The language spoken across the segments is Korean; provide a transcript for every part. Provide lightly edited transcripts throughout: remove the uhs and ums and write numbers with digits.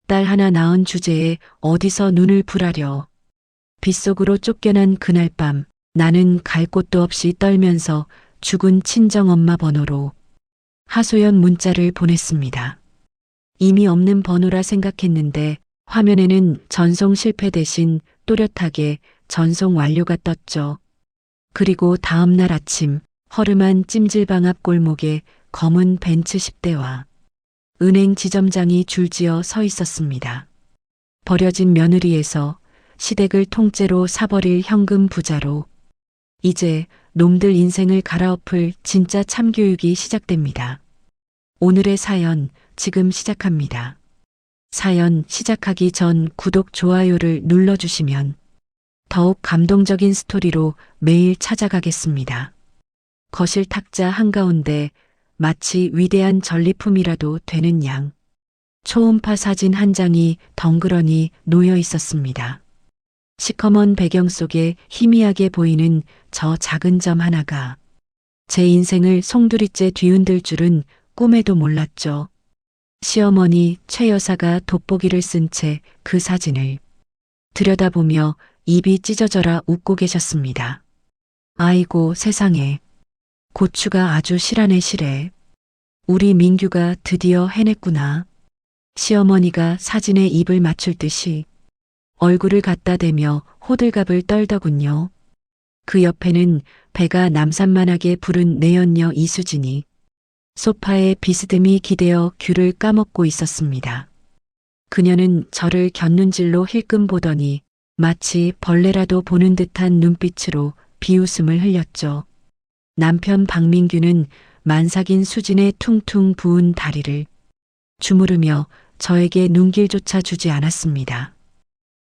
딸 하나 낳은 주제에 어디서 눈을 불하려. 빗속으로 쫓겨난 그날 밤 나는 갈 곳도 없이 떨면서 죽은 친정엄마 번호로 하소연 문자를 보냈습니다. 이미 없는 번호라 생각했는데 화면에는 전송 실패 대신 또렷하게 전송 완료가 떴죠. 그리고 다음 날 아침 허름한 찜질방 앞 골목에 검은 벤츠 10대와 은행 지점장이 줄지어 서 있었습니다. 버려진 며느리에서 시댁을 통째로 사버릴 현금 부자로 이제 놈들 인생을 갈아엎을 진짜 참교육이 시작됩니다. 오늘의 사연 지금 시작합니다. 사연 시작하기 전 구독, 좋아요를 눌러주시면 더욱 감동적인 스토리로 매일 찾아가겠습니다. 거실 탁자 한가운데 마치 위대한 전리품이라도 되는 양 초음파 사진 한 장이 덩그러니 놓여 있었습니다. 시커먼 배경 속에 희미하게 보이는 저 작은 점 하나가 제 인생을 송두리째 뒤흔들 줄은 꿈에도 몰랐죠. 시어머니 최 여사가 돋보기를 쓴 채 그 사진을 들여다보며 입이 찢어져라 웃고 계셨습니다. 아이고 세상에. 고추가 아주 실하네 실해. 우리 민규가 드디어 해냈구나. 시어머니가 사진에 입을 맞출 듯이 얼굴을 갖다 대며 호들갑을 떨더군요. 그 옆에는 배가 남산만하게 부른 내연녀 이수진이 소파에 비스듬히 기대어 귤을 까먹고 있었습니다. 그녀는 저를 곁눈질로 힐끔 보더니 마치 벌레라도 보는 듯한 눈빛으로 비웃음을 흘렸죠. 남편 박민규는 만삭인 수진의 퉁퉁 부은 다리를 주무르며 저에게 눈길조차 주지 않았습니다.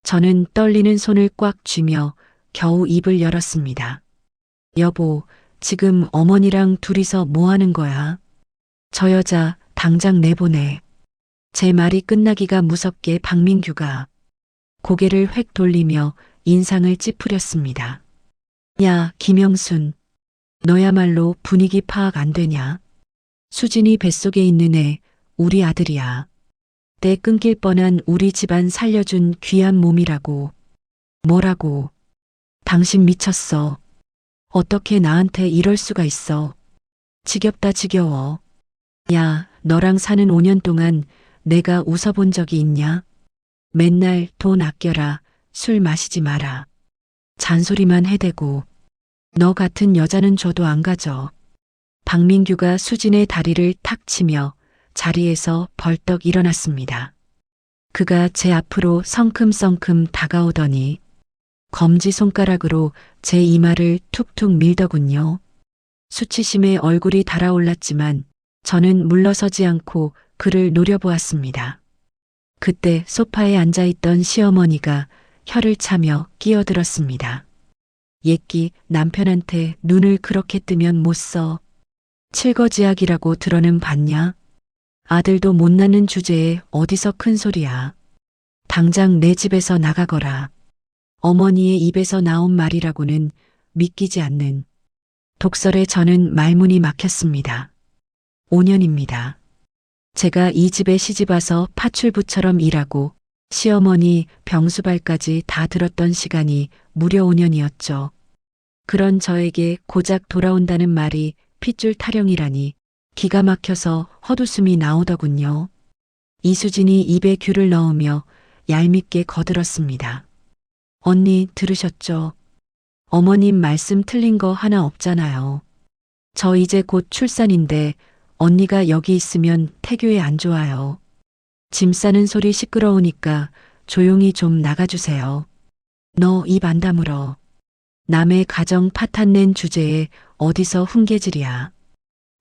저는 떨리는 손을 꽉 쥐며 겨우 입을 열었습니다. 여보, 지금 어머니랑 둘이서 뭐 하는 거야? 저 여자 당장 내보내. 제 말이 끝나기가 무섭게 박민규가 고개를 획 돌리며 인상을 찌푸렸습니다. 야, 김영순. 너야말로 분위기 파악 안 되냐? 수진이 뱃속에 있는 애 우리 아들이야. 때 끊길 뻔한 우리 집안 살려준 귀한 몸이라고. 뭐라고? 당신 미쳤어. 어떻게 나한테 이럴 수가 있어. 지겹다 지겨워. 야, 너랑 사는 5년 동안 내가 웃어본 적이 있냐? 맨날 돈 아껴라, 술 마시지 마라. 잔소리만 해대고 너 같은 여자는 줘도 안 가져. 박민규가 수진의 다리를 탁 치며 자리에서 벌떡 일어났습니다. 그가 제 앞으로 성큼성큼 다가오더니 검지손가락으로 제 이마를 툭툭 밀더군요. 수치심에 얼굴이 달아올랐지만 저는 물러서지 않고 그를 노려보았습니다. 그때 소파에 앉아있던 시어머니가 혀를 차며 끼어들었습니다. 옛기 남편한테 눈을 그렇게 뜨면 못 써. 칠거지약이라고 들어는 봤냐? 아들도 못 낳는 주제에 어디서 큰 소리야. 당장 내 집에서 나가거라. 어머니의 입에서 나온 말이라고는 믿기지 않는. 독설에 저는 말문이 막혔습니다. 5년입니다. 제가 이 집에 시집와서 파출부처럼 일하고 시어머니 병수발까지 다 들었던 시간이 무려 5년이었죠. 그런 저에게 고작 돌아온다는 말이 핏줄 타령이라니 기가 막혀서 헛웃음이 나오더군요. 이수진이 입에 귤을 넣으며 얄밉게 거들었습니다. 언니 들으셨죠? 어머님 말씀 틀린 거 하나 없잖아요. 저 이제 곧 출산인데 언니가 여기 있으면 태교에 안 좋아요. 짐 싸는 소리 시끄러우니까 조용히 좀 나가주세요. 너 입 안 다물어. 남의 가정 파탄낸 주제에 어디서 훈계질이야.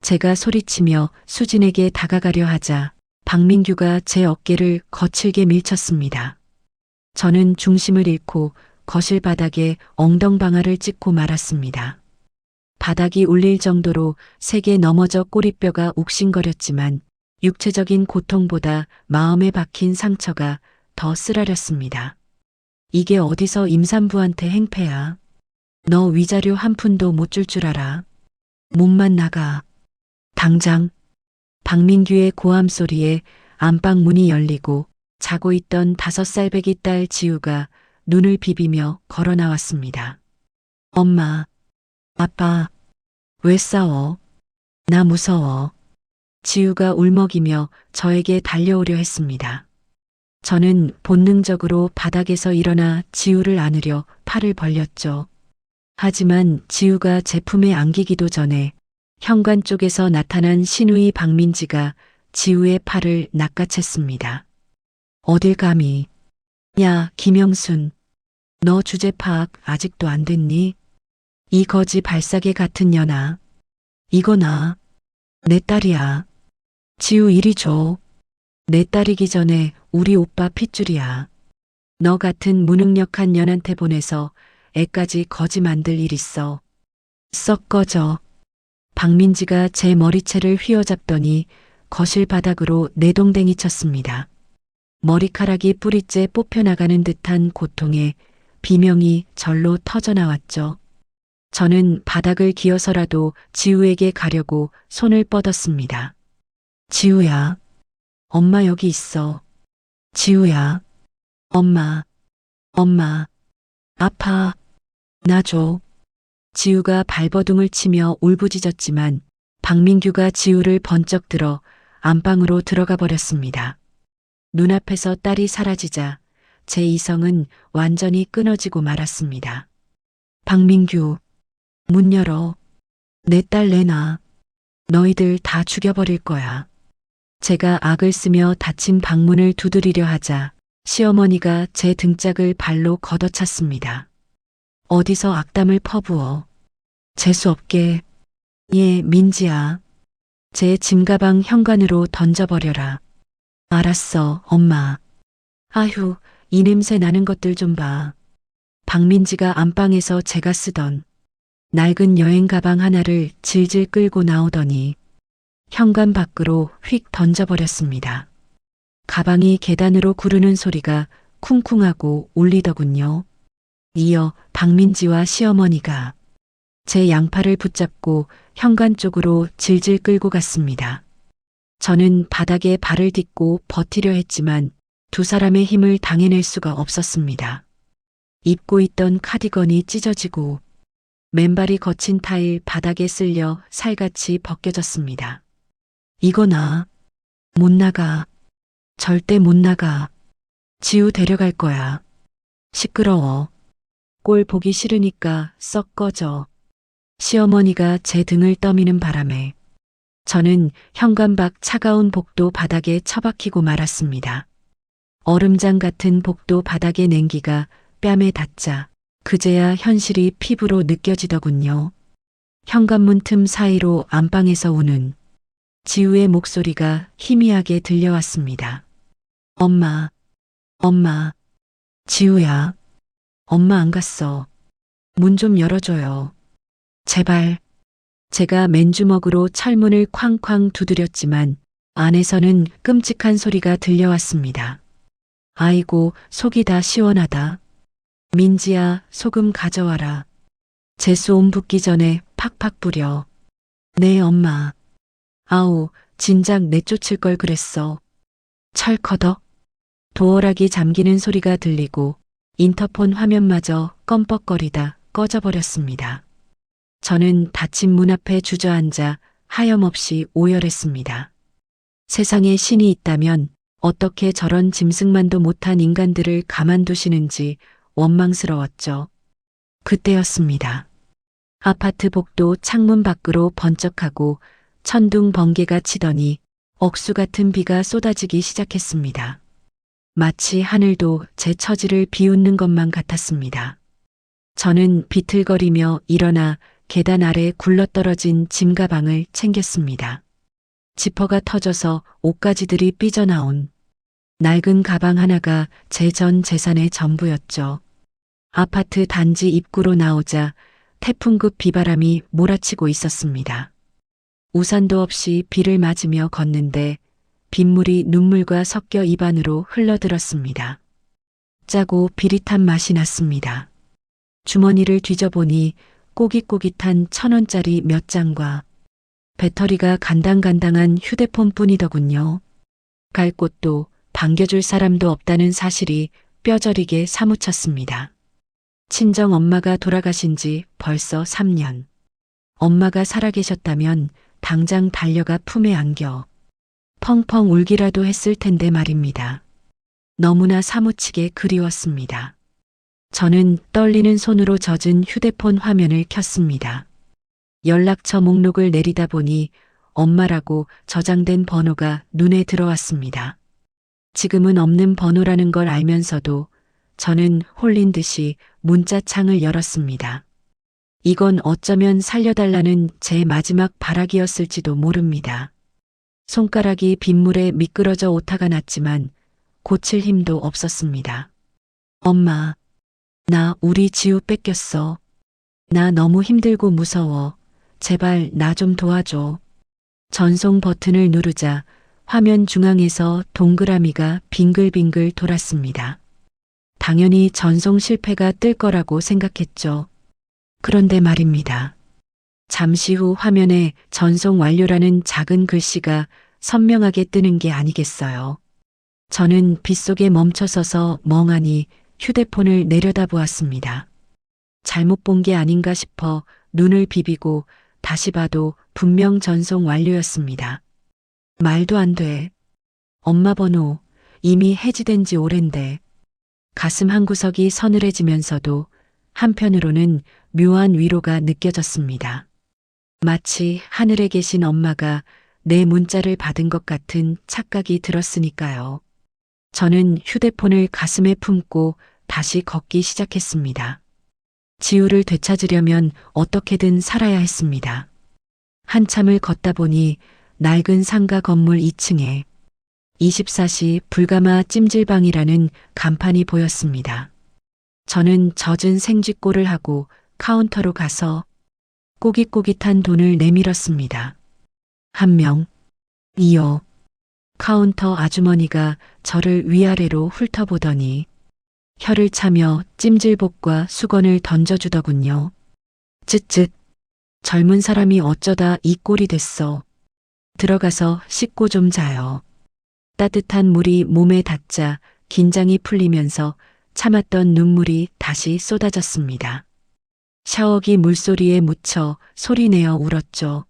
제가 소리치며 수진에게 다가가려 하자 박민규가 제 어깨를 거칠게 밀쳤습니다. 저는 중심을 잃고 거실 바닥에 엉덩방아를 찍고 말았습니다. 바닥이 울릴 정도로 세게 넘어져 꼬리뼈가 욱신거렸지만 육체적인 고통보다 마음에 박힌 상처가 더 쓰라렸습니다. 이게 어디서 임산부한테 행패야. 너 위자료 한 푼도 못 줄 줄 알아. 몸만 나가. 당장. 박민규의 고함 소리에 안방 문이 열리고 자고 있던 5살배기 딸 지우가 눈을 비비며 걸어 나왔습니다. 엄마, 아빠, 왜 싸워? 나 무서워. 지우가 울먹이며 저에게 달려오려 했습니다. 저는 본능적으로 바닥에서 일어나 지우를 안으려 팔을 벌렸죠. 하지만 지우가 제 품에 안기기도 전에 현관 쪽에서 나타난 시누이 박민지가 지우의 팔을 낚아챘습니다. 어딜 감히. 야, 김영순. 너 주제 파악 아직도 안 됐니? 이 거지 발사계 같은 년아. 이거 나. 내 딸이야. 지우 이리 줘. 내 딸이기 전에 우리 오빠 핏줄이야. 너 같은 무능력한 년한테 보내서 애까지 거지 만들 일 있어. 썩 꺼져. 박민지가 제 머리채를 휘어잡더니 거실 바닥으로 내동댕이 쳤습니다. 머리카락이 뿌리째 뽑혀나가는 듯한 고통에 비명이 절로 터져나왔죠. 저는 바닥을 기어서라도 지우에게 가려고 손을 뻗었습니다. 지우야. 엄마 여기 있어. 지우야. 엄마. 엄마. 아파. 나 줘. 지우가 발버둥을 치며 울부짖었지만 박민규가 지우를 번쩍 들어 안방으로 들어가 버렸습니다. 눈앞에서 딸이 사라지자 제 이성은 완전히 끊어지고 말았습니다. 박민규, 문 열어. 내 딸 내놔. 너희들 다 죽여버릴 거야. 제가 악을 쓰며 닫힌 방문을 두드리려 하자 시어머니가 제 등짝을 발로 걷어찼습니다. 어디서 악담을 퍼부어. 재수없게. 예, 민지야. 제 짐가방 현관으로 던져버려라. 알았어, 엄마. 아휴, 이 냄새 나는 것들 좀 봐. 박민지가 안방에서 제가 쓰던 낡은 여행 가방 하나를 질질 끌고 나오더니 현관 밖으로 휙 던져버렸습니다. 가방이 계단으로 구르는 소리가 쿵쿵하고 울리더군요. 이어 박민지와 시어머니가 제 양팔을 붙잡고 현관 쪽으로 질질 끌고 갔습니다. 저는 바닥에 발을 딛고 버티려 했지만 두 사람의 힘을 당해낼 수가 없었습니다. 입고 있던 카디건이 찢어지고 맨발이 거친 타일 바닥에 쓸려 살같이 벗겨졌습니다. 이거 나. 못 나가. 절대 못 나가. 지우 데려갈 거야. 시끄러워. 꼴 보기 싫으니까 썩 꺼져. 시어머니가 제 등을 떠미는 바람에 저는 현관 밖 차가운 복도 바닥에 처박히고 말았습니다. 얼음장 같은 복도 바닥의 냉기가 뺨에 닿자 그제야 현실이 피부로 느껴지더군요. 현관문 틈 사이로 안방에서 우는 지우의 목소리가 희미하게 들려왔습니다. 엄마, 엄마, 지우야. 엄마 안 갔어. 문 좀 열어줘요. 제발. 제가 맨주먹으로 철문을 쾅쾅 두드렸지만 안에서는 끔찍한 소리가 들려왔습니다. 아이고, 속이 다 시원하다. 민지야, 소금 가져와라. 재수옴 붓기 전에 팍팍 뿌려. 네, 엄마. 아우, 진작 내쫓을 걸 그랬어. 철커덕. 도어락이 잠기는 소리가 들리고 인터폰 화면마저 껌뻑거리다 꺼져버렸습니다. 저는 닫힌 문 앞에 주저앉아 하염없이 오열했습니다. 세상에 신이 있다면 어떻게 저런 짐승만도 못한 인간들을 가만두시는지 원망스러웠죠. 그때였습니다. 아파트 복도 창문 밖으로 번쩍하고 천둥 번개가 치더니 억수 같은 비가 쏟아지기 시작했습니다. 마치 하늘도 제 처지를 비웃는 것만 같았습니다. 저는 비틀거리며 일어나 계단 아래 굴러떨어진 짐가방을 챙겼습니다. 지퍼가 터져서 옷가지들이 삐져나온 낡은 가방 하나가 제 전 재산의 전부였죠. 아파트 단지 입구로 나오자 태풍급 비바람이 몰아치고 있었습니다. 우산도 없이 비를 맞으며 걷는데 빗물이 눈물과 섞여 입안으로 흘러들었습니다. 짜고 비릿한 맛이 났습니다. 주머니를 뒤져보니 꼬깃꼬깃한 1,000원짜리 몇 장과 배터리가 간당간당한 휴대폰뿐이더군요. 갈 곳도 반겨줄 사람도 없다는 사실이 뼈저리게 사무쳤습니다. 친정 엄마가 돌아가신 지 벌써 3년. 엄마가 살아계셨다면 당장 달려가 품에 안겨 펑펑 울기라도 했을 텐데 말입니다. 너무나 사무치게 그리웠습니다. 저는 떨리는 손으로 젖은 휴대폰 화면을 켰습니다. 연락처 목록을 내리다 보니 엄마라고 저장된 번호가 눈에 들어왔습니다. 지금은 없는 번호라는 걸 알면서도 저는 홀린 듯이 문자창을 열었습니다. 이건 어쩌면 살려달라는 제 마지막 발악이었을지도 모릅니다. 손가락이 빗물에 미끄러져 오타가 났지만 고칠 힘도 없었습니다. 엄마, 나 우리 지우 뺏겼어. 나 너무 힘들고 무서워. 제발 나 좀 도와줘. 전송 버튼을 누르자 화면 중앙에서 동그라미가 빙글빙글 돌았습니다. 당연히 전송 실패가 뜰 거라고 생각했죠. 그런데 말입니다. 잠시 후 화면에 전송 완료라는 작은 글씨가 선명하게 뜨는 게 아니겠어요. 저는 빗속에 멈춰서서 멍하니 휴대폰을 내려다보았습니다. 잘못 본 게 아닌가 싶어 눈을 비비고 다시 봐도 분명 전송 완료였습니다. 말도 안 돼. 엄마 번호 이미 해지된 지 오랜데. 가슴 한구석이 서늘해지면서도 한편으로는 묘한 위로가 느껴졌습니다. 마치 하늘에 계신 엄마가 내 문자를 받은 것 같은 착각이 들었으니까요. 저는 휴대폰을 가슴에 품고 다시 걷기 시작했습니다. 지우를 되찾으려면 어떻게든 살아야 했습니다. 한참을 걷다 보니 낡은 상가 건물 2층에 24시 불가마 찜질방이라는 간판이 보였습니다. 저는 젖은 생쥐꼴을 하고 카운터로 가서 꼬깃꼬깃한 돈을 내밀었습니다. 1명, 2요. 카운터 아주머니가 저를 위아래로 훑어보더니 혀를 차며 찜질복과 수건을 던져주더군요. 쯧쯧. 젊은 사람이 어쩌다 이 꼴이 됐어. 들어가서 씻고 좀 자요. 따뜻한 물이 몸에 닿자 긴장이 풀리면서 참았던 눈물이 다시 쏟아졌습니다. 샤워기 물소리에 묻혀 소리내어 울었죠.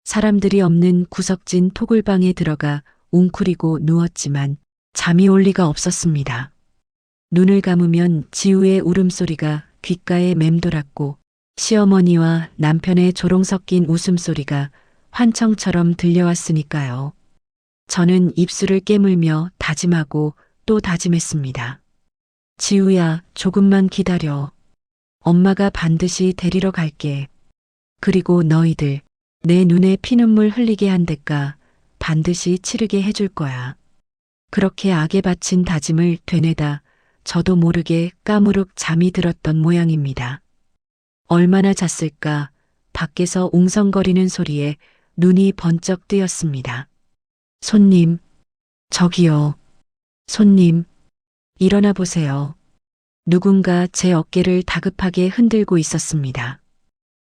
사람들이 없는 구석진 토굴방에 들어가 웅크리고 누웠지만 잠이 올 리가 없었습니다. 눈을 감으면 지우의 울음소리가 귓가에 맴돌았고 시어머니와 남편의 조롱 섞인 웃음소리가 환청처럼 들려왔으니까요. 저는 입술을 깨물며 다짐하고 또 다짐했습니다. 지우야, 조금만 기다려. 엄마가 반드시 데리러 갈게. 그리고 너희들 내 눈에 피눈물 흘리게 한 대가 반드시 치르게 해줄 거야. 그렇게 악에 바친 다짐을 되뇌다 저도 모르게 까무룩 잠이 들었던 모양입니다. 얼마나 잤을까 밖에서 웅성거리는 소리에 눈이 번쩍 뜨였습니다. 손님, 저기요. 손님, 일어나 보세요. 누군가 제 어깨를 다급하게 흔들고 있었습니다.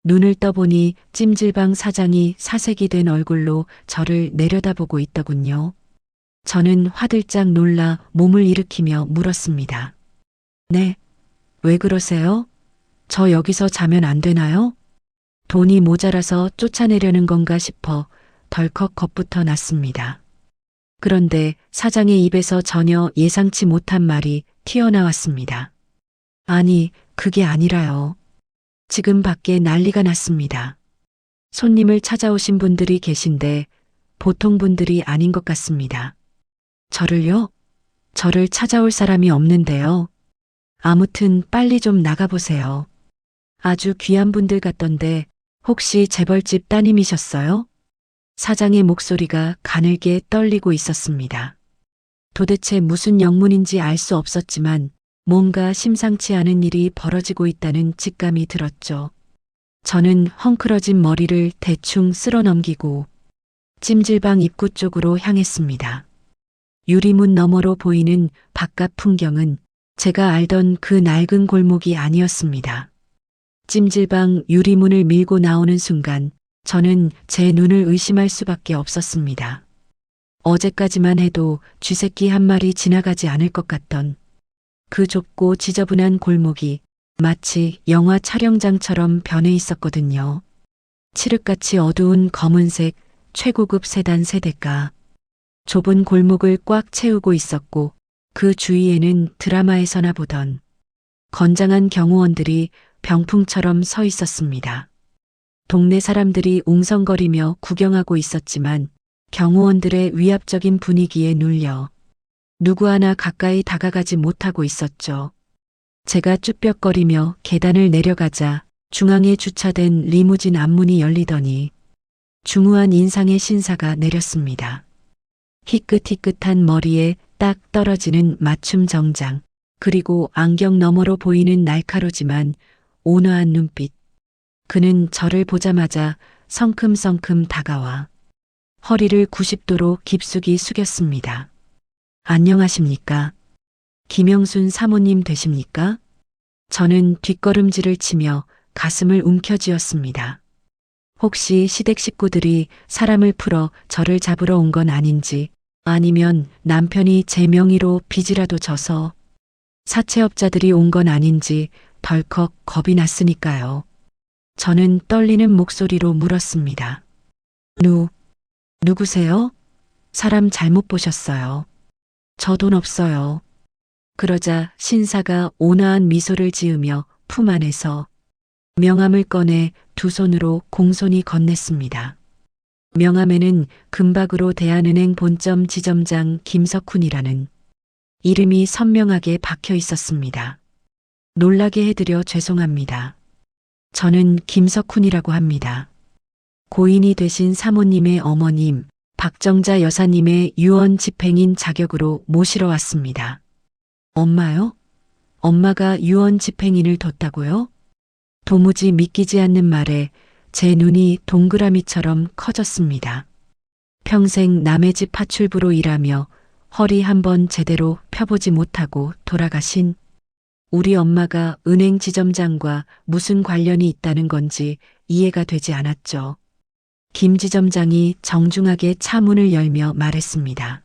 눈을 떠보니 찜질방 사장이 사색이 된 얼굴로 저를 내려다보고 있더군요. 저는 화들짝 놀라 몸을 일으키며 물었습니다. 네, 왜 그러세요? 저 여기서 자면 안 되나요? 돈이 모자라서 쫓아내려는 건가 싶어 덜컥 겁부터 났습니다. 그런데 사장의 입에서 전혀 예상치 못한 말이 튀어나왔습니다. 아니, 그게 아니라요. 지금 밖에 난리가 났습니다. 손님을 찾아오신 분들이 계신데 보통 분들이 아닌 것 같습니다. 저를요? 저를 찾아올 사람이 없는데요. 아무튼 빨리 좀 나가보세요. 아주 귀한 분들 같던데 혹시 재벌집 따님이셨어요? 사장의 목소리가 가늘게 떨리고 있었습니다. 도대체 무슨 영문인지 알 수 없었지만 뭔가 심상치 않은 일이 벌어지고 있다는 직감이 들었죠. 저는 헝클어진 머리를 대충 쓸어넘기고 찜질방 입구 쪽으로 향했습니다. 유리문 너머로 보이는 바깥 풍경은 제가 알던 그 낡은 골목이 아니었습니다. 찜질방 유리문을 밀고 나오는 순간 저는 제 눈을 의심할 수밖에 없었습니다. 어제까지만 해도 쥐새끼 한 마리 지나가지 않을 것 같던 그 좁고 지저분한 골목이 마치 영화 촬영장처럼 변해 있었거든요. 칠흑같이 어두운 검은색 최고급 세단 세대가 좁은 골목을 꽉 채우고 있었고 그 주위에는 드라마에서나 보던 건장한 경호원들이 병풍처럼 서 있었습니다. 동네 사람들이 웅성거리며 구경하고 있었지만 경호원들의 위압적인 분위기에 눌려 누구 하나 가까이 다가가지 못하고 있었죠. 제가 쭈뼛거리며 계단을 내려가자 중앙에 주차된 리무진 앞문이 열리더니 중후한 인상의 신사가 내렸습니다. 희끗희끗한 머리에 딱 떨어지는 맞춤 정장, 그리고 안경 너머로 보이는 날카로지만 온화한 눈빛. 그는 저를 보자마자 성큼성큼 다가와 허리를 90도로 깊숙이 숙였습니다. 안녕하십니까? 김영순 사모님 되십니까? 저는 뒷걸음질을 치며 가슴을 움켜쥐었습니다. 혹시 시댁 식구들이 사람을 풀어 저를 잡으러 온 건 아닌지, 아니면 남편이 제 명의로 빚이라도 져서 사채업자들이 온 건 아닌지 덜컥 겁이 났으니까요. 저는 떨리는 목소리로 물었습니다. 누구세요? 사람 잘못 보셨어요. 저 돈 없어요. 그러자 신사가 온화한 미소를 지으며 품 안에서 명함을 꺼내 두 손으로 공손히 건넸습니다. 명함에는 금박으로 대한은행 본점 지점장 김석훈이라는 이름이 선명하게 박혀 있었습니다. 놀라게 해드려 죄송합니다. 저는 김석훈이라고 합니다. 고인이 되신 사모님의 어머님 박정자 여사님의 유언 집행인 자격으로 모시러 왔습니다. 엄마요? 엄마가 유언 집행인을 뒀다고요? 도무지 믿기지 않는 말에 제 눈이 동그라미처럼 커졌습니다. 평생 남의 집 파출부로 일하며 허리 한번 제대로 펴보지 못하고 돌아가신 우리 엄마가 은행 지점장과 무슨 관련이 있다는 건지 이해가 되지 않았죠. 김 지점장이 정중하게 차 문을 열며 말했습니다.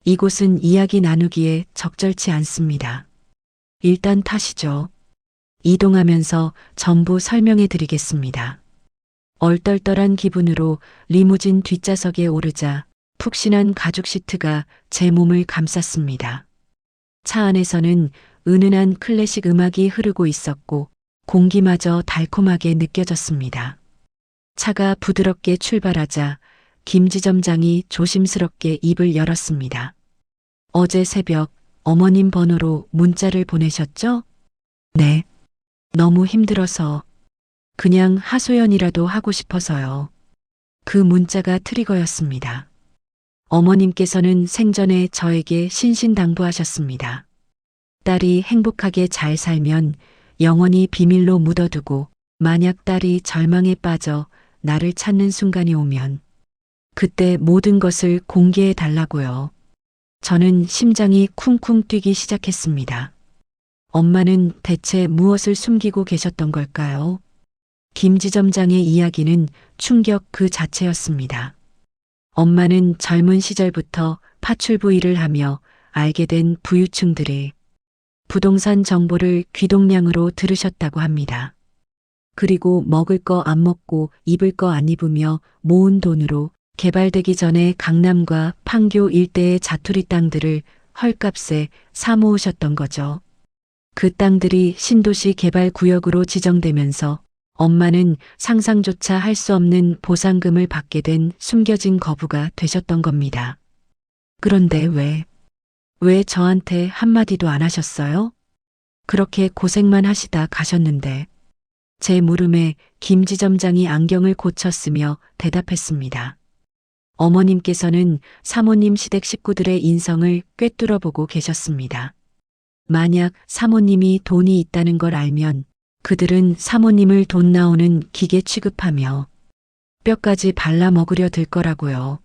이곳은 이야기 나누기에 적절치 않습니다. 일단 타시죠. 이동하면서 전부 설명해 드리겠습니다. 얼떨떨한 기분으로 리무진 뒷좌석에 오르자 푹신한 가죽 시트가 제 몸을 감쌌습니다. 차 안에서는 은은한 클래식 음악이 흐르고 있었고 공기마저 달콤하게 느껴졌습니다. 차가 부드럽게 출발하자 김 지점장이 조심스럽게 입을 열었습니다. 어제 새벽 어머님 번호로 문자를 보내셨죠? 네. 너무 힘들어서 그냥 하소연이라도 하고 싶어서요. 그 문자가 트리거였습니다. 어머님께서는 생전에 저에게 신신당부하셨습니다. 딸이 행복하게 잘 살면 영원히 비밀로 묻어두고 만약 딸이 절망에 빠져 나를 찾는 순간이 오면 그때 모든 것을 공개해 달라고요. 저는 심장이 쿵쿵 뛰기 시작했습니다. 엄마는 대체 무엇을 숨기고 계셨던 걸까요? 김 지점장의 이야기는 충격 그 자체였습니다. 엄마는 젊은 시절부터 파출부 일을 하며 알게 된 부유층들의 부동산 정보를 귀동냥으로 들으셨다고 합니다. 그리고 먹을 거 안 먹고 입을 거 안 입으며 모은 돈으로 개발되기 전에 강남과 판교 일대의 자투리 땅들을 헐값에 사 모으셨던 거죠. 그 땅들이 신도시 개발 구역으로 지정되면서 엄마는 상상조차 할 수 없는 보상금을 받게 된 숨겨진 거부가 되셨던 겁니다. 그런데 왜 저한테 한마디도 안 하셨어요? 그렇게 고생만 하시다 가셨는데. 제 물음에 김 지점장이 안경을 고쳤으며 대답했습니다. 어머님께서는 사모님 시댁 식구들의 인성을 꿰뚫어보고 계셨습니다. 만약 사모님이 돈이 있다는 걸 알면 그들은 사모님을 돈 나오는 기계 취급하며 뼈까지 발라 먹으려 들 거라고요.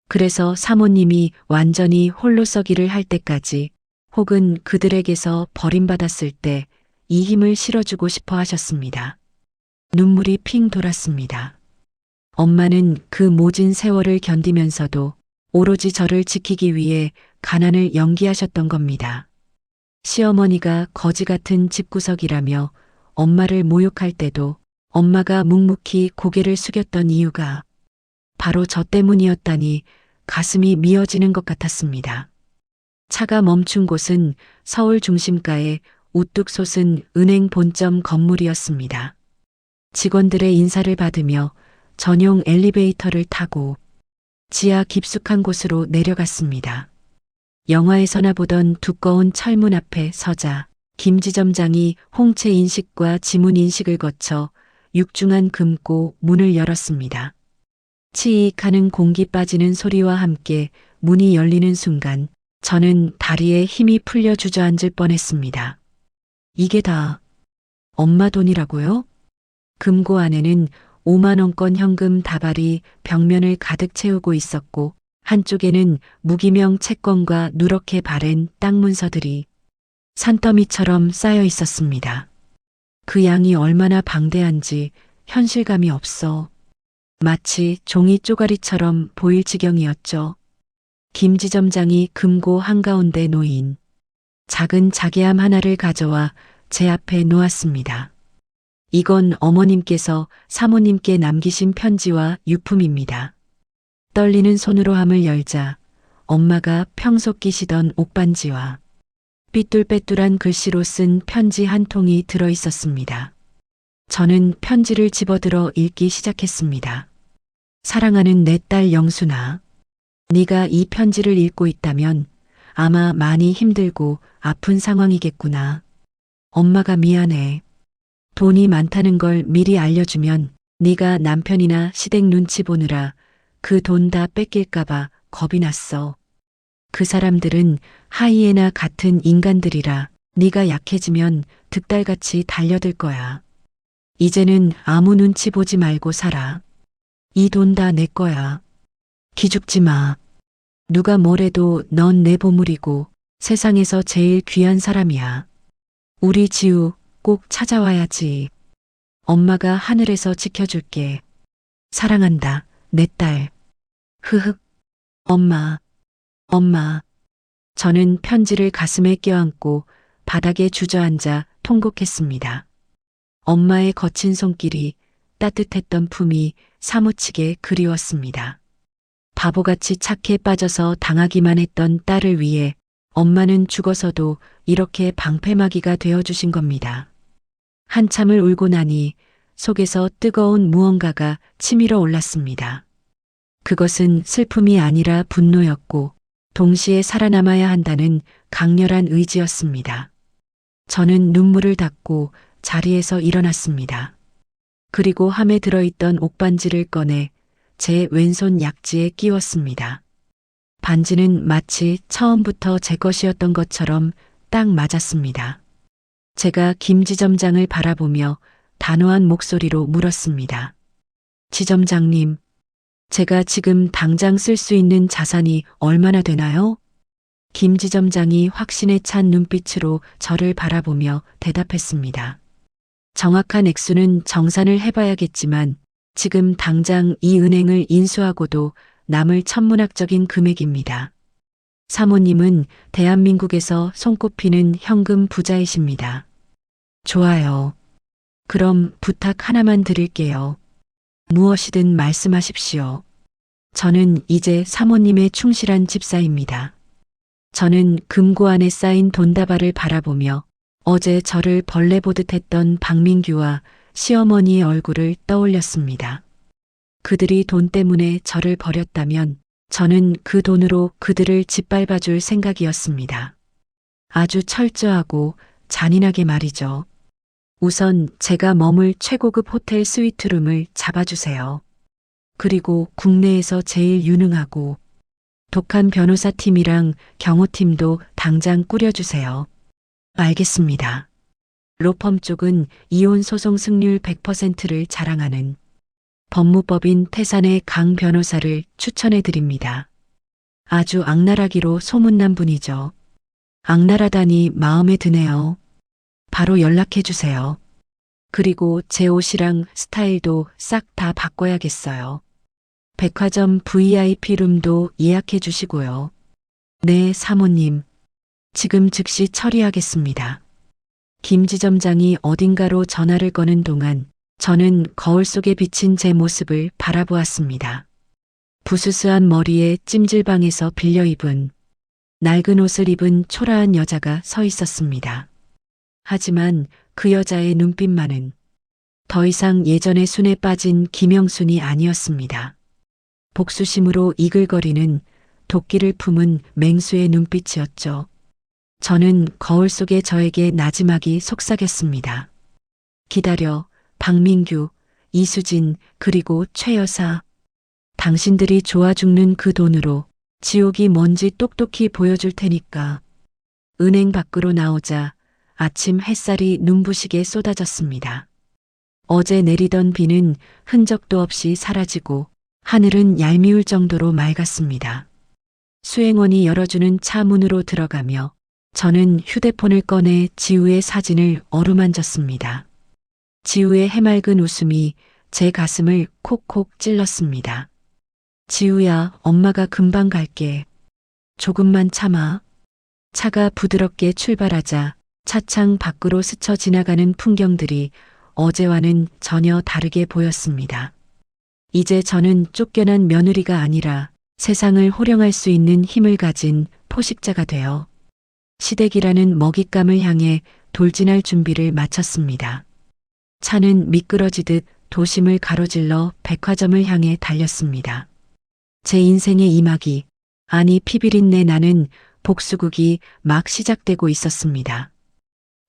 그래서 사모님이 완전히 홀로 서기를 할 때까지 혹은 그들에게서 버림받았을 때 이 힘을 실어주고 싶어 하셨습니다. 눈물이 핑 돌았습니다. 엄마는 그 모진 세월을 견디면서도 오로지 저를 지키기 위해 가난을 연기하셨던 겁니다. 시어머니가 거지 같은 집구석이라며 엄마를 모욕할 때도 엄마가 묵묵히 고개를 숙였던 이유가 바로 저 때문이었다니 가슴이 미어지는 것 같았습니다. 차가 멈춘 곳은 서울 중심가의 우뚝 솟은 은행 본점 건물이었습니다. 직원들의 인사를 받으며 전용 엘리베이터를 타고 지하 깊숙한 곳으로 내려갔습니다. 영화에서나 보던 두꺼운 철문 앞에 서자 김지점장이 홍채 인식과 지문 인식을 거쳐 육중한 금고 문을 열었습니다. 치익하는 공기 빠지는 소리와 함께 문이 열리는 순간 저는 다리에 힘이 풀려 주저앉을 뻔했습니다. 이게 다 엄마 돈이라고요? 금고 안에는 5만 원권 현금 다발이 벽면을 가득 채우고 있었고 한쪽에는 무기명 채권과 누렇게 바랜 땅 문서들이 산더미처럼 쌓여 있었습니다. 그 양이 얼마나 방대한지 현실감이 없어 마치 종이 쪼가리처럼 보일 지경이었죠. 김지점장이 금고 한가운데 놓인 작은 자개함 하나를 가져와 제 앞에 놓았습니다. 이건 어머님께서 사모님께 남기신 편지와 유품입니다. 떨리는 손으로 함을 열자 엄마가 평소 끼시던 옥반지와 삐뚤빼뚤한 글씨로 쓴 편지 한 통이 들어 있었습니다. 저는 편지를 집어들어 읽기 시작했습니다. 사랑하는 내 딸 영순아, 네가 이 편지를 읽고 있다면 아마 많이 힘들고 아픈 상황이겠구나. 엄마가 미안해. 돈이 많다는 걸 미리 알려주면 네가 남편이나 시댁 눈치 보느라 그 돈 다 뺏길까봐 겁이 났어. 그 사람들은 하이에나 같은 인간들이라 네가 약해지면 득달같이 달려들 거야. 이제는 아무 눈치 보지 말고 살아. 이 돈 다 내 거야. 기죽지 마. 누가 뭐래도 넌 내 보물이고 세상에서 제일 귀한 사람이야. 우리 지우 꼭 찾아와야지. 엄마가 하늘에서 지켜줄게. 사랑한다, 내 딸. 흐흑. 엄마. 엄마. 저는 편지를 가슴에 껴안고 바닥에 주저앉아 통곡했습니다. 엄마의 거친 손길이 따뜻했던 품이 사무치게 그리웠습니다. 바보같이 착해 빠져서 당하기만 했던 딸을 위해 엄마는 죽어서도 이렇게 방패막이가 되어주신 겁니다. 한참을 울고 나니 속에서 뜨거운 무언가가 치밀어 올랐습니다. 그것은 슬픔이 아니라 분노였고 동시에 살아남아야 한다는 강렬한 의지였습니다. 저는 눈물을 닦고 자리에서 일어났습니다. 그리고 함에 들어있던 옥반지를 꺼내 제 왼손 약지에 끼웠습니다. 반지는 마치 처음부터 제 것이었던 것처럼 딱 맞았습니다. 제가 김지점장을 바라보며 단호한 목소리로 물었습니다. 지점장님, 제가 지금 당장 쓸 수 있는 자산이 얼마나 되나요? 김지점장이 확신에 찬 눈빛으로 저를 바라보며 대답했습니다. 정확한 액수는 정산을 해봐야겠지만 지금 당장 이 은행을 인수하고도 남을 천문학적인 금액입니다. 사모님은 대한민국에서 손꼽히는 현금 부자이십니다. 좋아요. 그럼 부탁 하나만 드릴게요. 무엇이든 말씀하십시오. 저는 이제 사모님의 충실한 집사입니다. 저는 금고 안에 쌓인 돈다발을 바라보며 어제 저를 벌레 보듯 했던 박민규와 시어머니의 얼굴을 떠올렸습니다. 그들이 돈 때문에 저를 버렸다면 저는 그 돈으로 그들을 짓밟아줄 생각이었습니다. 아주 철저하고 잔인하게 말이죠. 우선 제가 머물 최고급 호텔 스위트룸을 잡아주세요. 그리고 국내에서 제일 유능하고 독한 변호사팀이랑 경호팀도 당장 꾸려주세요. 알겠습니다. 로펌 쪽은 이혼 소송 승률 100%를 자랑하는 법무법인 태산의 강 변호사를 추천해 드립니다. 아주 악랄하기로 소문난 분이죠. 악랄하다니 마음에 드네요. 바로 연락해 주세요. 그리고 제 옷이랑 스타일도 싹 다 바꿔야겠어요. 백화점 VIP 룸도 예약해 주시고요. 네, 사모님. 지금 즉시 처리하겠습니다. 김지점장이 어딘가로 전화를 거는 동안 저는 거울 속에 비친 제 모습을 바라보았습니다. 부스스한 머리에 찜질방에서 빌려 입은 낡은 옷을 입은 초라한 여자가 서 있었습니다. 하지만 그 여자의 눈빛만은 더 이상 예전의 순에 빠진 김영순이 아니었습니다. 복수심으로 이글거리는 도끼를 품은 맹수의 눈빛이었죠. 저는 거울 속의 저에게 나지막이 속삭였습니다. 기다려, 박민규, 이수진, 그리고 최 여사. 당신들이 좋아 죽는 그 돈으로 지옥이 뭔지 똑똑히 보여줄 테니까. 은행 밖으로 나오자 아침 햇살이 눈부시게 쏟아졌습니다. 어제 내리던 비는 흔적도 없이 사라지고 하늘은 얄미울 정도로 맑았습니다. 수행원이 열어주는 차 문으로 들어가며 저는 휴대폰을 꺼내 지우의 사진을 어루만졌습니다. 지우의 해맑은 웃음이 제 가슴을 콕콕 찔렀습니다. 지우야, 엄마가 금방 갈게. 조금만 참아. 차가 부드럽게 출발하자 차창 밖으로 스쳐 지나가는 풍경들이 어제와는 전혀 다르게 보였습니다. 이제 저는 쫓겨난 며느리가 아니라 세상을 호령할 수 있는 힘을 가진 포식자가 되어 시댁이라는 먹잇감을 향해 돌진할 준비를 마쳤습니다. 차는 미끄러지듯 도심을 가로질러 백화점을 향해 달렸습니다. 제 인생의 이막이, 아니 피비린내 나는 복수극이 막 시작되고 있었습니다.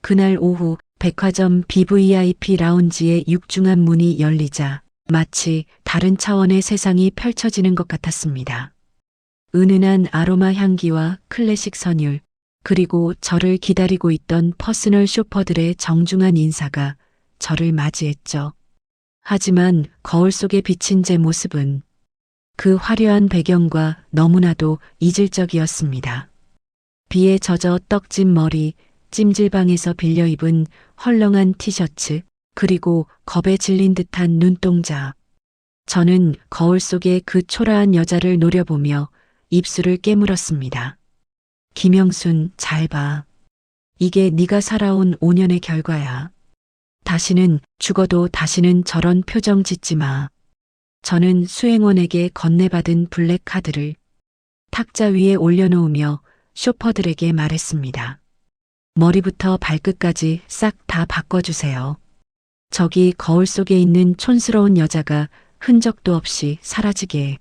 그날 오후 백화점 BVIP 라운지의 육중한 문이 열리자 마치 다른 차원의 세상이 펼쳐지는 것 같았습니다. 은은한 아로마 향기와 클래식 선율, 그리고 저를 기다리고 있던 퍼스널 쇼퍼들의 정중한 인사가 저를 맞이했죠. 하지만 거울 속에 비친 제 모습은 그 화려한 배경과 너무나도 이질적이었습니다. 비에 젖어 떡진 머리, 찜질방에서 빌려 입은 헐렁한 티셔츠, 그리고 겁에 질린 듯한 눈동자. 저는 거울 속의 그 초라한 여자를 노려보며 입술을 깨물었습니다. 김영순, 잘 봐. 이게 네가 살아온 5년의 결과야. 다시는 죽어도 다시는 저런 표정 짓지 마. 저는 수행원에게 건네받은 블랙카드를 탁자 위에 올려놓으며 쇼퍼들에게 말했습니다. 머리부터 발끝까지 싹 다 바꿔주세요. 저기 거울 속에 있는 촌스러운 여자가 흔적도 없이 사라지게.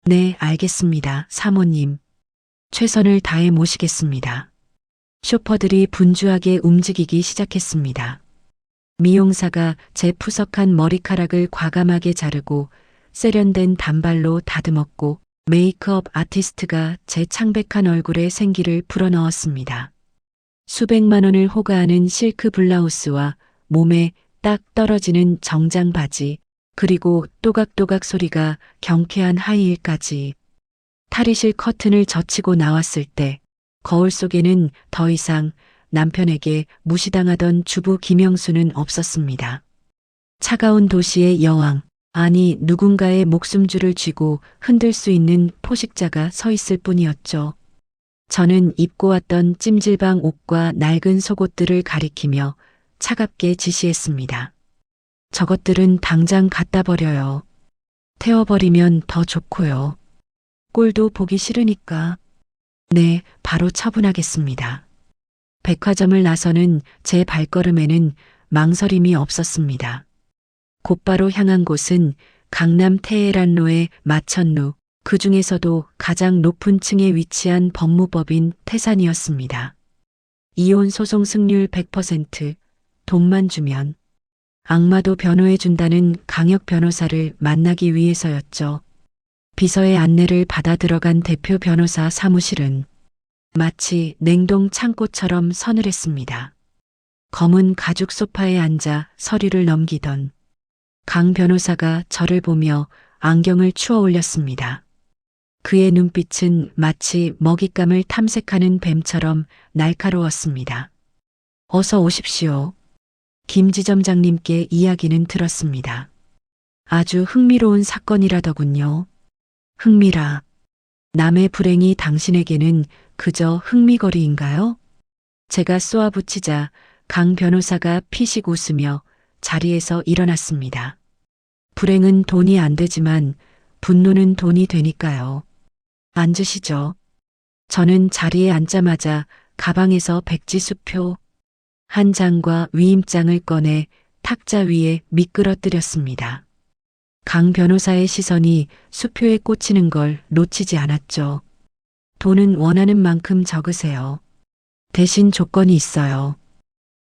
네, 알겠습니다, 사모님. 최선을 다해 모시겠습니다. 쇼퍼들이 분주하게 움직이기 시작했습니다. 미용사가 제 푸석한 머리카락을 과감하게 자르고 세련된 단발로 다듬었고 메이크업 아티스트가 제 창백한 얼굴에 생기를 불어넣었습니다. 수백만 원을 호가하는 실크 블라우스와 몸에 딱 떨어지는 정장 바지, 그리고 또각또각 소리가 경쾌한 하이힐까지. 탈의실 커튼을 젖히고 나왔을 때 거울 속에는 더 이상 남편에게 무시당하던 주부 김영수는 없었습니다. 차가운 도시의 여왕, 아니 누군가의 목숨줄을 쥐고 흔들 수 있는 포식자가 서 있을 뿐이었죠. 저는 입고 왔던 찜질방 옷과 낡은 속옷들을 가리키며 차갑게 지시했습니다. 저것들은 당장 갖다 버려요. 태워버리면 더 좋고요. 꼴도 보기 싫으니까. 네, 바로 처분하겠습니다. 백화점을 나서는 제 발걸음에는 망설임이 없었습니다. 곧바로 향한 곳은 강남 테헤란로의 마천루, 그 중에서도 가장 높은 층에 위치한 법무법인 태산이었습니다. 이혼 소송 승률 100%, 돈만 주면. 악마도 변호해준다는 강력 변호사를 만나기 위해서였죠. 비서의 안내를 받아 들어간 대표 변호사 사무실은 마치 냉동 창고처럼 서늘했습니다. 검은 가죽 소파에 앉아 서류를 넘기던 강 변호사가 저를 보며 안경을 추어 올렸습니다. 그의 눈빛은 마치 먹잇감을 탐색하는 뱀처럼 날카로웠습니다. 어서 오십시오. 김 지점장님께 이야기는 들었습니다. 아주 흥미로운 사건이라더군요. 흥미라. 남의 불행이 당신에게는 그저 흥미거리인가요? 제가 쏘아붙이자 강 변호사가 피식 웃으며 자리에서 일어났습니다. 불행은 돈이 안 되지만 분노는 돈이 되니까요. 앉으시죠. 저는 자리에 앉자마자 가방에서 백지수표 한 장과 위임장을 꺼내 탁자 위에 미끄러뜨렸습니다. 강 변호사의 시선이 수표에 꽂히는 걸 놓치지 않았죠. 돈은 원하는 만큼 적으세요. 대신 조건이 있어요.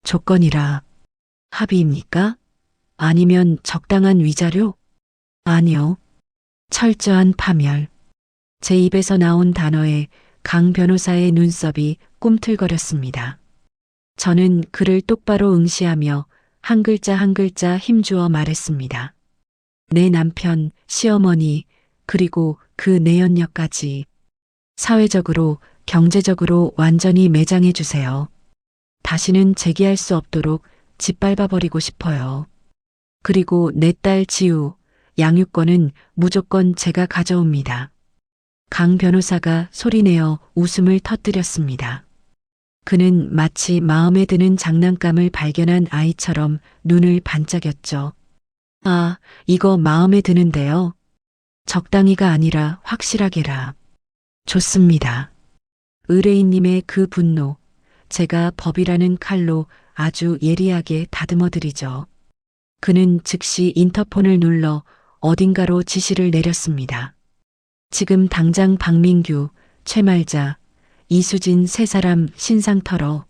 조건이라 합의입니까? 아니면 적당한 위자료? 아니요. 철저한 파멸. 제 입에서 나온 단어에 강 변호사의 눈썹이 꿈틀거렸습니다. 저는 그를 똑바로 응시하며 한 글자 한 글자 힘주어 말했습니다. 내 남편, 시어머니, 그리고 그 내연녀까지 사회적으로, 경제적으로 완전히 매장해 주세요. 다시는 재기할 수 없도록 짓밟아버리고 싶어요. 그리고 내 딸 지우, 양육권은 무조건 제가 가져옵니다. 강 변호사가 소리내어 웃음을 터뜨렸습니다. 그는 마치 마음에 드는 장난감을 발견한 아이처럼 눈을 반짝였죠. 아, 이거 마음에 드는데요. 적당히가 아니라 확실하게라. 좋습니다. 의뢰인님의 그 분노, 제가 법이라는 칼로 아주 예리하게 다듬어드리죠. 그는 즉시 인터폰을 눌러 어딘가로 지시를 내렸습니다. 지금 당장 박민규, 최말자, 이수진 세 사람 신상 털어.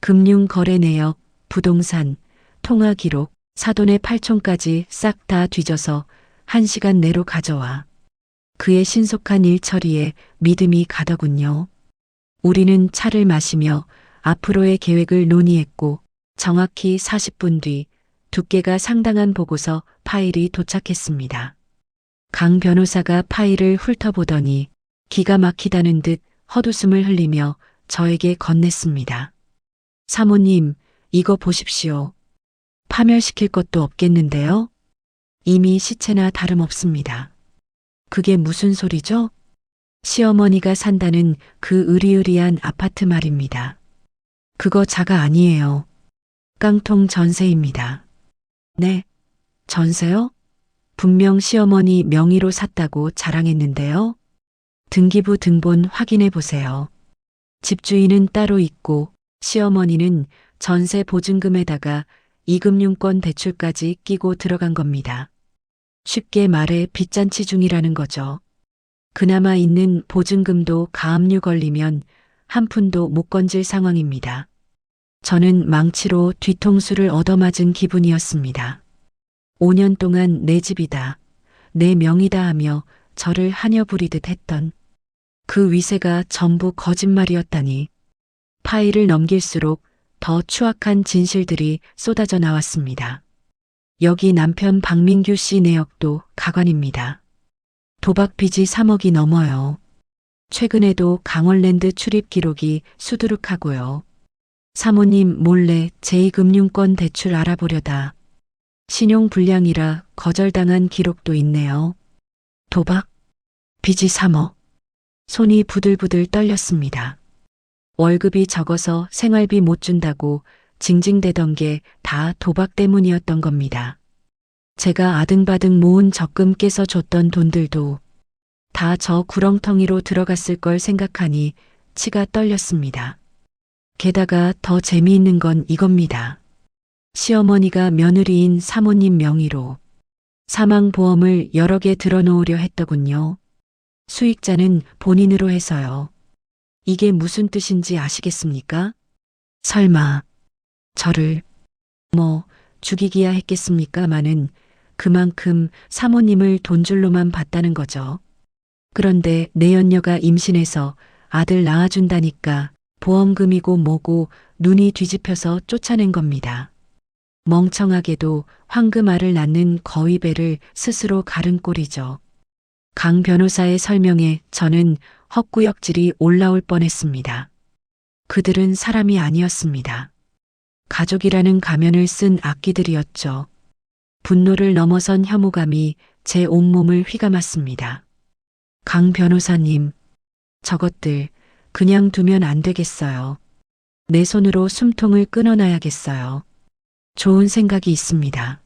금융거래 내역, 부동산, 통화 기록, 사돈의 팔촌까지 싹 다 뒤져서 1시간 내로 가져와. 그의 신속한 일 처리에 믿음이 가더군요. 우리는 차를 마시며 앞으로의 계획을 논의했고 정확히 40분 뒤 두께가 상당한 보고서 파일이 도착했습니다. 강 변호사가 파일을 훑어보더니 기가 막히다는 듯 헛웃음을 흘리며 저에게 건넸습니다. 사모님, 이거 보십시오. 파멸시킬 것도 없겠는데요? 이미 시체나 다름없습니다. 그게 무슨 소리죠? 시어머니가 산다는 그 으리으리한 아파트 말입니다. 그거 자가 아니에요. 깡통 전세입니다. 네, 전세요? 분명 시어머니 명의로 샀다고 자랑했는데요. 등기부 등본 확인해 보세요. 집주인은 따로 있고 시어머니는 전세 보증금에다가 이금융권 대출까지 끼고 들어간 겁니다. 쉽게 말해 빚잔치 중이라는 거죠. 그나마 있는 보증금도 가압류 걸리면 한 푼도 못 건질 상황입니다. 저는 망치로 뒤통수를 얻어맞은 기분이었습니다. 5년 동안 내 집이다, 내 명의다 하며 저를 하녀 부리듯 했던 그 위세가 전부 거짓말이었다니. 파일을 넘길수록 더 추악한 진실들이 쏟아져 나왔습니다. 여기 남편 박민규 씨 내역도 가관입니다. 도박 빚이 3억이 넘어요. 최근에도 강원랜드 출입 기록이 수두룩하고요. 사모님 몰래 제2금융권 대출 알아보려다 신용불량이라 거절당한 기록도 있네요. 도박? 빚이 3억. 손이 부들부들 떨렸습니다. 월급이 적어서 생활비 못 준다고 징징대던 게 다 도박 때문이었던 겁니다. 제가 아등바등 모은 적금 깨서 줬던 돈들도 다 저 구렁텅이로 들어갔을 걸 생각하니 치가 떨렸습니다. 게다가 더 재미있는 건 이겁니다. 시어머니가 며느리인 사모님 명의로 사망보험을 여러 개 들어놓으려 했더군요. 수익자는 본인으로 해서요. 이게 무슨 뜻인지 아시겠습니까? 설마 저를 죽이기야 했겠습니까마는 그만큼 사모님을 돈줄로만 봤다는 거죠. 그런데 내연녀가 임신해서 아들 낳아준다니까 보험금이고 뭐고 눈이 뒤집혀서 쫓아낸 겁니다. 멍청하게도 황금알을 낳는 거위배를 스스로 가른 꼴이죠. 강 변호사의 설명에 저는 헛구역질이 올라올 뻔했습니다. 그들은 사람이 아니었습니다. 가족이라는 가면을 쓴 악귀들이었죠. 분노를 넘어선 혐오감이 제 온몸을 휘감았습니다. 강 변호사님, 저것들 그냥 두면 안 되겠어요. 내 손으로 숨통을 끊어놔야겠어요. 좋은 생각이 있습니다.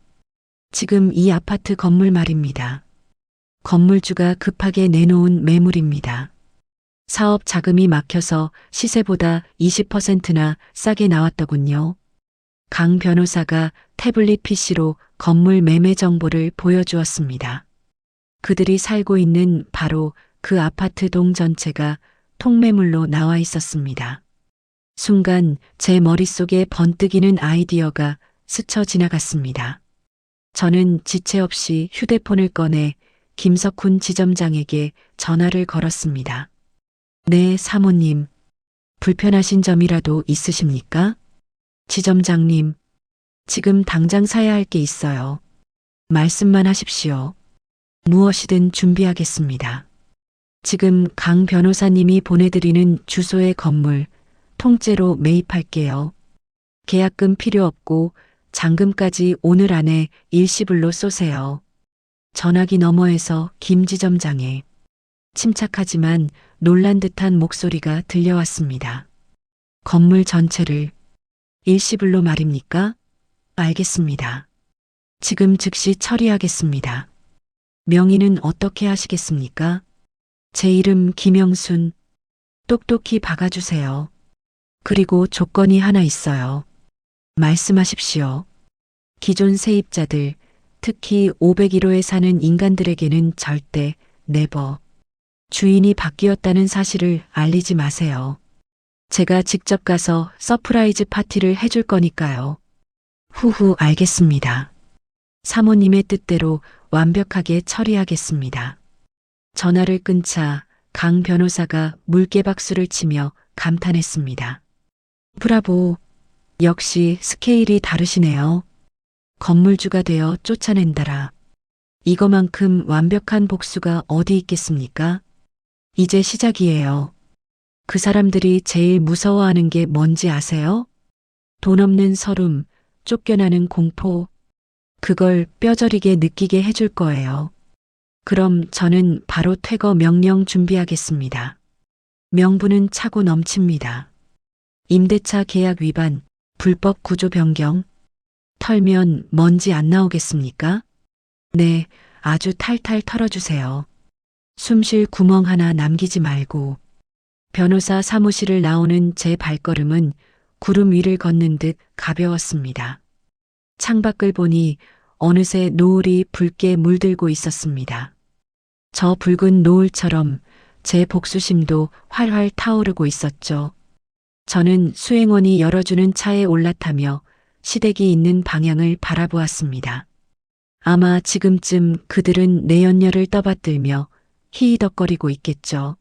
지금 이 아파트 건물 말입니다. 건물주가 급하게 내놓은 매물입니다. 사업 자금이 막혀서 시세보다 20%나 싸게 나왔더군요. 강 변호사가 태블릿 PC로 건물 매매 정보를 보여주었습니다. 그들이 살고 있는 바로 그 아파트 동 전체가 통매물로 나와 있었습니다. 순간 제 머릿속에 번뜩이는 아이디어가 스쳐 지나갔습니다. 저는 지체 없이 휴대폰을 꺼내 김석훈 지점장에게 전화를 걸었습니다. 네, 사모님. 불편하신 점이라도 있으십니까? 지점장님, 지금 당장 사야 할 게 있어요. 말씀만 하십시오. 무엇이든 준비하겠습니다. 지금 강 변호사님이 보내드리는 주소의 건물 통째로 매입할게요. 계약금 필요 없고 잔금까지 오늘 안에 일시불로 쏘세요. 전화기 너머에서 김 지점장의 침착하지만 놀란 듯한 목소리가 들려왔습니다. 건물 전체를 일시불로 말입니까? 알겠습니다. 지금 즉시 처리하겠습니다. 명의는 어떻게 하시겠습니까? 제 이름 김영순. 똑똑히 박아주세요. 그리고 조건이 하나 있어요. 말씀하십시오. 기존 세입자들, 특히 501호에 사는 인간들에게는 절대 네버 주인이 바뀌었다는 사실을 알리지 마세요. 제가 직접 가서 서프라이즈 파티를 해줄 거니까요. 후후, 알겠습니다. 사모님의 뜻대로 완벽하게 처리하겠습니다. 전화를 끊자 강 변호사가 물개박수를 치며 감탄했습니다. 브라보. 역시 스케일이 다르시네요. 건물주가 되어 쫓아낸다라. 이거만큼 완벽한 복수가 어디 있겠습니까? 이제 시작이에요. 그 사람들이 제일 무서워하는 게 뭔지 아세요? 돈 없는 서름, 쫓겨나는 공포. 그걸 뼈저리게 느끼게 해줄 거예요. 그럼 저는 바로 퇴거 명령 준비하겠습니다. 명분은 차고 넘칩니다. 임대차 계약 위반, 불법 구조 변경. 털면 먼지 안 나오겠습니까? 네, 아주 탈탈 털어주세요. 숨 쉴 구멍 하나 남기지 말고. 변호사 사무실을 나오는 제 발걸음은 구름 위를 걷는 듯 가벼웠습니다. 창밖을 보니 어느새 노을이 붉게 물들고 있었습니다. 저 붉은 노을처럼 제 복수심도 활활 타오르고 있었죠. 저는 수행원이 열어주는 차에 올라타며 시댁이 있는 방향을 바라보았습니다. 아마 지금쯤 그들은 내연녀를 떠받들며 히히덕거리고 있겠죠.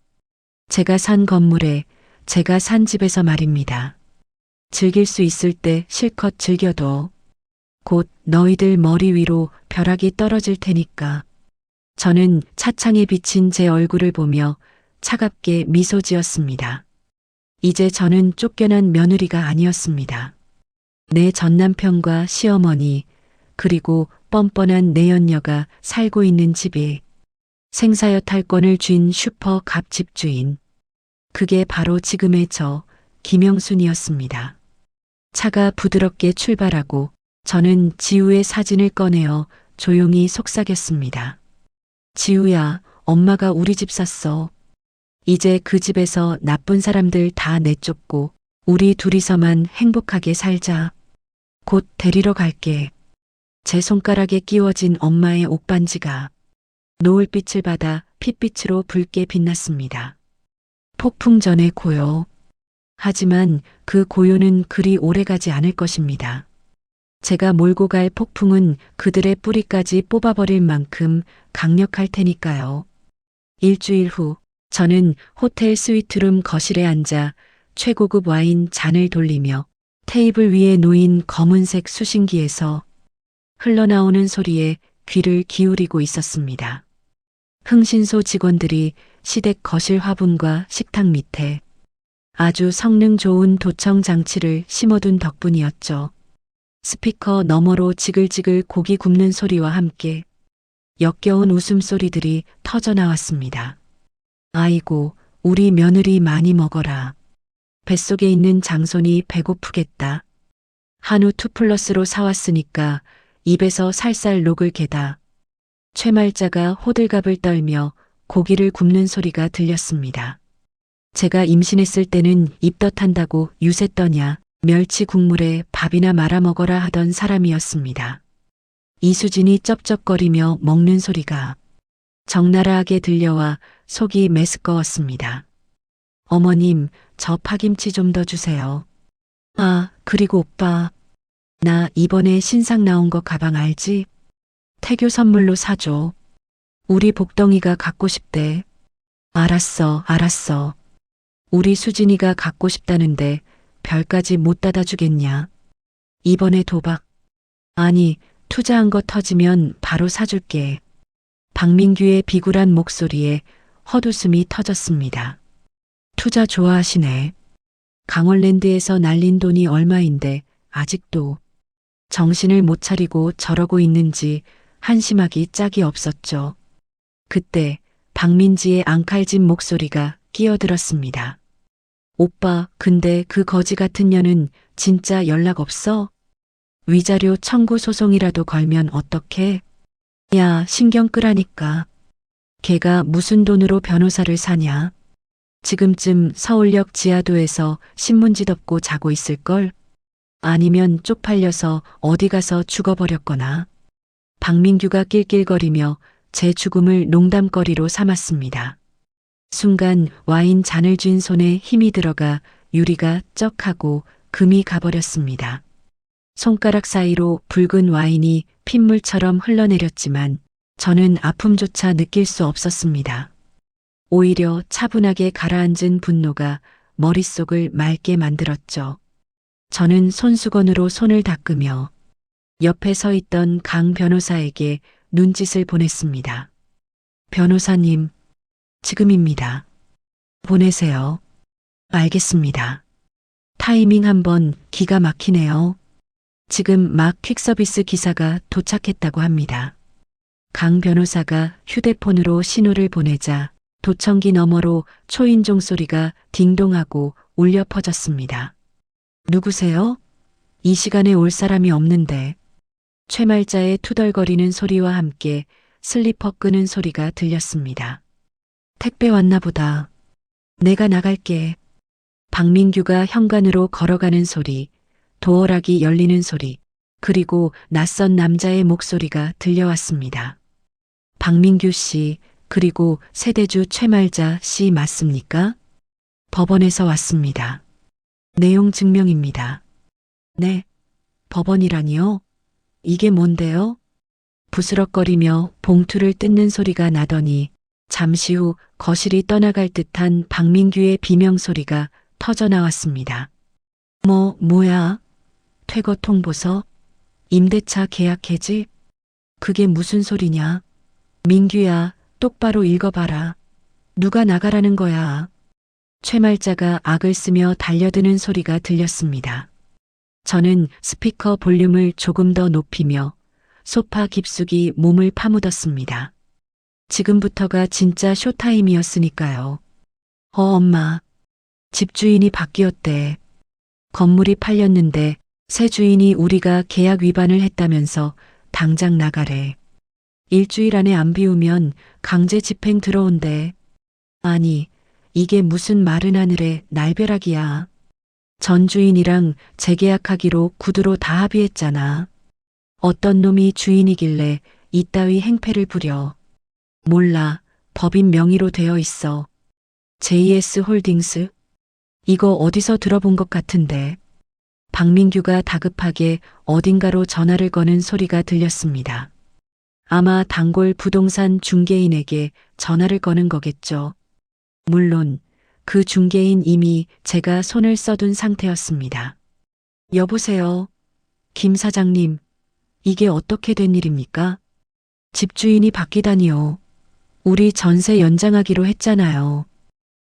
제가 산 건물에, 제가 산 집에서 말입니다. 즐길 수 있을 때 실컷 즐겨둬. 곧 너희들 머리 위로 벼락이 떨어질 테니까. 저는 차창에 비친 제 얼굴을 보며 차갑게 미소 지었습니다. 이제 저는 쫓겨난 며느리가 아니었습니다. 내 전남편과 시어머니, 그리고 뻔뻔한 내연녀가 살고 있는 집에 생사여 탈권을 쥔 슈퍼 갑 집주인. 그게 바로 지금의 저 김영순이었습니다. 차가 부드럽게 출발하고 저는 지우의 사진을 꺼내어 조용히 속삭였습니다. 지우야, 엄마가 우리 집 샀어. 이제 그 집에서 나쁜 사람들 다 내쫓고 우리 둘이서만 행복하게 살자. 곧 데리러 갈게. 제 손가락에 끼워진 엄마의 옷반지가 노을빛을 받아 핏빛으로 붉게 빛났습니다. 폭풍 전의 고요. 하지만 그 고요는 그리 오래가지 않을 것입니다. 제가 몰고 갈 폭풍은 그들의 뿌리까지 뽑아버릴 만큼 강력할 테니까요. 일주일 후 저는 호텔 스위트룸 거실에 앉아 최고급 와인 잔을 돌리며 테이블 위에 놓인 검은색 수신기에서 흘러나오는 소리에 귀를 기울이고 있었습니다. 흥신소 직원들이 시댁 거실 화분과 식탁 밑에 아주 성능 좋은 도청 장치를 심어둔 덕분이었죠. 스피커 너머로 지글지글 고기 굽는 소리와 함께 역겨운 웃음소리들이 터져 나왔습니다. 아이고, 우리 며느리 많이 먹어라. 뱃속에 있는 장손이 배고프겠다. 한우 2플러스로 사왔으니까 입에서 살살 녹을 게다. 최말자가 호들갑을 떨며 고기를 굽는 소리가 들렸습니다. 제가 임신했을 때는 입덧한다고 유세 떠냐 멸치 국물에 밥이나 말아 먹어라 하던 사람이었습니다. 이수진이 쩝쩝거리며 먹는 소리가 적나라하게 들려와 속이 메스꺼웠습니다. 어머님, 저 파김치 좀 더 주세요. 아, 그리고 오빠. 나 이번에 신상 나온 거 가방 알지? 태교 선물로 사줘. 우리 복덩이가 갖고 싶대. 알았어, 알았어. 우리 수진이가 갖고 싶다는데 별까지 못 따다 주겠냐. 이번에 도박. 아니, 투자한 거 터지면 바로 사줄게. 박민규의 비굴한 목소리에 헛웃음이 터졌습니다. 투자 좋아하시네. 강원랜드에서 날린 돈이 얼마인데 아직도 정신을 못 차리고 저러고 있는지 한심하기 짝이 없었죠. 그때 박민지의 앙칼진 목소리가 끼어들었습니다. 오빠, 근데 그 거지 같은 년은 진짜 연락 없어? 위자료 청구 소송이라도 걸면 어떡해? 야, 신경 끄라니까. 걔가 무슨 돈으로 변호사를 사냐? 지금쯤 서울역 지하도에서 신문지 덮고 자고 있을걸? 아니면 쪽팔려서 어디 가서 죽어버렸거나. 박민규가 낄낄거리며 제 죽음을 농담거리로 삼았습니다. 순간 와인 잔을 쥔 손에 힘이 들어가 유리가 쩍하고 금이 가버렸습니다. 손가락 사이로 붉은 와인이 핏물처럼 흘러내렸지만 저는 아픔조차 느낄 수 없었습니다. 오히려 차분하게 가라앉은 분노가 머릿속을 맑게 만들었죠. 저는 손수건으로 손을 닦으며 옆에 서 있던 강 변호사에게 눈짓을 보냈습니다. 변호사님, 지금입니다. 보내세요. 알겠습니다. 타이밍 한번 기가 막히네요. 지금 막 퀵서비스 기사가 도착했다고 합니다. 강 변호사가 휴대폰으로 신호를 보내자 도청기 너머로 초인종 소리가 딩동하고 울려 퍼졌습니다. 누구세요? 이 시간에 올 사람이 없는데. 최말자의 투덜거리는 소리와 함께 슬리퍼 끄는 소리가 들렸습니다. 택배 왔나 보다. 내가 나갈게. 박민규가 현관으로 걸어가는 소리, 도어락이 열리는 소리, 그리고 낯선 남자의 목소리가 들려왔습니다. 박민규 씨, 그리고 세대주 최말자 씨 맞습니까? 법원에서 왔습니다. 내용 증명입니다. 네, 법원이라니요? 이게 뭔데요? 부스럭거리며 봉투를 뜯는 소리가 나더니 잠시 후 거실이 떠나갈 듯한 박민규의 비명소리가 터져나왔습니다. 뭐야? 퇴거 통보서? 임대차 계약 해지? 그게 무슨 소리냐? 민규야, 똑바로 읽어봐라. 누가 나가라는 거야? 최말자가 악을 쓰며 달려드는 소리가 들렸습니다. 저는 스피커 볼륨을 조금 더 높이며 소파 깊숙이 몸을 파묻었습니다. 지금부터가 진짜 쇼타임이었으니까요. 엄마. 집주인이 바뀌었대. 건물이 팔렸는데 새 주인이 우리가 계약 위반을 했다면서 당장 나가래. 일주일 안에 안 비우면 강제 집행 들어온대. 아니, 이게 무슨 마른 하늘의 날벼락이야. 전 주인이랑 재계약하기로 구두로 다 합의했잖아. 어떤 놈이 주인이길래 이따위 행패를 부려. 몰라, 법인 명의로 되어 있어. JS 홀딩스? 이거 어디서 들어본 것 같은데. 박민규가 다급하게 어딘가로 전화를 거는 소리가 들렸습니다. 아마 단골 부동산 중개인에게 전화를 거는 거겠죠. 물론 그 중개인 이미 제가 손을 써둔 상태였습니다. 여보세요. 김 사장님, 이게 어떻게 된 일입니까? 집주인이 바뀌다니요. 우리 전세 연장하기로 했잖아요.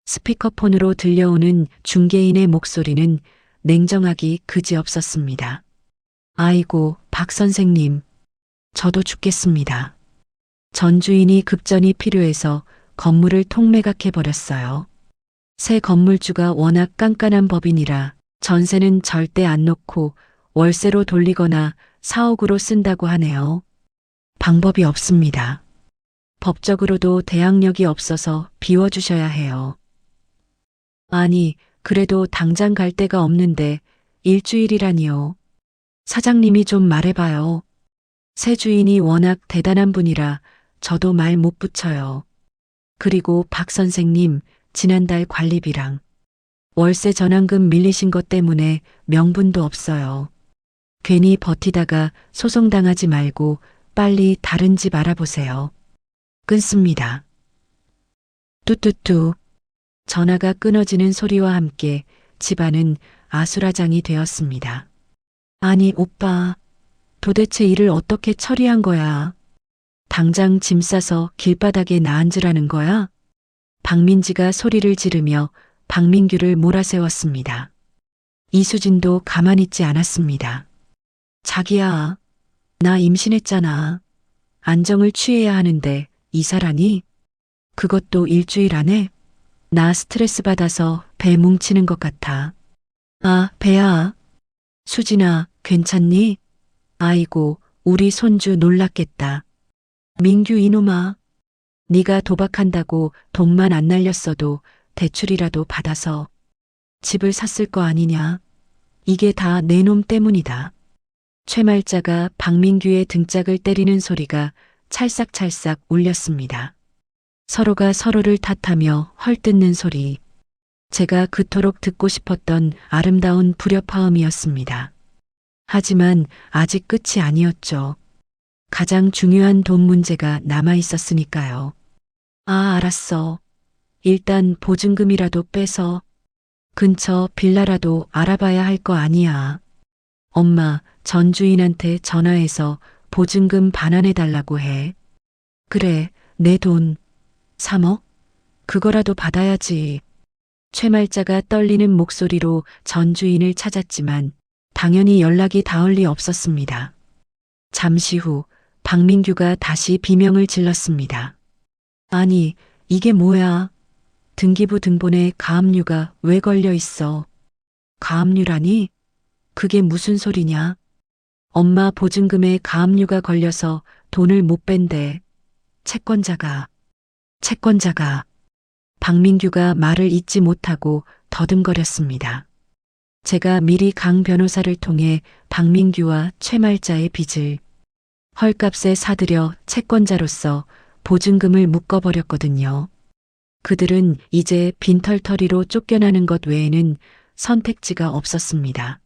스피커폰으로 들려오는 중개인의 목소리는 냉정하기 그지없었습니다. 아이고, 박 선생님. 저도 죽겠습니다. 전 주인이 급전이 필요해서 건물을 통매각해버렸어요. 새 건물주가 워낙 깐깐한 법인이라 전세는 절대 안 놓고 월세로 돌리거나 사옥으로 쓴다고 하네요. 방법이 없습니다. 법적으로도 대항력이 없어서 비워주셔야 해요. 아니, 그래도 당장 갈 데가 없는데 일주일이라니요. 사장님이 좀 말해봐요. 새 주인이 워낙 대단한 분이라 저도 말 못 붙여요. 그리고 박 선생님, 지난달 관리비랑 월세 전환금 밀리신 것 때문에 명분도 없어요. 괜히 버티다가 소송당하지 말고 빨리 다른 집 알아보세요. 끊습니다. 뚜뚜뚜. 전화가 끊어지는 소리와 함께 집안은 아수라장이 되었습니다. 아니, 오빠. 도대체 일을 어떻게 처리한 거야? 당장 짐 싸서 길바닥에 나앉으라는 거야? 박민지가 소리를 지르며 박민규를 몰아세웠습니다. 이수진도 가만히 있지 않았습니다. 자기야, 나 임신했잖아. 안정을 취해야 하는데 이사라니? 그것도 일주일 안에? 나 스트레스 받아서 배 뭉치는 것 같아. 아, 배야. 수진아, 괜찮니? 아이고, 우리 손주 놀랐겠다. 민규 이놈아. 네가 도박한다고 돈만 안 날렸어도 대출이라도 받아서 집을 샀을 거 아니냐. 이게 다 내 놈 때문이다. 최말자가 박민규의 등짝을 때리는 소리가 찰싹찰싹 울렸습니다. 서로가 서로를 탓하며 헐뜯는 소리. 제가 그토록 듣고 싶었던 아름다운 불협화음이었습니다. 하지만 아직 끝이 아니었죠. 가장 중요한 돈 문제가 남아 있었으니까요. 아, 알았어. 일단 보증금이라도 빼서 근처 빌라라도 알아봐야 할 거 아니야. 엄마, 전 주인한테 전화해서 보증금 반환해달라고 해. 그래, 내 돈 3억? 그거라도 받아야지. 최말자가 떨리는 목소리로 전 주인을 찾았지만 당연히 연락이 닿을 리 없었습니다. 잠시 후 박민규가 다시 비명을 질렀습니다. 아니, 이게 뭐야? 등기부 등본에 가압류가 왜 걸려 있어? 가압류라니? 그게 무슨 소리냐? 엄마 보증금에 가압류가 걸려서 돈을 못 뺀대. 채권자가. 박민규가 말을 잇지 못하고 더듬거렸습니다. 제가 미리 강 변호사를 통해 박민규와 최말자의 빚을 헐값에 사들여 채권자로서 보증금을 묶어버렸거든요. 그들은 이제 빈털터리로 쫓겨나는 것 외에는 선택지가 없었습니다.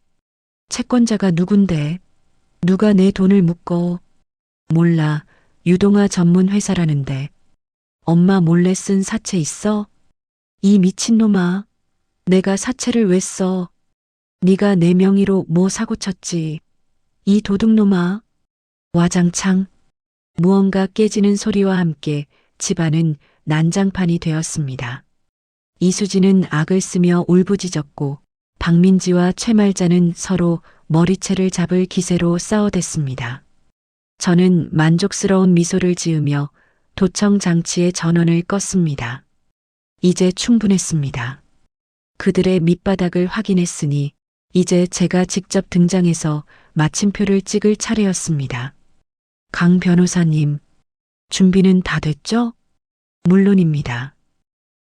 채권자가 누군데? 누가 내 돈을 묶어? 몰라. 유동화 전문 회사라는데. 엄마 몰래 쓴 사채 있어? 이 미친놈아. 내가 사채를 왜 써? 네가 내 명의로 뭐 사고 쳤지. 이 도둑놈아. 와장창. 무언가 깨지는 소리와 함께 집안은 난장판이 되었습니다. 이수진은 악을 쓰며 울부짖었고 박민지와 최말자는 서로 머리채를 잡을 기세로 싸워댔습니다. 저는 만족스러운 미소를 지으며 도청 장치의 전원을 껐습니다. 이제 충분했습니다. 그들의 밑바닥을 확인했으니 이제 제가 직접 등장해서 마침표를 찍을 차례였습니다. 강 변호사님, 준비는 다 됐죠? 물론입니다.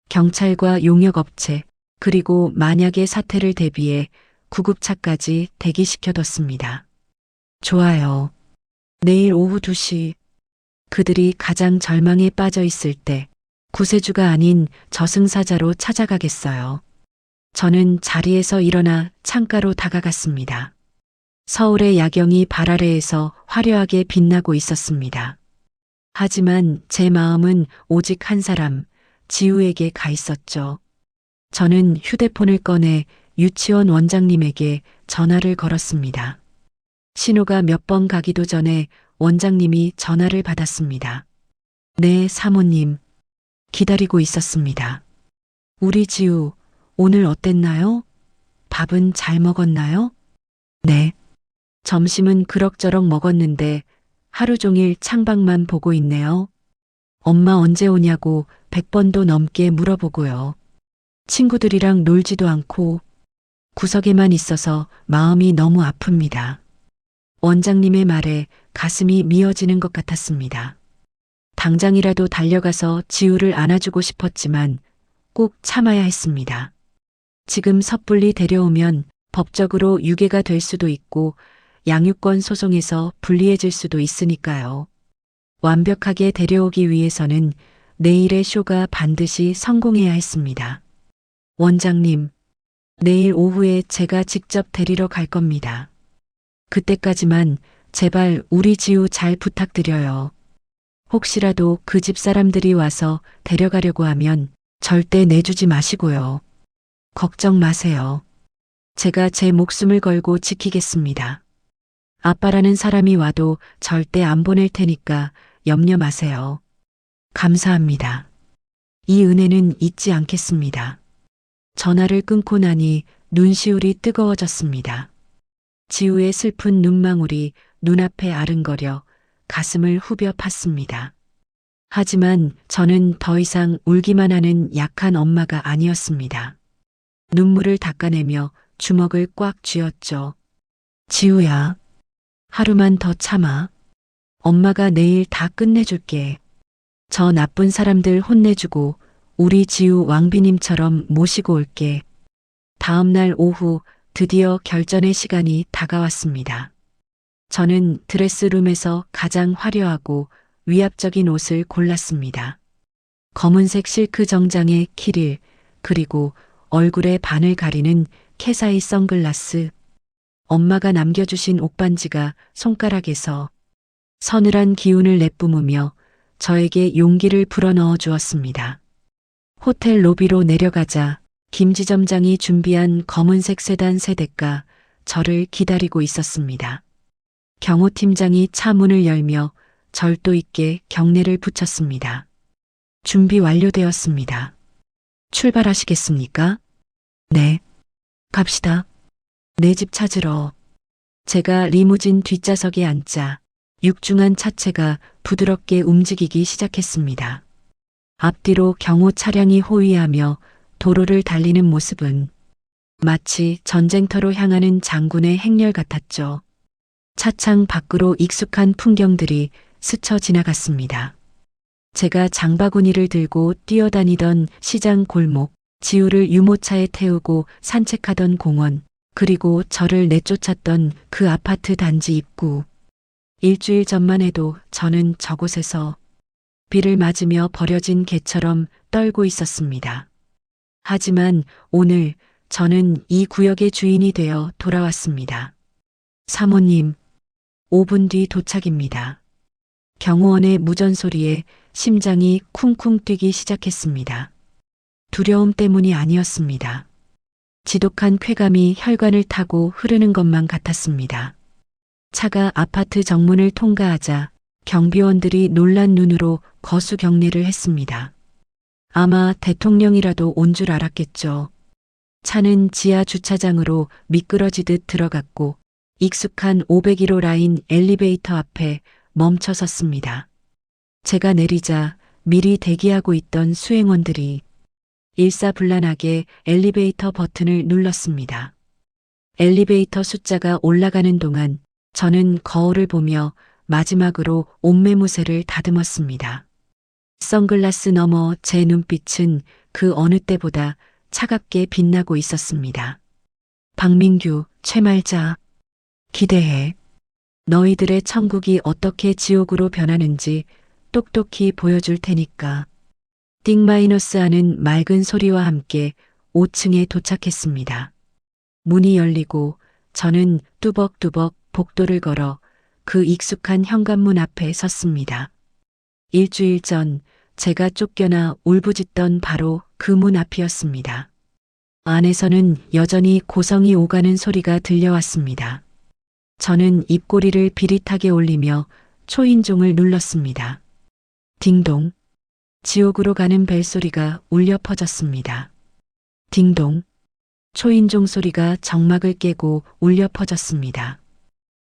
경찰과 용역업체, 그리고 만약의 사태를 대비해 구급차까지 대기시켜뒀습니다. 좋아요. 내일 오후 2시, 그들이 가장 절망에 빠져 있을 때 구세주가 아닌 저승사자로 찾아가겠어요. 저는 자리에서 일어나 창가로 다가갔습니다. 서울의 야경이 발 아래에서 화려하게 빛나고 있었습니다. 하지만 제 마음은 오직 한 사람, 지우에게 가 있었죠. 저는 휴대폰을 꺼내 유치원 원장님에게 전화를 걸었습니다. 신호가 몇 번 가기도 전에 원장님이 전화를 받았습니다. 네, 사모님. 기다리고 있었습니다. 우리 지우, 오늘 어땠나요? 밥은 잘 먹었나요? 네. 점심은 그럭저럭 먹었는데 하루 종일 창밖만 보고 있네요. 엄마 언제 오냐고 100번도 넘게 물어보고요. 친구들이랑 놀지도 않고 구석에만 있어서 마음이 너무 아픕니다. 원장님의 말에 가슴이 미어지는 것 같았습니다. 당장이라도 달려가서 지우를 안아주고 싶었지만 꼭 참아야 했습니다. 지금 섣불리 데려오면 법적으로 유괴가 될 수도 있고 양육권 소송에서 불리해질 수도 있으니까요. 완벽하게 데려오기 위해서는 내일의 쇼가 반드시 성공해야 했습니다. 원장님, 내일 오후에 제가 직접 데리러 갈 겁니다. 그때까지만 제발 우리 지우 잘 부탁드려요. 혹시라도 그 집 사람들이 와서 데려가려고 하면 절대 내주지 마시고요. 걱정 마세요. 제가 제 목숨을 걸고 지키겠습니다. 아빠라는 사람이 와도 절대 안 보낼 테니까 염려 마세요. 감사합니다. 이 은혜는 잊지 않겠습니다. 전화를 끊고 나니 눈시울이 뜨거워졌습니다. 지우의 슬픈 눈망울이 눈앞에 아른거려 가슴을 후벼 팠습니다. 하지만 저는 더 이상 울기만 하는 약한 엄마가 아니었습니다. 눈물을 닦아내며 주먹을 꽉 쥐었죠. 지우야, 하루만 더 참아. 엄마가 내일 다 끝내줄게. 저 나쁜 사람들 혼내주고 우리 지우 왕비님처럼 모시고 올게. 다음 날 오후 드디어 결전의 시간이 다가왔습니다. 저는 드레스룸에서 가장 화려하고 위압적인 옷을 골랐습니다. 검은색 실크 정장에 키릴, 그리고 얼굴에 반을 가리는 캐사이 선글라스. 엄마가 남겨주신 옥반지가 손가락에서 서늘한 기운을 내뿜으며 저에게 용기를 불어넣어 주었습니다. 호텔 로비로 내려가자 김지점장이 준비한 검은색 세단 세 대가 저를 기다리고 있었습니다. 경호 팀장이 차 문을 열며 절도 있게 경례를 붙였습니다. 준비 완료되었습니다. 출발하시겠습니까? 네. 갑시다. 내 집 찾으러. 제가 리무진 뒷좌석에 앉자 육중한 차체가 부드럽게 움직이기 시작했습니다. 앞뒤로 경호 차량이 호위하며 도로를 달리는 모습은 마치 전쟁터로 향하는 장군의 행렬 같았죠. 차창 밖으로 익숙한 풍경들이 스쳐 지나갔습니다. 제가 장바구니를 들고 뛰어다니던 시장 골목, 지우를 유모차에 태우고 산책하던 공원, 그리고 저를 내쫓았던 그 아파트 단지 입구. 일주일 전만 해도 저는 저곳에서 비를 맞으며 버려진 개처럼 떨고 있었습니다. 하지만 오늘 저는 이 구역의 주인이 되어 돌아왔습니다. 사모님, 5분 뒤 도착입니다. 경호원의 무전소리에 심장이 쿵쿵 뛰기 시작했습니다. 두려움 때문이 아니었습니다. 지독한 쾌감이 혈관을 타고 흐르는 것만 같았습니다. 차가 아파트 정문을 통과하자 경비원들이 놀란 눈으로 거수 경례를 했습니다. 아마 대통령이라도 온 줄 알았겠죠. 차는 지하 주차장으로 미끄러지듯 들어갔고 익숙한 501호 라인 엘리베이터 앞에 멈춰 섰습니다. 제가 내리자 미리 대기하고 있던 수행원들이 일사불란하게 엘리베이터 버튼을 눌렀습니다. 엘리베이터 숫자가 올라가는 동안 저는 거울을 보며 마지막으로 옷매무새를 다듬었습니다. 선글라스 너머 제 눈빛은 그 어느 때보다 차갑게 빛나고 있었습니다. 박민규, 최말자, 기대해. 너희들의 천국이 어떻게 지옥으로 변하는지 똑똑히 보여줄 테니까. 띵-마이너스 하는 맑은 소리와 함께 5층에 도착했습니다. 문이 열리고 저는 뚜벅뚜벅 복도를 걸어 그 익숙한 현관문 앞에 섰습니다. 일주일 전 제가 쫓겨나 울부짖던 바로 그 문 앞이었습니다. 안에서는 여전히 고성이 오가는 소리가 들려왔습니다. 저는 입꼬리를 비릿하게 올리며 초인종을 눌렀습니다. 딩동. 지옥으로 가는 벨소리가 울려 퍼졌습니다. 딩동. 초인종 소리가 정막을 깨고 울려 퍼졌습니다.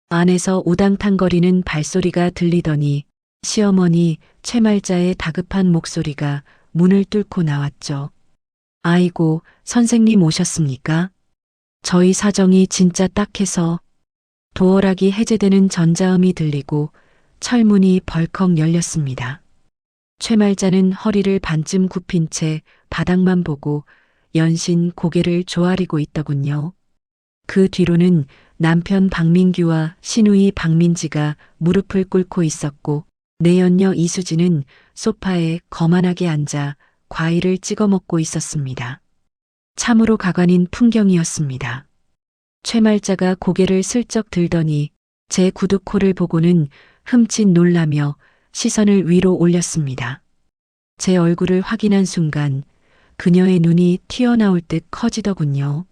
안에서 우당탕거리는 발소리가 들리더니 시어머니 최말자의 다급한 목소리가 문을 뚫고 나왔죠. 아이고, 선생님 오셨습니까? 저희 사정이 진짜 딱해서. 도어락이 해제되는 전자음이 들리고 철문이 벌컥 열렸습니다. 최말자는 허리를 반쯤 굽힌 채 바닥만 보고 연신 고개를 조아리고 있더군요. 그 뒤로는 남편 박민규와 시누이 박민지가 무릎을 꿇고 있었고 내연녀 이수진은 소파에 거만하게 앉아 과일을 찍어 먹고 있었습니다. 참으로 가관인 풍경이었습니다. 최말자가 고개를 슬쩍 들더니 제 구두코를 보고는 흠칫 놀라며 시선을 위로 올렸습니다. 제 얼굴을 확인한 순간 그녀의 눈이 튀어나올 듯 커지더군요.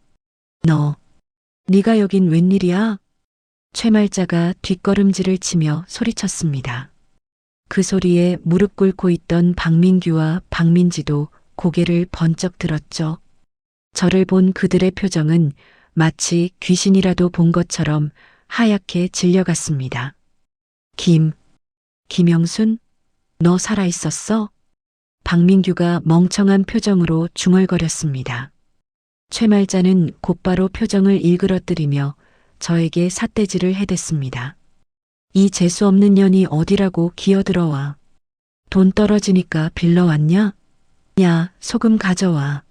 네가 여긴 웬일이야? 최말자가 뒷걸음질을 치며 소리쳤습니다. 그 소리에 무릎 꿇고 있던 박민규와 박민지도 고개를 번쩍 들었죠. 저를 본 그들의 표정은 마치 귀신이라도 본 것처럼 하얗게 질려갔습니다. 김영순? 너 살아있었어? 박민규가 멍청한 표정으로 중얼거렸습니다. 최말자는 곧바로 표정을 일그러뜨리며 저에게 삿대질을 해댔습니다. 이 재수없는 년이 어디라고 기어들어와. 돈 떨어지니까 빌러왔냐? 야, 소금 가져와.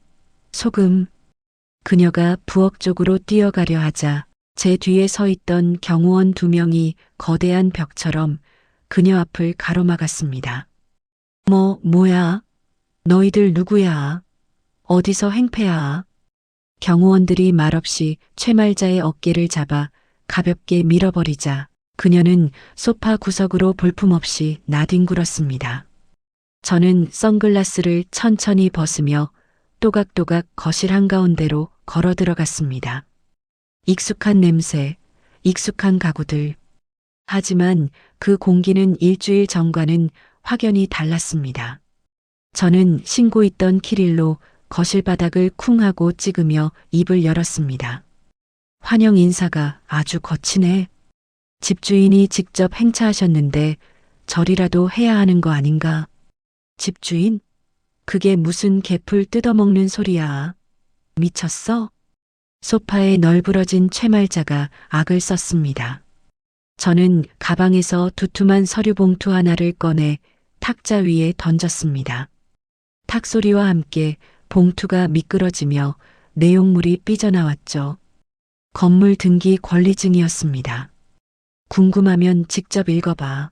소금. 그녀가 부엌 쪽으로 뛰어가려 하자 제 뒤에 서 있던 경호원 2명이 거대한 벽처럼 그녀 앞을 가로막았습니다. 뭐야? 너희들 누구야? 어디서 행패야? 경호원들이 말없이 최말자의 어깨를 잡아 가볍게 밀어버리자 그녀는 소파 구석으로 볼품없이 나뒹굴었습니다. 저는 선글라스를 천천히 벗으며 또각또각 거실 한가운데로 걸어 들어갔습니다. 익숙한 냄새, 익숙한 가구들. 하지만 그 공기는 일주일 전과는 확연히 달랐습니다. 저는 신고 있던 키릴로 거실 바닥을 쿵 하고 찍으며 입을 열었습니다. 환영 인사가 아주 거치네. 집주인이 직접 행차하셨는데 절이라도 해야 하는 거 아닌가? 집주인? 그게 무슨 개풀 뜯어먹는 소리야. 미쳤어? 소파에 널브러진 최말자가 악을 썼습니다. 저는 가방에서 두툼한 서류 봉투 하나를 꺼내 탁자 위에 던졌습니다. 탁 소리와 함께 봉투가 미끄러지며 내용물이 삐져나왔죠. 건물 등기 권리증이었습니다. 궁금하면 직접 읽어봐.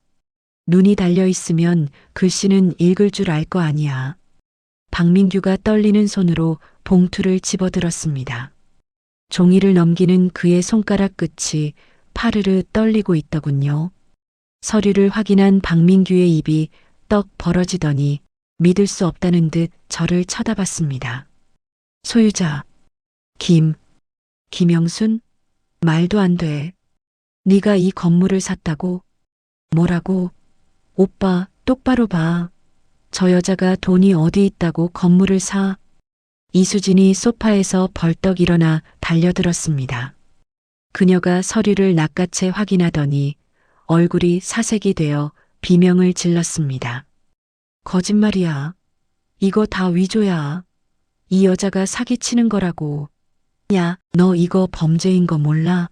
눈이 달려 있으면 글씨는 읽을 줄 알 거 아니야. 박민규가 떨리는 손으로 봉투를 집어들었습니다. 종이를 넘기는 그의 손가락 끝이 파르르 떨리고 있더군요. 서류를 확인한 박민규의 입이 떡 벌어지더니 믿을 수 없다는 듯 저를 쳐다봤습니다. 소유자 김영순? 말도 안 돼. 네가 이 건물을 샀다고? 뭐라고? 오빠 똑바로 봐. 저 여자가 돈이 어디 있다고 건물을 사? 이수진이 소파에서 벌떡 일어나 달려들었습니다. 그녀가 서류를 낚아채 확인하더니 얼굴이 사색이 되어 비명을 질렀습니다. 거짓말이야. 이거 다 위조야. 이 여자가 사기치는 거라고. 야, 너 이거 범죄인 거 몰라?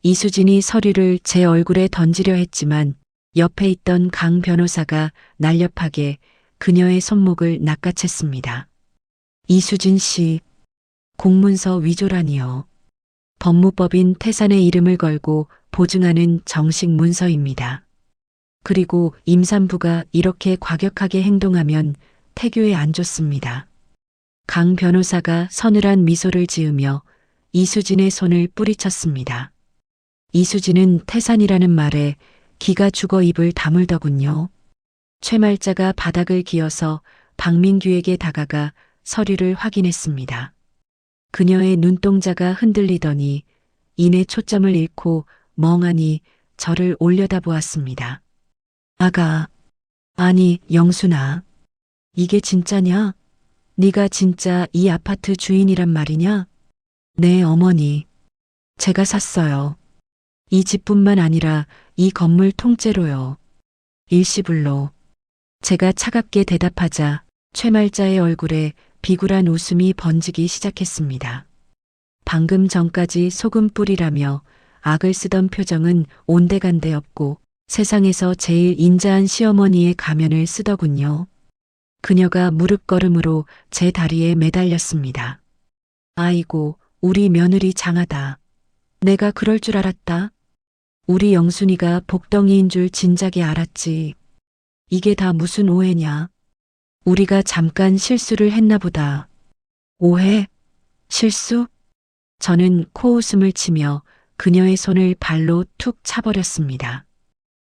이수진이 서류를 제 얼굴에 던지려 했지만 옆에 있던 강 변호사가 날렵하게 그녀의 손목을 낚아챘습니다. 이수진 씨, 공문서 위조라니요. 법무법인 태산의 이름을 걸고 보증하는 정식 문서입니다. 그리고 임산부가 이렇게 과격하게 행동하면 태교에 안 좋습니다. 강 변호사가 서늘한 미소를 지으며 이수진의 손을 뿌리쳤습니다. 이수진은 태산이라는 말에 기가 죽어 입을 다물더군요. 최말자가 바닥을 기어서 박민규에게 다가가 서류를 확인했습니다. 그녀의 눈동자가 흔들리더니 이내 초점을 잃고 멍하니 저를 올려다보았습니다. 아니 영순아, 이게 진짜냐? 네가 진짜 이 아파트 주인이란 말이냐? 네 어머니, 제가 샀어요. 이 집뿐만 아니라 이 건물 통째로요. 일시불로. 제가 차갑게 대답하자 최말자의 얼굴에 비굴한 웃음이 번지기 시작했습니다. 방금 전까지 소금뿌리라며 악을 쓰던 표정은 온데간데 없고 세상에서 제일 인자한 시어머니의 가면을 쓰더군요. 그녀가 무릎걸음으로 제 다리에 매달렸습니다. 아이고, 우리 며느리 장하다. 내가 그럴 줄 알았다. 우리 영순이가 복덩이인 줄 진작에 알았지. 이게 다 무슨 오해냐. 우리가 잠깐 실수를 했나 보다. 오해? 실수? 저는 코웃음을 치며 그녀의 손을 발로 툭 차버렸습니다.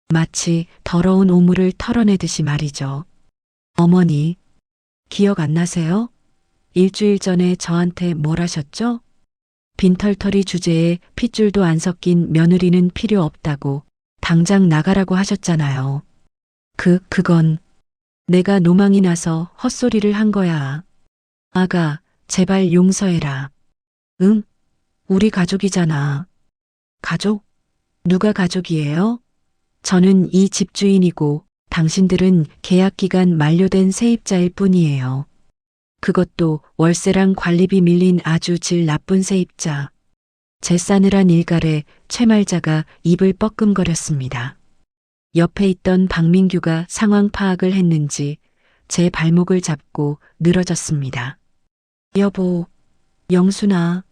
마치 더러운 오물을 털어내듯이 말이죠. 어머니, 기억 안 나세요? 일주일 전에 저한테 뭘 하셨죠? 빈털터리 주제에 핏줄도 안 섞인 며느리는 필요 없다고 당장 나가라고 하셨잖아요. 그건 내가 노망이 나서 헛소리를 한 거야. 아가, 제발 용서해라. 응? 우리 가족이잖아. 가족? 누가 가족이에요? 저는 이 집주인이고 당신들은 계약기간 만료된 세입자일 뿐이에요. 그것도 월세랑 관리비 밀린 아주 질 나쁜 세입자. 제 싸늘한 일갈에 최말자가 입을 뻐끔거렸습니다. 옆에 있던 박민규가 상황 파악을 했는지 제 발목을 잡고 늘어졌습니다. 여보, 영순아,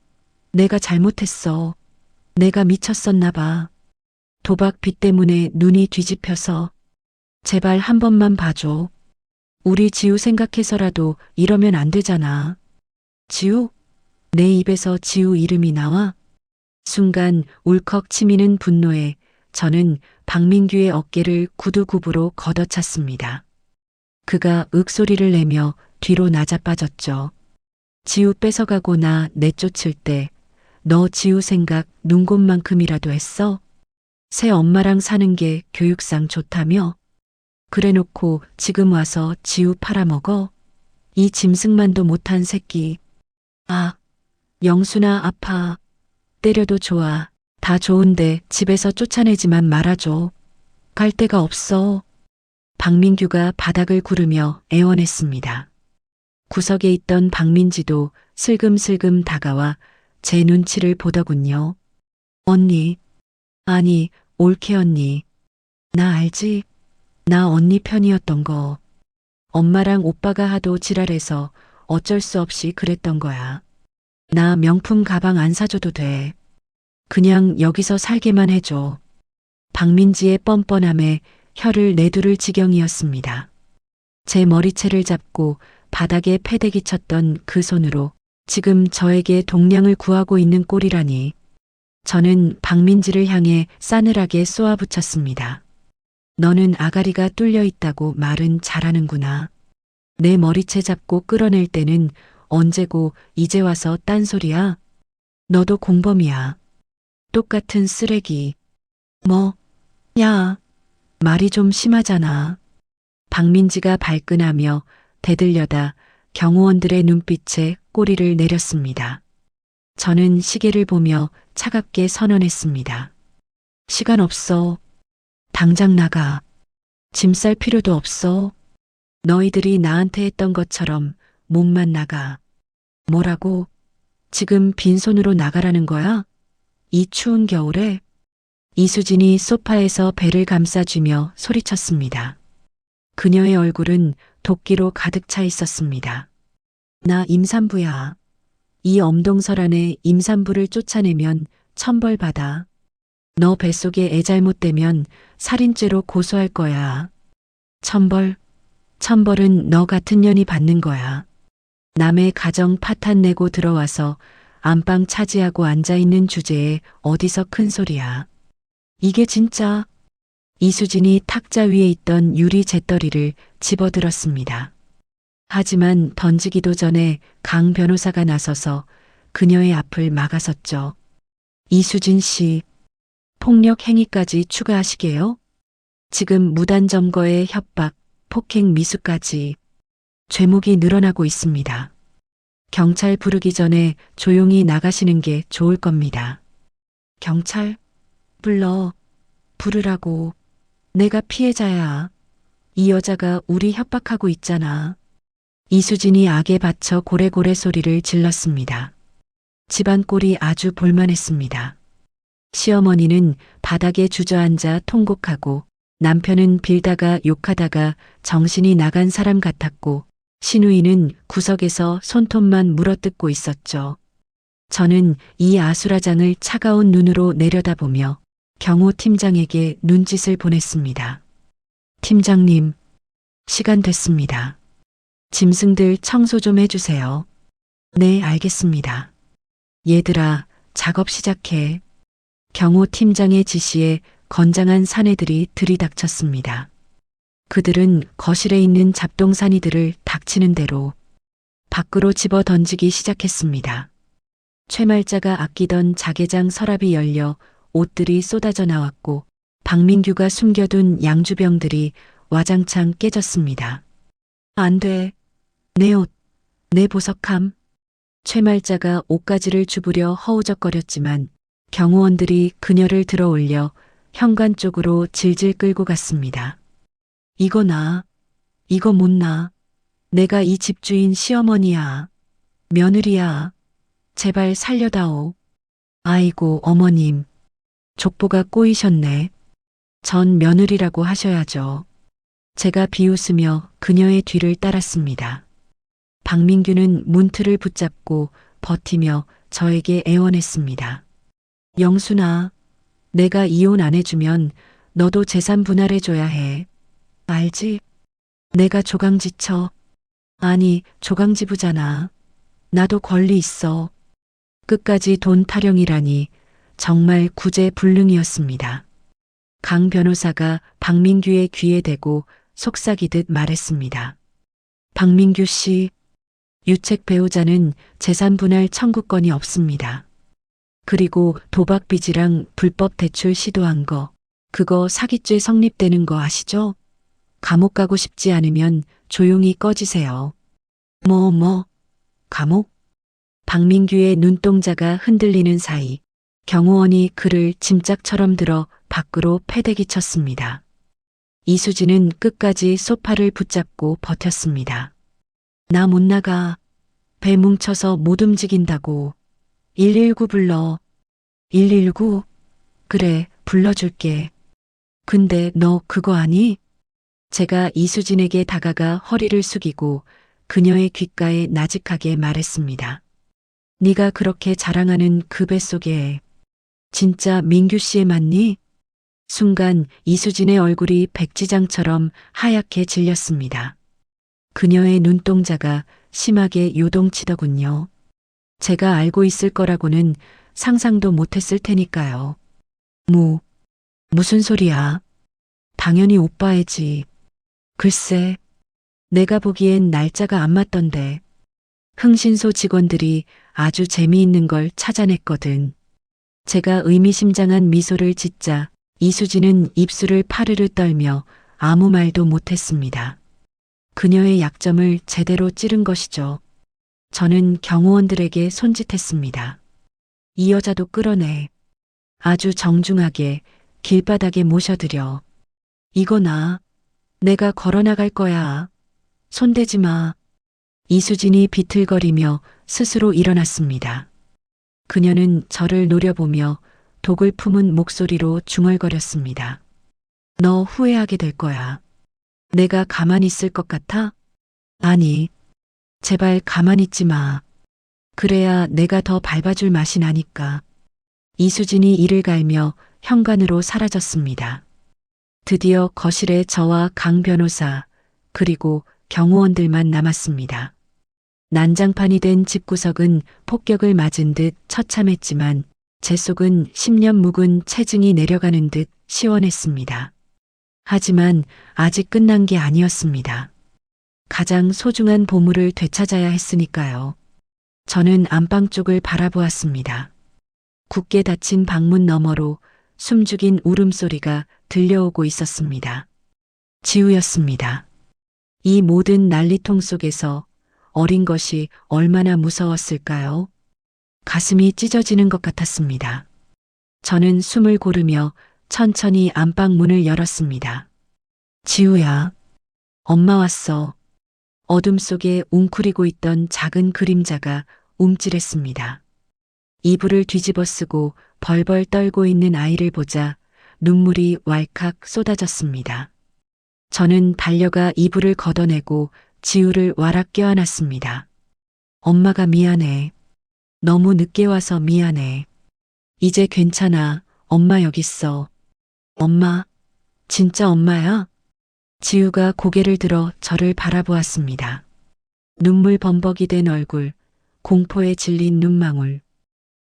내가 잘못했어. 내가 미쳤었나 봐. 도박 빚 때문에 눈이 뒤집혀서 제발 한 번만 봐줘. 우리 지우 생각해서라도 이러면 안 되잖아. 지우? 내 입에서 지우 이름이 나와? 순간 울컥 치미는 분노에 저는 박민규의 어깨를 구두굽으로 걷어찼습니다. 그가 윽소리를 내며 뒤로 나자빠졌죠. 지우 뺏어가고 나 내쫓을 때 너 지우 생각 눈곱만큼이라도 했어? 새 엄마랑 사는 게 교육상 좋다며? 그래놓고 지금 와서 지우 팔아먹어? 이 짐승만도 못한 새끼. 아, 영순아 아파. 때려도 좋아. 다 좋은데 집에서 쫓아내지만 말아줘. 갈 데가 없어. 박민규가 바닥을 구르며 애원했습니다. 구석에 있던 박민지도 슬금슬금 다가와 제 눈치를 보더군요. 언니, 아니, 올케 언니. 나 알지? 나 언니 편이었던 거. 엄마랑 오빠가 하도 지랄해서 어쩔 수 없이 그랬던 거야. 나 명품 가방 안 사줘도 돼. 그냥 여기서 살게만 해줘. 박민지의 뻔뻔함에 혀를 내두를 지경이었습니다. 제 머리채를 잡고 바닥에 패대기 쳤던 그 손으로 지금 저에게 동량을 구하고 있는 꼴이라니. 저는 박민지를 향해 싸늘하게 쏘아붙였습니다. 너는 아가리가 뚫려 있다고 말은 잘하는구나. 내 머리채 잡고 끌어낼 때는 언제고 이제 와서 딴소리야? 너도 공범이야. 똑같은 쓰레기. 뭐? 야, 말이 좀 심하잖아. 박민지가 발끈하며 대들려다 경호원들의 눈빛에 꼬리를 내렸습니다. 저는 시계를 보며 차갑게 선언했습니다. 시간 없어. 당장 나가. 짐 쌀 필요도 없어. 너희들이 나한테 했던 것처럼 몸만 나가. 뭐라고? 지금 빈손으로 나가라는 거야? 이 추운 겨울에? 이수진이 소파에서 배를 감싸쥐며 소리쳤습니다. 그녀의 얼굴은 도끼로 가득 차 있었습니다. 나 임산부야. 이 엄동설 안에 임산부를 쫓아내면 천벌받아. 너 뱃속에 애 잘못되면 살인죄로 고소할 거야. 천벌은 너 같은 년이 받는 거야. 남의 가정 파탄 내고 들어와서 안방 차지하고 앉아있는 주제에 어디서 큰 소리야. 이게 진짜. 이수진이 탁자 위에 있던 유리 재떨이를 집어들었습니다. 하지만 던지기도 전에 강 변호사가 나서서 그녀의 앞을 막아섰죠. 이수진 씨, 폭력 행위까지 추가하시게요? 지금 무단 점거에 협박, 폭행 미수까지 죄목이 늘어나고 있습니다. 경찰 부르기 전에 조용히 나가시는 게 좋을 겁니다. 경찰? 부르라고. 내가 피해자야. 이 여자가 우리 협박하고 있잖아. 이수진이 악에 받쳐 고래고래 소리를 질렀습니다. 집안 꼴이 아주 볼만했습니다. 시어머니는 바닥에 주저앉아 통곡하고 남편은 빌다가 욕하다가 정신이 나간 사람 같았고 시누이는 구석에서 손톱만 물어뜯고 있었죠. 저는 이 아수라장을 차가운 눈으로 내려다보며 경호 팀장에게 눈짓을 보냈습니다. 팀장님, 시간 됐습니다. 짐승들 청소 좀 해주세요. 네, 알겠습니다. 얘들아, 작업 시작해. 경호 팀장의 지시에 건장한 사내들이 들이닥쳤습니다. 그들은 거실에 있는 잡동사니들을 닥치는 대로 밖으로 집어 던지기 시작했습니다. 최말자가 아끼던 자개장 서랍이 열려 옷들이 쏟아져 나왔고 박민규가 숨겨둔 양주병들이 와장창 깨졌습니다. 안 돼. 내 옷, 내 보석함. 최말자가 옷가지를 주부려 허우적거렸지만 경호원들이 그녀를 들어 올려 현관 쪽으로 질질 끌고 갔습니다. 이거 나, 이거 못 나. 내가 이 집주인 시어머니야. 며느리야. 제발 살려다오. 아이고 어머님. 족보가 꼬이셨네. 전 며느리라고 하셔야죠. 제가 비웃으며 그녀의 뒤를 따랐습니다. 박민규는 문틀을 붙잡고 버티며 저에게 애원했습니다. 영순아, 내가 이혼 안 해주면 너도 재산 분할해줘야 해. 알지? 내가 조강지처. 아니, 조강지부잖아. 나도 권리 있어. 끝까지 돈 타령이라니 정말 구제불능이었습니다. 강 변호사가 박민규의 귀에 대고 속삭이듯 말했습니다. 박민규 씨, 유책 배우자는 재산 분할 청구권이 없습니다. 그리고 도박 빚이랑 불법 대출 시도한 거, 그거 사기죄 성립되는 거 아시죠? 감옥 가고 싶지 않으면 조용히 꺼지세요. 감옥? 박민규의 눈동자가 흔들리는 사이 경호원이 그를 짐짝처럼 들어 밖으로 패대기 쳤습니다. 이수진은 끝까지 소파를 붙잡고 버텼습니다. 나 못 나가. 배 뭉쳐서 못 움직인다고. 119 불러. 119? 그래, 불러줄게. 근데 너 그거 아니? 제가 이수진에게 다가가 허리를 숙이고 그녀의 귓가에 나직하게 말했습니다. 네가 그렇게 자랑하는 그 뱃속에 진짜 민규 씨에 맞니? 순간 이수진의 얼굴이 백지장처럼 하얗게 질렸습니다. 그녀의 눈동자가 심하게 요동치더군요. 제가 알고 있을 거라고는 상상도 못했을 테니까요. 무슨 소리야? 당연히 오빠의 글쎄, 내가 보기엔 날짜가 안 맞던데. 흥신소 직원들이 아주 재미있는 걸 찾아냈거든. 제가 의미심장한 미소를 짓자 이수진은 입술을 파르르 떨며 아무 말도 못했습니다. 그녀의 약점을 제대로 찌른 것이죠. 저는 경호원들에게 손짓했습니다. 이 여자도 끌어내. 아주 정중하게 길바닥에 모셔드려. 이거 나. 내가 걸어나갈 거야. 손대지 마. 이수진이 비틀거리며 스스로 일어났습니다. 그녀는 저를 노려보며 독을 품은 목소리로 중얼거렸습니다. 너 후회하게 될 거야. 내가 가만히 있을 것 같아? 아니, 제발 가만히 있지 마. 그래야 내가 더 밟아줄 맛이 나니까. 이수진이 이를 갈며 현관으로 사라졌습니다. 드디어 거실에 저와 강 변호사 그리고 경호원들만 남았습니다. 난장판이 된 집구석은 폭격을 맞은 듯 처참했지만 제 속은 10년 묵은 체증이 내려가는 듯 시원했습니다. 하지만 아직 끝난 게 아니었습니다. 가장 소중한 보물을 되찾아야 했으니까요. 저는 안방 쪽을 바라보았습니다. 굳게 닫힌 방문 너머로 숨죽인 울음소리가 들려오고 있었습니다. 지우였습니다. 이 모든 난리통 속에서 어린 것이 얼마나 무서웠을까요? 가슴이 찢어지는 것 같았습니다. 저는 숨을 고르며 천천히 안방 문을 열었습니다. 지우야, 엄마 왔어. 어둠 속에 웅크리고 있던 작은 그림자가 움찔했습니다. 이불을 뒤집어 쓰고 벌벌 떨고 있는 아이를 보자 눈물이 왈칵 쏟아졌습니다. 저는 달려가 이불을 걷어내고 지우를 와락 껴안았습니다. 엄마가 미안해. 너무 늦게 와서 미안해. 이제 괜찮아. 엄마 여기 있어. 엄마, 진짜 엄마야? 지우가 고개를 들어 저를 바라보았습니다. 눈물 범벅이 된 얼굴, 공포에 질린 눈망울.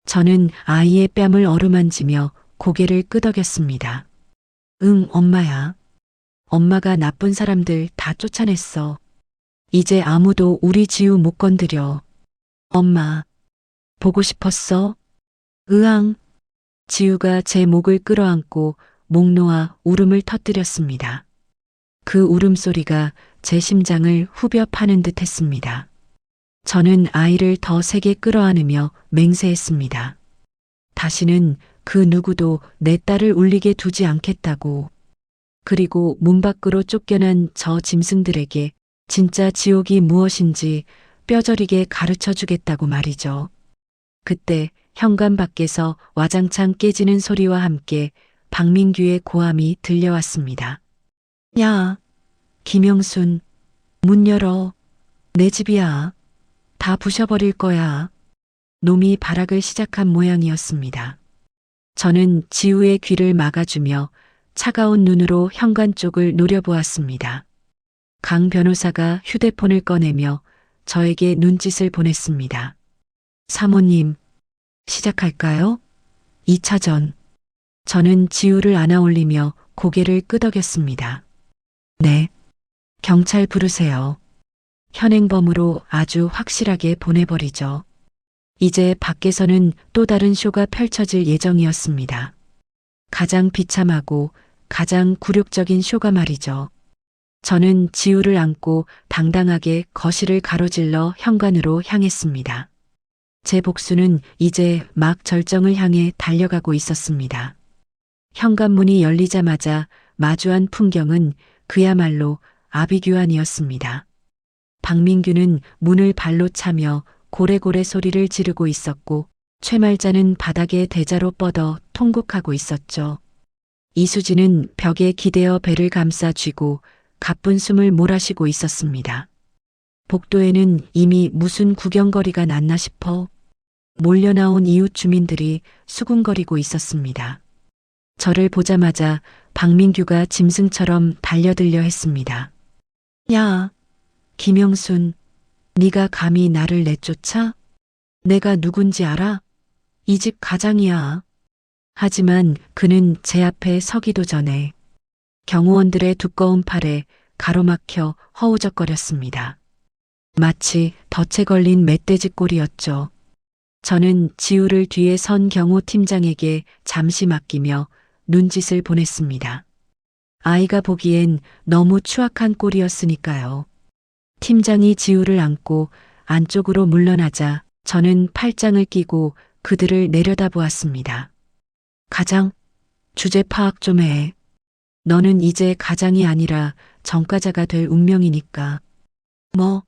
저는 아이의 뺨을 어루만지며 고개를 끄덕였습니다. 응, 엄마야. 엄마가 나쁜 사람들 다 쫓아냈어. 이제 아무도 우리 지우 못 건드려. 엄마, 보고 싶었어? 으앙. 지우가 제 목을 끌어안고 목 놓아 울음을 터뜨렸습니다. 그 울음소리가 제 심장을 후벼 파는 듯 했습니다. 저는 아이를 더 세게 끌어안으며 맹세했습니다. 다시는 그 누구도 내 딸을 울리게 두지 않겠다고. 그리고 문 밖으로 쫓겨난 저 짐승들에게 진짜 지옥이 무엇인지 뼈저리게 가르쳐 주겠다고 말이죠. 그때 현관 밖에서 와장창 깨지는 소리와 함께 박민규의 고함이 들려왔습니다. 야, 김영순, 문 열어. 내 집이야. 다 부셔버릴 거야. 놈이 발악을 시작한 모양이었습니다. 저는 지우의 귀를 막아주며 차가운 눈으로 현관 쪽을 노려보았습니다. 강 변호사가 휴대폰을 꺼내며 저에게 눈짓을 보냈습니다. 사모님, 시작할까요? 2차전. 저는 지우를 안아올리며 고개를 끄덕였습니다. 네. 경찰 부르세요. 현행범으로 아주 확실하게 보내버리죠. 이제 밖에서는 또 다른 쇼가 펼쳐질 예정이었습니다. 가장 비참하고 가장 굴욕적인 쇼가 말이죠. 저는 지우를 안고 당당하게 거실을 가로질러 현관으로 향했습니다. 제 복수는 이제 막 절정을 향해 달려가고 있었습니다. 현관문이 열리자마자 마주한 풍경은 그야말로 아비규환이었습니다. 박민규는 문을 발로 차며 고래고래 소리를 지르고 있었고 최말자는 바닥에 대자로 뻗어 통곡하고 있었죠. 이수진은 벽에 기대어 배를 감싸 쥐고 가쁜 숨을 몰아쉬고 있었습니다. 복도에는 이미 무슨 구경거리가 났나 싶어 몰려나온 이웃 주민들이 수군거리고 있었습니다. 저를 보자마자 박민규가 짐승처럼 달려들려 했습니다. 야, 김영순, 네가 감히 나를 내쫓아? 내가 누군지 알아? 이 집 가장이야. 하지만 그는 제 앞에 서기도 전에 경호원들의 두꺼운 팔에 가로막혀 허우적거렸습니다. 마치 덫에 걸린 멧돼지 꼴이었죠. 저는 지우를 뒤에 선 경호팀장에게 잠시 맡기며 눈짓을 보냈습니다. 아이가 보기엔 너무 추악한 꼴이었으니까요. 팀장이 지우를 안고 안쪽으로 물러나자 저는 팔짱을 끼고 그들을 내려다보았습니다. 가장, 주제 파악 좀 해. 너는 이제 가장이 아니라 전과자가 될 운명이니까. 뭐,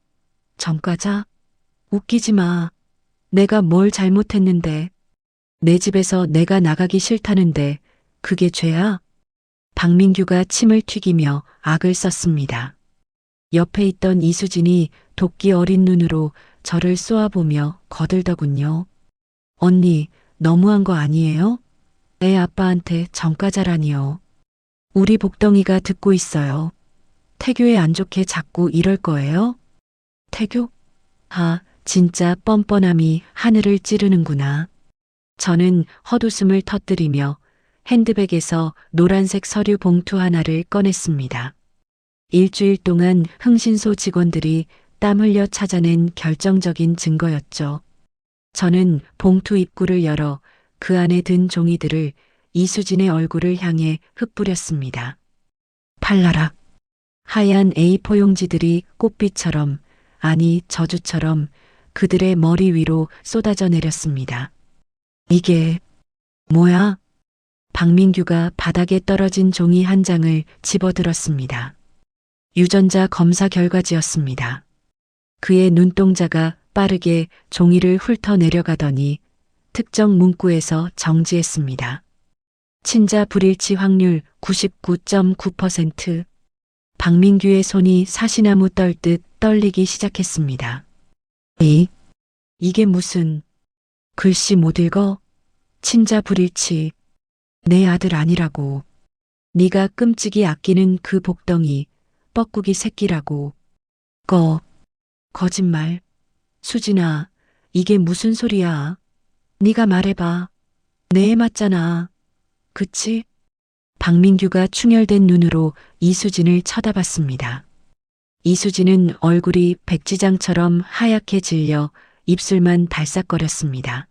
전과자? 웃기지 마. 내가 뭘 잘못했는데. 내 집에서 내가 나가기 싫다는데 그게 죄야? 박민규가 침을 튀기며 악을 썼습니다. 옆에 있던 이수진이 도끼 어린 눈으로 저를 쏘아보며 거들더군요. 언니, 너무한 거 아니에요? 애 아빠한테 전과자라니요. 우리 복덩이가 듣고 있어요. 태교에 안 좋게 자꾸 이럴 거예요? 태교? 아, 진짜 뻔뻔함이 하늘을 찌르는구나. 저는 헛웃음을 터뜨리며 핸드백에서 노란색 서류 봉투 하나를 꺼냈습니다. 일주일 동안 흥신소 직원들이 땀 흘려 찾아낸 결정적인 증거였죠. 저는 봉투 입구를 열어 그 안에 든 종이들을 이수진의 얼굴을 향해 흩뿌렸습니다. 팔라락. 하얀 A4 용지들이 꽃빛처럼, 아니 저주처럼 그들의 머리 위로 쏟아져 내렸습니다. 이게 뭐야? 박민규가 바닥에 떨어진 종이 한 장을 집어들었습니다. 유전자 검사 결과지였습니다. 그의 눈동자가 빠르게 종이를 훑어 내려가더니 특정 문구에서 정지했습니다. 친자 불일치 확률 99.9%. 박민규의 손이 사시나무 떨듯 떨리기 시작했습니다. 이게 무슨 글씨 못 읽어? 친자 불일치. 내 아들 아니라고. 네가 끔찍이 아끼는 그 복덩이 뻐꾸기 새끼라고. 거짓말. 수진아, 이게 무슨 소리야? 네가 말해봐. 내 애 맞잖아. 그치? 박민규가 충혈된 눈으로 이수진을 쳐다봤습니다. 이수진은 얼굴이 백지장처럼 하얗게 질려 입술만 달싹거렸습니다.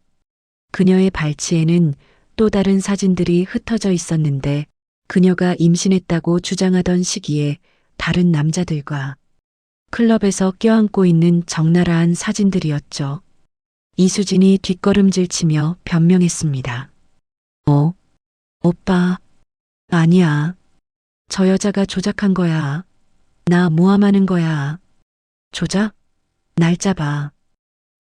그녀의 발치에는 또 다른 사진들이 흩어져 있었는데 그녀가 임신했다고 주장하던 시기에 다른 남자들과 클럽에서 껴안고 있는 적나라한 사진들이었죠. 이수진이 뒷걸음질 치며 변명했습니다. 오빠. 아니야. 저 여자가 조작한 거야. 나 모함하는 거야. 조작? 날짜 봐.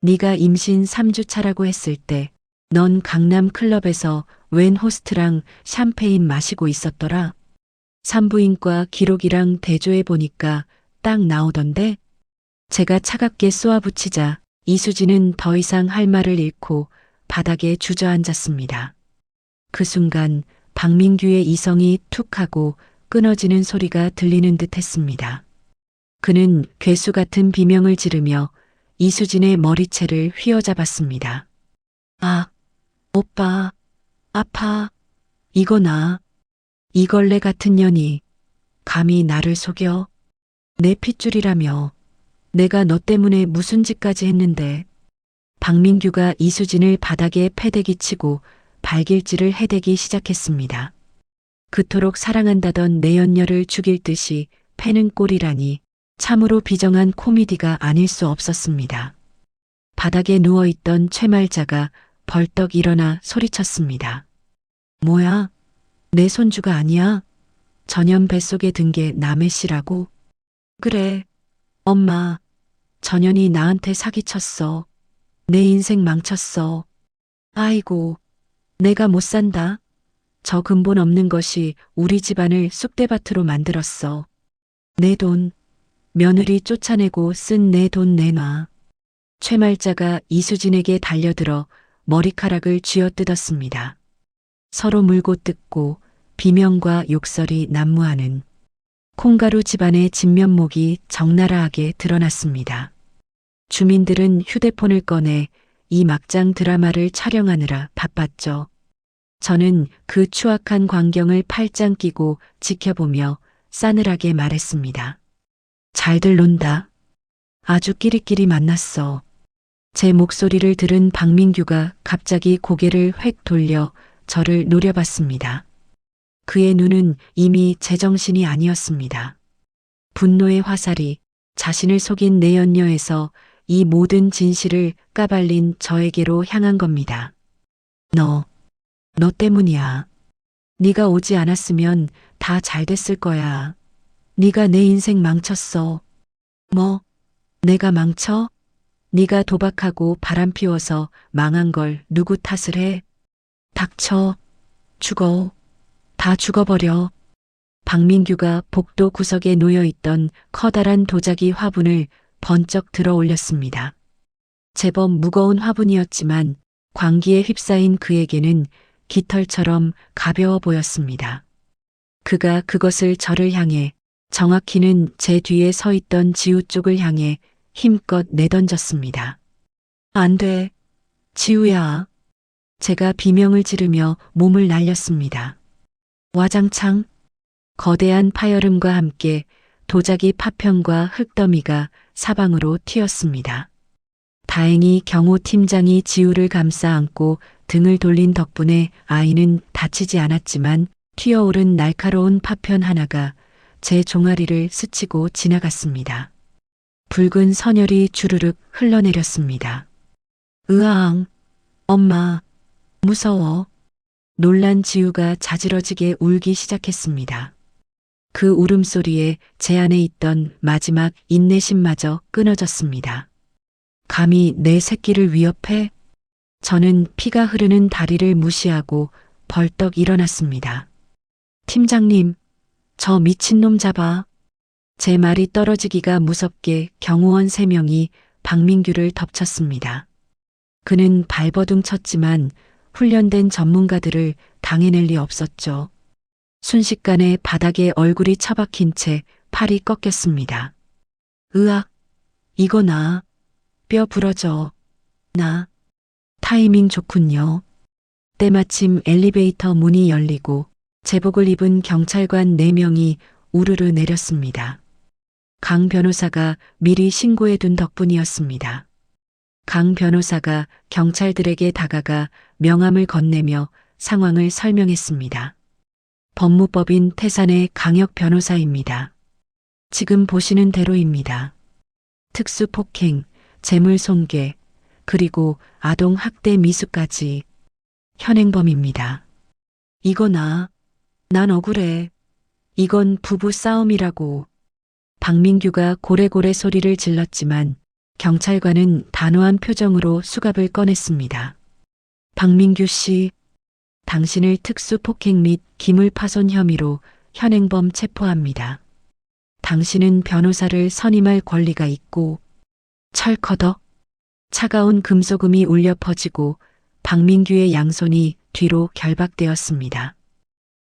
네가 임신 3주 차라고 했을 때 넌 강남 클럽에서 웬 호스트랑 샴페인 마시고 있었더라. 산부인과 기록이랑 대조해 보니까 딱 나오던데. 제가 차갑게 쏘아붙이자 이수진은 더 이상 할 말을 잃고 바닥에 주저앉았습니다. 그 순간 박민규의 이성이 툭 하고 끊어지는 소리가 들리는 듯 했습니다. 그는 괴수 같은 비명을 지르며 이수진의 머리채를 휘어잡았습니다. 오빠, 아파. 이거 나. 이걸레 같은 년이 감히 나를 속여? 내 핏줄이라며. 내가 너 때문에 무슨 짓까지 했는데. 박민규가 이수진을 바닥에 패대기 치고 발길질을 해대기 시작했습니다. 그토록 사랑한다던 내연녀를 죽일 듯이 패는 꼴이라니 참으로 비정한 코미디가 아닐 수 없었습니다. 바닥에 누워있던 최말자가 벌떡 일어나 소리쳤습니다. 뭐야? 내 손주가 아니야? 전현 뱃속에 든 게 남의 씨라고? 그래. 엄마. 전현이 나한테 사기쳤어. 내 인생 망쳤어. 아이고. 내가 못 산다. 저 근본 없는 것이 우리 집안을 쑥대밭으로 만들었어. 내 돈. 며느리 쫓아내고 쓴 내 돈 내놔. 최말자가 이수진에게 달려들어 머리카락을 쥐어뜯었습니다. 서로 물고 뜯고 비명과 욕설이 난무하는 콩가루 집안의 진면목이 적나라하게 드러났습니다. 주민들은 휴대폰을 꺼내 이 막장 드라마를 촬영하느라 바빴죠. 저는 그 추악한 광경을 팔짱 끼고 지켜보며 싸늘하게 말했습니다. 잘들 논다. 아주 끼리끼리 만났어. 제 목소리를 들은 박민규가 갑자기 고개를 획 돌려 저를 노려봤습니다. 그의 눈은 이미 제정신이 아니었습니다. 분노의 화살이 자신을 속인 내연녀에서 이 모든 진실을 까발린 저에게로 향한 겁니다. 너 때문이야. 네가 오지 않았으면 다 잘 됐을 거야. 네가 내 인생 망쳤어. 뭐? 내가 망쳐? 네가 도박하고 바람 피워서 망한 걸 누구 탓을 해? 닥쳐. 죽어. 다 죽어버려. 박민규가 복도 구석에 놓여있던 커다란 도자기 화분을 번쩍 들어 올렸습니다. 제법 무거운 화분이었지만 광기에 휩싸인 그에게는 깃털처럼 가벼워 보였습니다. 그가 그것을 저를 향해, 정확히는 제 뒤에 서 있던 지우 쪽을 향해 힘껏 내던졌습니다. 안 돼. 지우야. 제가 비명을 지르며 몸을 날렸습니다. 와장창. 거대한 파열음과 함께 도자기 파편과 흙더미가 사방으로 튀었습니다. 다행히 경호 팀장이 지우를 감싸 안고 등을 돌린 덕분에 아이는 다치지 않았지만 튀어오른 날카로운 파편 하나가 제 종아리를 스치고 지나갔습니다. 붉은 선혈이 주르륵 흘러내렸습니다. 으앙. 엄마. 무서워. 놀란 지우가 자지러지게 울기 시작했습니다. 그 울음소리에 제 안에 있던 마지막 인내심마저 끊어졌습니다. 감히 내 새끼를 위협해? 저는 피가 흐르는 다리를 무시하고 벌떡 일어났습니다. 팀장님, 저 미친놈 잡아. 제 말이 떨어지기가 무섭게 경호원 3명이 박민규를 덮쳤습니다. 그는 발버둥 쳤지만 훈련된 전문가들을 당해낼 리 없었죠. 순식간에 바닥에 얼굴이 처박힌 채 팔이 꺾였습니다. 으악, 이거 나. 뼈 부러져. 나. 타이밍 좋군요. 때마침 엘리베이터 문이 열리고 제복을 입은 경찰관 4명이 우르르 내렸습니다. 강 변호사가 미리 신고해둔 덕분이었습니다. 강 변호사가 경찰들에게 다가가 명함을 건네며 상황을 설명했습니다. 법무법인 태산의 강혁 변호사입니다. 지금 보시는 대로입니다. 특수폭행, 재물손괴, 그리고 아동학대 미수까지 현행범입니다. 이거 난 억울해. 이건 부부 싸움이라고. 박민규가 고래고래 소리를 질렀지만 경찰관은 단호한 표정으로 수갑을 꺼냈습니다. 박민규 씨, 당신을 특수폭행 및 기물파손 혐의로 현행범 체포합니다. 당신은 변호사를 선임할 권리가 있고. 철커덕. 차가운 금소금이 울려 퍼지고 박민규의 양손이 뒤로 결박되었습니다.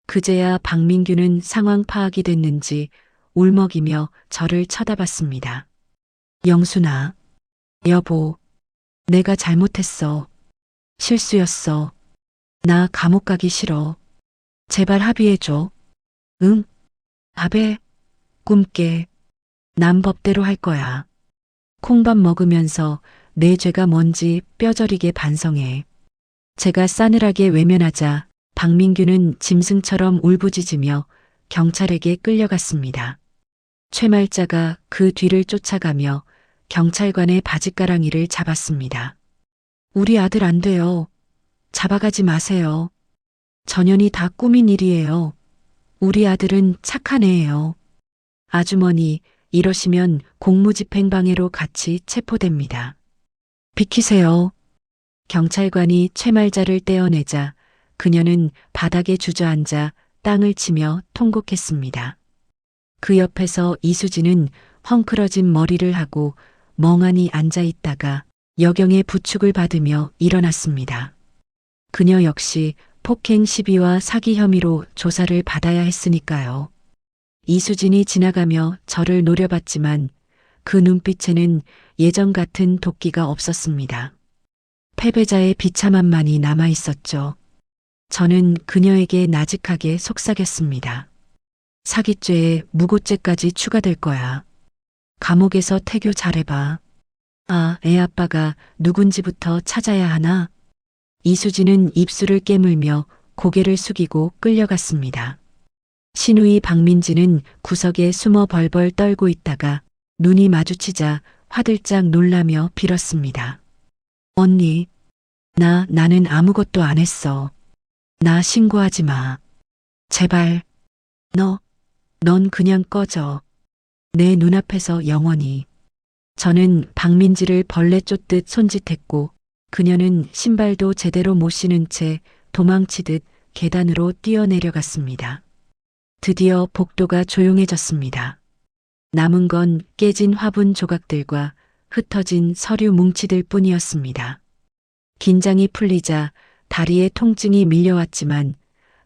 그제야 박민규는 상황 파악이 됐는지 울먹이며 저를 쳐다봤습니다. 영순아, 여보, 내가 잘못했어. 실수였어. 나 감옥 가기 싫어. 제발 합의해줘. 응? 밥에 꿈깨. 난 법대로 할 거야. 콩밥 먹으면서 내 죄가 뭔지 뼈저리게 반성해. 제가 싸늘하게 외면하자 박민규는 짐승처럼 울부짖으며 경찰에게 끌려갔습니다. 최말자가 그 뒤를 쫓아가며 경찰관의 바짓가랑이를 잡았습니다. 우리 아들 안 돼요. 잡아가지 마세요. 전현이 다 꾸민 일이에요. 우리 아들은 착한 애예요. 아주머니, 이러시면 공무집행방해로 같이 체포됩니다. 비키세요. 경찰관이 최말자를 떼어내자 그녀는 바닥에 주저앉아 땅을 치며 통곡했습니다. 그 옆에서 이수진은 헝클어진 머리를 하고 멍하니 앉아 있다가 여경의 부축을 받으며 일어났습니다. 그녀 역시 폭행 시비와 사기 혐의로 조사를 받아야 했으니까요. 이수진이 지나가며 저를 노려봤지만 그 눈빛에는 예전 같은 도끼가 없었습니다. 패배자의 비참함만이 남아 있었죠. 저는 그녀에게 나직하게 속삭였습니다. 사기죄에 무고죄까지 추가될 거야. 감옥에서 태교 잘해봐. 아, 애 아빠가 누군지부터 찾아야 하나? 이수진은 입술을 깨물며 고개를 숙이고 끌려갔습니다. 신우이 박민지는 구석에 숨어 벌벌 떨고 있다가 눈이 마주치자 화들짝 놀라며 빌었습니다. 언니, 나는 아무것도 안 했어. 나 신고하지 마. 제발. 넌 그냥 꺼져. 내 눈앞에서 영원히. 저는 박민지를 벌레 쫓듯 손짓했고 그녀는 신발도 제대로 못 신은 채 도망치듯 계단으로 뛰어내려갔습니다. 드디어 복도가 조용해졌습니다. 남은 건 깨진 화분 조각들과 흩어진 서류 뭉치들 뿐이었습니다. 긴장이 풀리자 다리에 통증이 밀려왔지만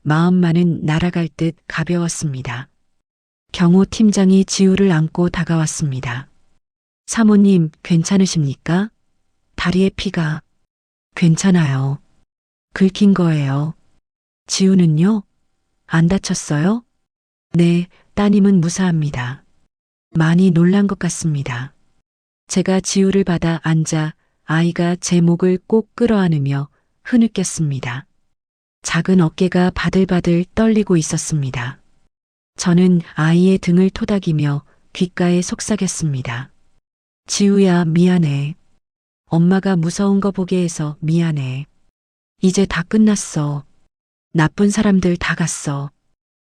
마음만은 날아갈 듯 가벼웠습니다. 경호 팀장이 지우를 안고 다가왔습니다. 사모님, 괜찮으십니까? 다리에 피가. 괜찮아요. 긁힌 거예요. 지우는요? 안 다쳤어요? 네, 따님은 무사합니다. 많이 놀란 것 같습니다. 제가 지우를 받아 앉아 아이가 제 목을 꼭 끌어안으며 흐느꼈습니다. 작은 어깨가 바들바들 떨리고 있었습니다. 저는 아이의 등을 토닥이며 귓가에 속삭였습니다. 지우야, 미안해. 엄마가 무서운 거 보게 해서 미안해. 이제 다 끝났어. 나쁜 사람들 다 갔어.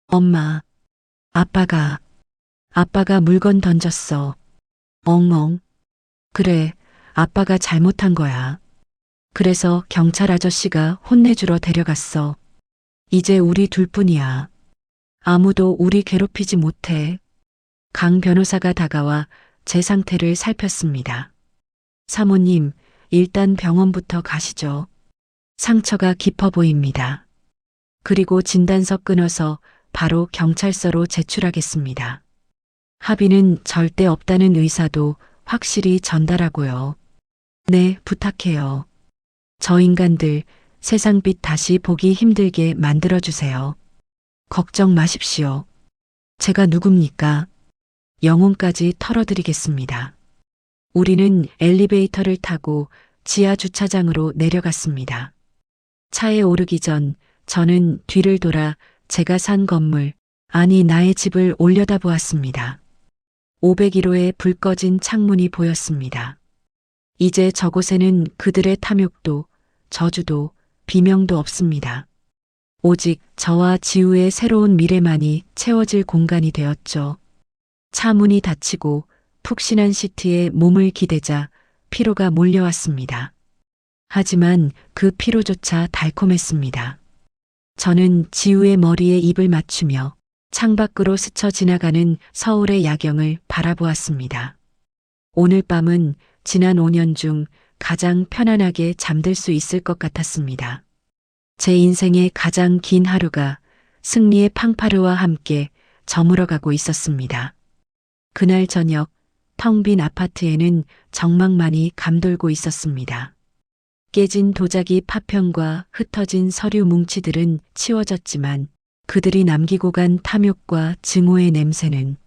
엄마, 아빠가 물건 던졌어. 엉엉. 그래, 아빠가 잘못한 거야. 그래서 경찰 아저씨가 혼내주러 데려갔어. 이제 우리 둘뿐이야. 아무도 우리 괴롭히지 못해. 강 변호사가 다가와 제 상태를 살폈습니다. 사모님, 일단 병원부터 가시죠. 상처가 깊어 보입니다. 그리고 진단서 끊어서 바로 경찰서로 제출하겠습니다. 합의는 절대 없다는 의사도 확실히 전달하고요. 네, 부탁해요. 저 인간들 세상빛 다시 보기 힘들게 만들어주세요. 걱정 마십시오. 제가 누굽니까? 영혼까지 털어드리겠습니다. 우리는 엘리베이터를 타고 지하 주차장으로 내려갔습니다. 차에 오르기 전 저는 뒤를 돌아 제가 산 건물, 아니 나의 집을 올려다보았습니다. 501호에 불 꺼진 창문이 보였습니다. 이제 저곳에는 그들의 탐욕도, 저주도, 비명도 없습니다. 오직 저와 지우의 새로운 미래만이 채워질 공간이 되었죠. 차 문이 닫히고 푹신한 시트에 몸을 기대자 피로가 몰려왔습니다. 하지만 그 피로조차 달콤했습니다. 저는 지우의 머리에 입을 맞추며 창밖으로 스쳐 지나가는 서울의 야경을 바라보았습니다. 오늘 밤은 지난 5년 중 가장 편안하게 잠들 수 있을 것 같았습니다. 제 인생의 가장 긴 하루가 승리의 팡파르와 함께 저물어가고 있었습니다. 그날 저녁 텅 빈 아파트에는 정막만이 감돌고 있었습니다. 깨진 도자기 파편과 흩어진 서류 뭉치들은 치워졌지만 그들이 남기고 간 탐욕과 증오의 냄새는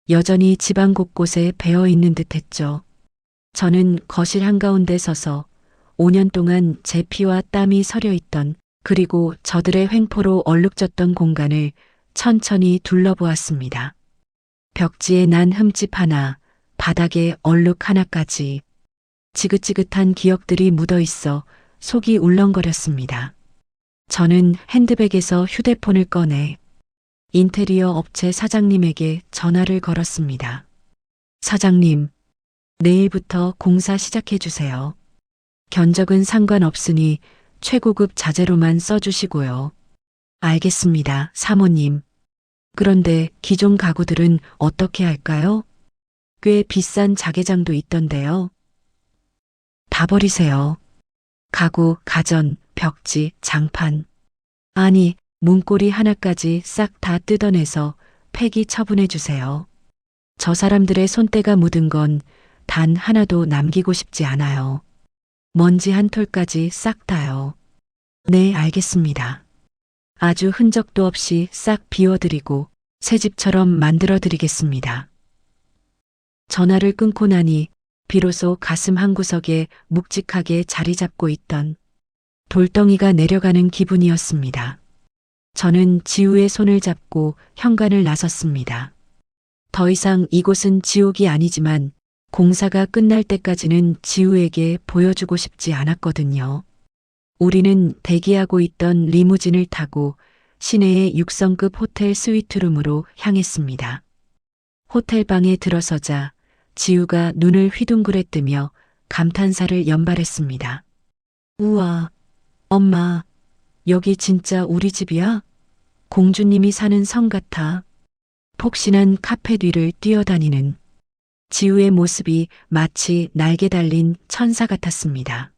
여전히 집안 곳곳에 배어 있는 듯했죠. 저는 거실 한가운데 서서 5년 동안 제 피와 땀이 서려 있던 그리고 저들의 횡포로 얼룩졌던 공간을 천천히 둘러보았습니다. 벽지에 난 흠집 하나, 바닥에 얼룩 하나까지 지긋지긋한 기억들이 묻어 있어 속이 울렁거렸습니다. 저는 핸드백에서 휴대폰을 꺼내 인테리어 업체 사장님에게 전화를 걸었습니다. 사장님, 내일부터 공사 시작해 주세요. 견적은 상관없으니 최고급 자재로만 써주시고요. 알겠습니다, 사모님. 그런데 기존 가구들은 어떻게 할까요? 꽤 비싼 자개장도 있던데요. 다 버리세요. 가구, 가전, 벽지, 장판. 아니, 문고리 하나까지 싹 다 뜯어내서 폐기 처분해 주세요. 저 사람들의 손때가 묻은 건 단 하나도 남기고 싶지 않아요. 먼지 한 톨까지 싹 다요. 네, 알겠습니다. 아주 흔적도 없이 싹 비워드리고 새 집처럼 만들어드리겠습니다. 전화를 끊고 나니 비로소 가슴 한구석에 묵직하게 자리 잡고 있던 돌덩이가 내려가는 기분이었습니다. 저는 지우의 손을 잡고 현관을 나섰습니다. 더 이상 이곳은 지옥이 아니지만 공사가 끝날 때까지는 지우에게 보여주고 싶지 않았거든요. 우리는 대기하고 있던 리무진을 타고 시내의 6성급 호텔 스위트룸으로 향했습니다. 호텔 방에 들어서자 지우가 눈을 휘둥그레 뜨며 감탄사를 연발했습니다. 우와, 엄마, 여기 진짜 우리 집이야? 공주님이 사는 성 같아. 폭신한 카펫 위를 뛰어다니는 지우의 모습이 마치 날개 달린 천사 같았습니다.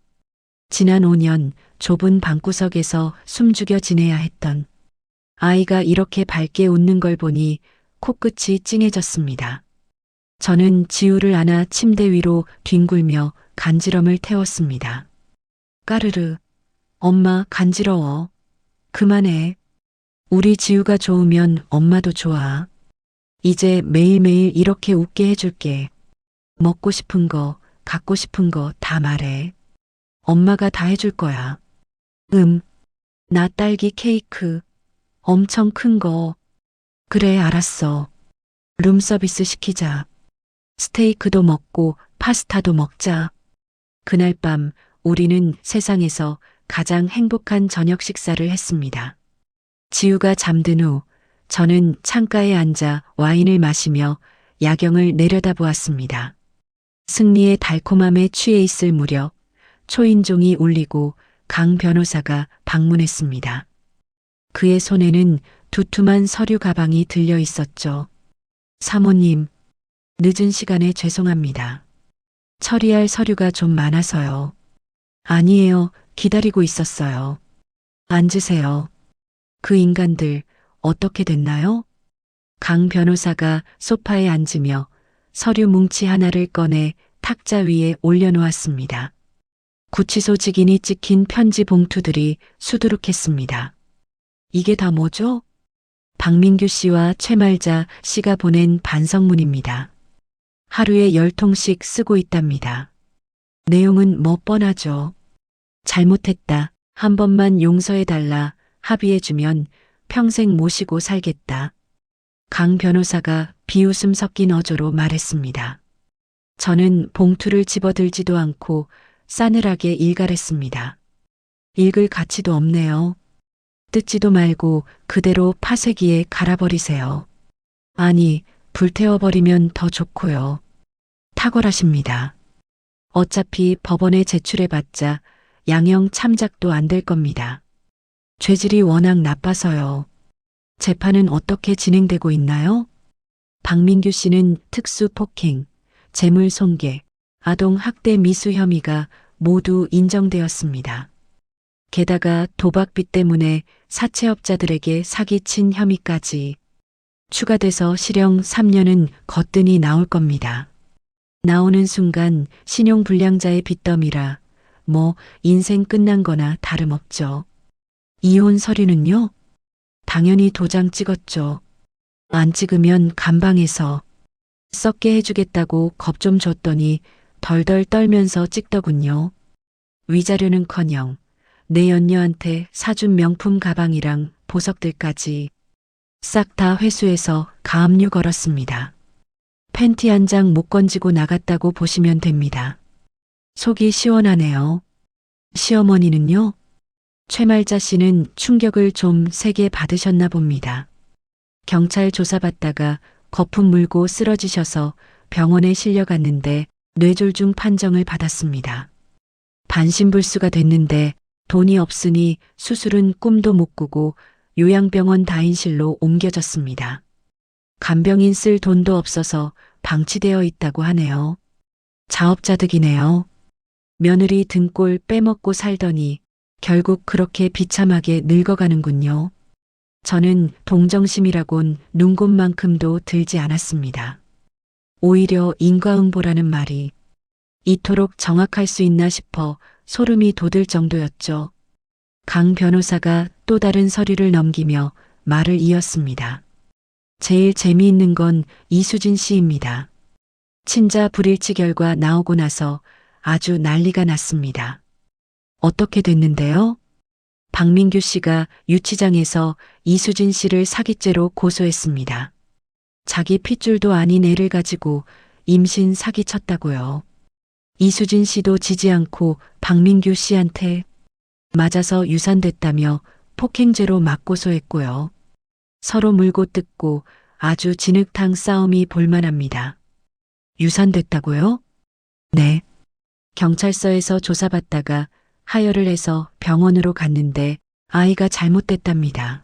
지난 5년 좁은 방구석에서 숨죽여 지내야 했던 아이가 이렇게 밝게 웃는 걸 보니 코끝이 찡해졌습니다. 저는 지우를 안아 침대 위로 뒹굴며 간지럼을 태웠습니다. 까르르, 엄마 간지러워. 그만해. 우리 지우가 좋으면 엄마도 좋아. 이제 매일매일 이렇게 웃게 해줄게. 먹고 싶은 거, 갖고 싶은 거 다 말해. 엄마가 다 해줄 거야. 나 딸기 케이크. 엄청 큰 거. 그래, 알았어. 룸서비스 시키자. 스테이크도 먹고 파스타도 먹자. 그날 밤 우리는 세상에서 가장 행복한 저녁 식사를 했습니다. 지우가 잠든 후 저는 창가에 앉아 와인을 마시며 야경을 내려다보았습니다. 승리의 달콤함에 취해 있을 무렵 초인종이 울리고 강 변호사가 방문했습니다. 그의 손에는 두툼한 서류 가방이 들려 있었죠. 사모님, 늦은 시간에 죄송합니다. 처리할 서류가 좀 많아서요. 아니에요. 기다리고 있었어요. 앉으세요. 그 인간들 어떻게 됐나요? 강 변호사가 소파에 앉으며 서류 뭉치 하나를 꺼내 탁자 위에 올려놓았습니다. 구치소 직인이 찍힌 편지 봉투들이 수두룩했습니다. 이게 다 뭐죠? 박민규 씨와 최말자 씨가 보낸 반성문입니다. 하루에 10통씩 쓰고 있답니다. 내용은 뭐 뻔하죠. 잘못했다. 한 번만 용서해달라. 합의해주면 평생 모시고 살겠다. 강 변호사가 비웃음 섞인 어조로 말했습니다. 저는 봉투를 집어들지도 않고 싸늘하게 일갈했습니다. 읽을 가치도 없네요. 뜯지도 말고 그대로 파쇄기에 갈아버리세요. 아니, 불태워버리면 더 좋고요. 탁월하십니다. 어차피 법원에 제출해봤자 양형 참작도 안 될 겁니다. 죄질이 워낙 나빠서요. 재판은 어떻게 진행되고 있나요? 박민규 씨는 특수폭행, 재물손괴, 아동학대 미수 혐의가 모두 인정되었습니다. 게다가 도박빚 때문에 사채업자들에게 사기친 혐의까지 추가돼서 실형 3년은 거뜬히 나올 겁니다. 나오는 순간 신용불량자의 빚더미라 뭐 인생 끝난 거나 다름없죠. 이혼 서류는요? 당연히 도장 찍었죠. 안 찍으면 감방에서 썩게 해주겠다고 겁 좀 줬더니 덜덜 떨면서 찍더군요. 위자료는커녕 내 연녀한테 사준 명품 가방이랑 보석들까지 싹 다 회수해서 가압류 걸었습니다. 팬티 한 장 못 건지고 나갔다고 보시면 됩니다. 속이 시원하네요. 시어머니는요? 최말자 씨는 충격을 좀 세게 받으셨나 봅니다. 경찰 조사받다가 거품 물고 쓰러지셔서 병원에 실려갔는데 뇌졸중 판정을 받았습니다. 반신불수가 됐는데 돈이 없으니 수술은 꿈도 못 꾸고 요양병원 다인실로 옮겨졌습니다. 간병인 쓸 돈도 없어서 방치되어 있다고 하네요. 자업자득이네요. 며느리 등골 빼먹고 살더니 결국 그렇게 비참하게 늙어가는군요. 저는 동정심이라곤 눈곱만큼도 들지 않았습니다. 오히려 인과응보라는 말이 이토록 정확할 수 있나 싶어 소름이 돋을 정도였죠. 강 변호사가 또 다른 서류를 넘기며 말을 이었습니다. 제일 재미있는 건 이수진 씨입니다. 친자 불일치 결과 나오고 나서 아주 난리가 났습니다. 어떻게 됐는데요? 박민규 씨가 유치장에서 이수진 씨를 사기죄로 고소했습니다. 자기 핏줄도 아닌 애를 가지고 임신 사기쳤다고요. 이수진 씨도 지지 않고 박민규 씨한테 맞아서 유산됐다며 폭행죄로 맞고소했고요. 서로 물고 뜯고 아주 진흙탕 싸움이 볼만합니다. 유산됐다고요? 네. 경찰서에서 조사받다가 하혈을 해서 병원으로 갔는데 아이가 잘못됐답니다.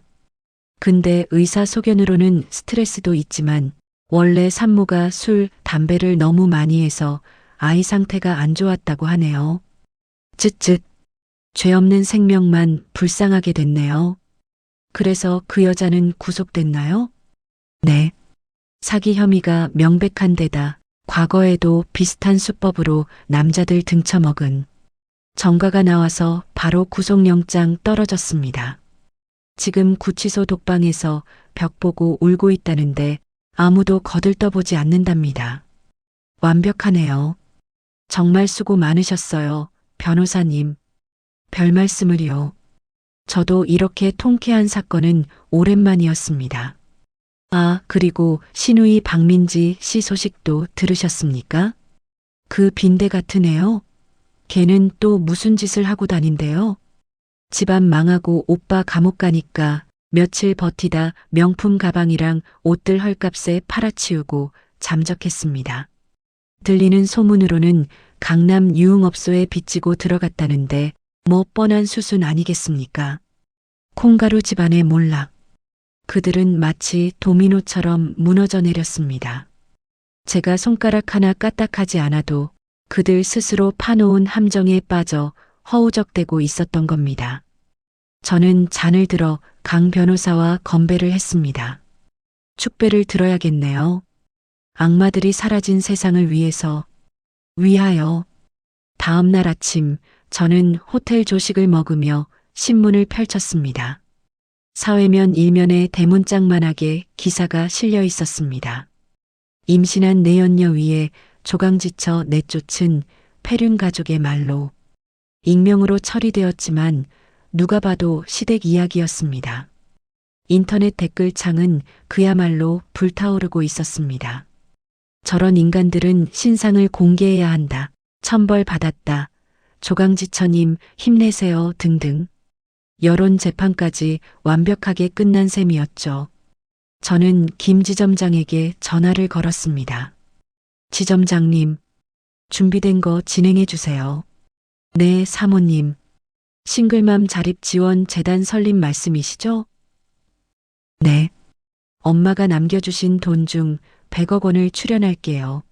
근데 의사 소견으로는 스트레스도 있지만 원래 산모가 술, 담배를 너무 많이 해서 아이 상태가 안 좋았다고 하네요. 쯧쯧. 죄 없는 생명만 불쌍하게 됐네요. 그래서 그 여자는 구속됐나요? 네. 사기 혐의가 명백한 데다 과거에도 비슷한 수법으로 남자들 등쳐먹은 전가가 나와서 바로 구속영장 떨어졌습니다. 지금 구치소 독방에서 벽 보고 울고 있다는데 아무도 거들떠보지 않는답니다. 완벽하네요. 정말 수고 많으셨어요, 변호사님. 별 말씀을요. 저도 이렇게 통쾌한 사건은 오랜만이었습니다. 아, 그리고 신우이 박민지 씨 소식도 들으셨습니까? 그 빈대 같은 애요? 걔는 또 무슨 짓을 하고 다닌대요? 집안 망하고 오빠 감옥 가니까 며칠 버티다 명품 가방이랑 옷들 헐값에 팔아치우고 잠적했습니다. 들리는 소문으로는 강남 유흥업소에 빚지고 들어갔다는데 뭐 뻔한 수순 아니겠습니까? 콩가루 집안의 몰락. 그들은 마치 도미노처럼 무너져 내렸습니다. 제가 손가락 하나 까딱하지 않아도 그들 스스로 파놓은 함정에 빠져 허우적대고 있었던 겁니다. 저는 잔을 들어 강 변호사와 건배를 했습니다. 축배를 들어야겠네요. 악마들이 사라진 세상을 위하여. 다음 날 아침 저는 호텔 조식을 먹으며 신문을 펼쳤습니다. 사회면 일면에 대문짝만하게 기사가 실려 있었습니다. 임신한 내연녀 위에 조강지쳐 내쫓은 폐륜 가족의 말로. 익명으로 처리되었지만 누가 봐도 시댁 이야기였습니다. 인터넷 댓글창은 그야말로 불타오르고 있었습니다. 저런 인간들은 신상을 공개해야 한다. 천벌받았다. 조강지처님 힘내세요 등등. 여론 재판까지 완벽하게 끝난 셈이었죠. 저는 김 지점장에게 전화를 걸었습니다. 지점장님, 준비된 거 진행해 주세요. 네, 사모님. 싱글맘 자립 지원 재단 설립 말씀이시죠? 네. 엄마가 남겨주신 돈 중 100억 원을 출연할게요.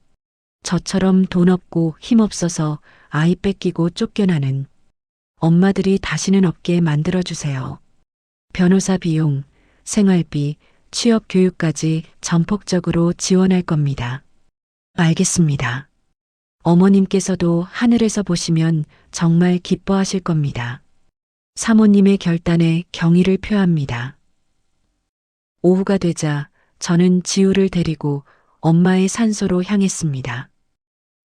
저처럼 돈 없고 힘 없어서 아이 뺏기고 쫓겨나는 엄마들이 다시는 없게 만들어주세요. 변호사 비용, 생활비, 취업 교육까지 전폭적으로 지원할 겁니다. 알겠습니다. 어머님께서도 하늘에서 보시면 정말 기뻐하실 겁니다. 사모님의 결단에 경의를 표합니다. 오후가 되자 저는 지우를 데리고 엄마의 산소로 향했습니다.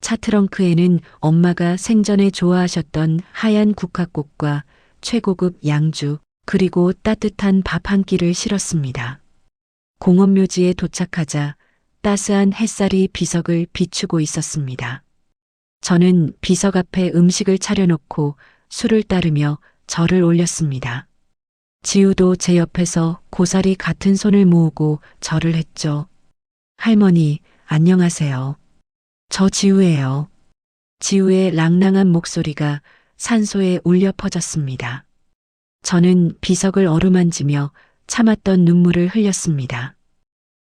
차 트렁크에는 엄마가 생전에 좋아하셨던 하얀 국화꽃과 최고급 양주, 그리고 따뜻한 밥 한 끼를 실었습니다. 공원묘지에 도착하자 따스한 햇살이 비석을 비추고 있었습니다. 저는 비석 앞에 음식을 차려놓고 술을 따르며 절을 올렸습니다. 지우도 제 옆에서 고사리 같은 손을 모으고 절을 했죠. 할머니, 안녕하세요. 저 지우예요. 지우의 랑랑한 목소리가 산소에 울려 퍼졌습니다. 저는 비석을 어루만지며 참았던 눈물을 흘렸습니다.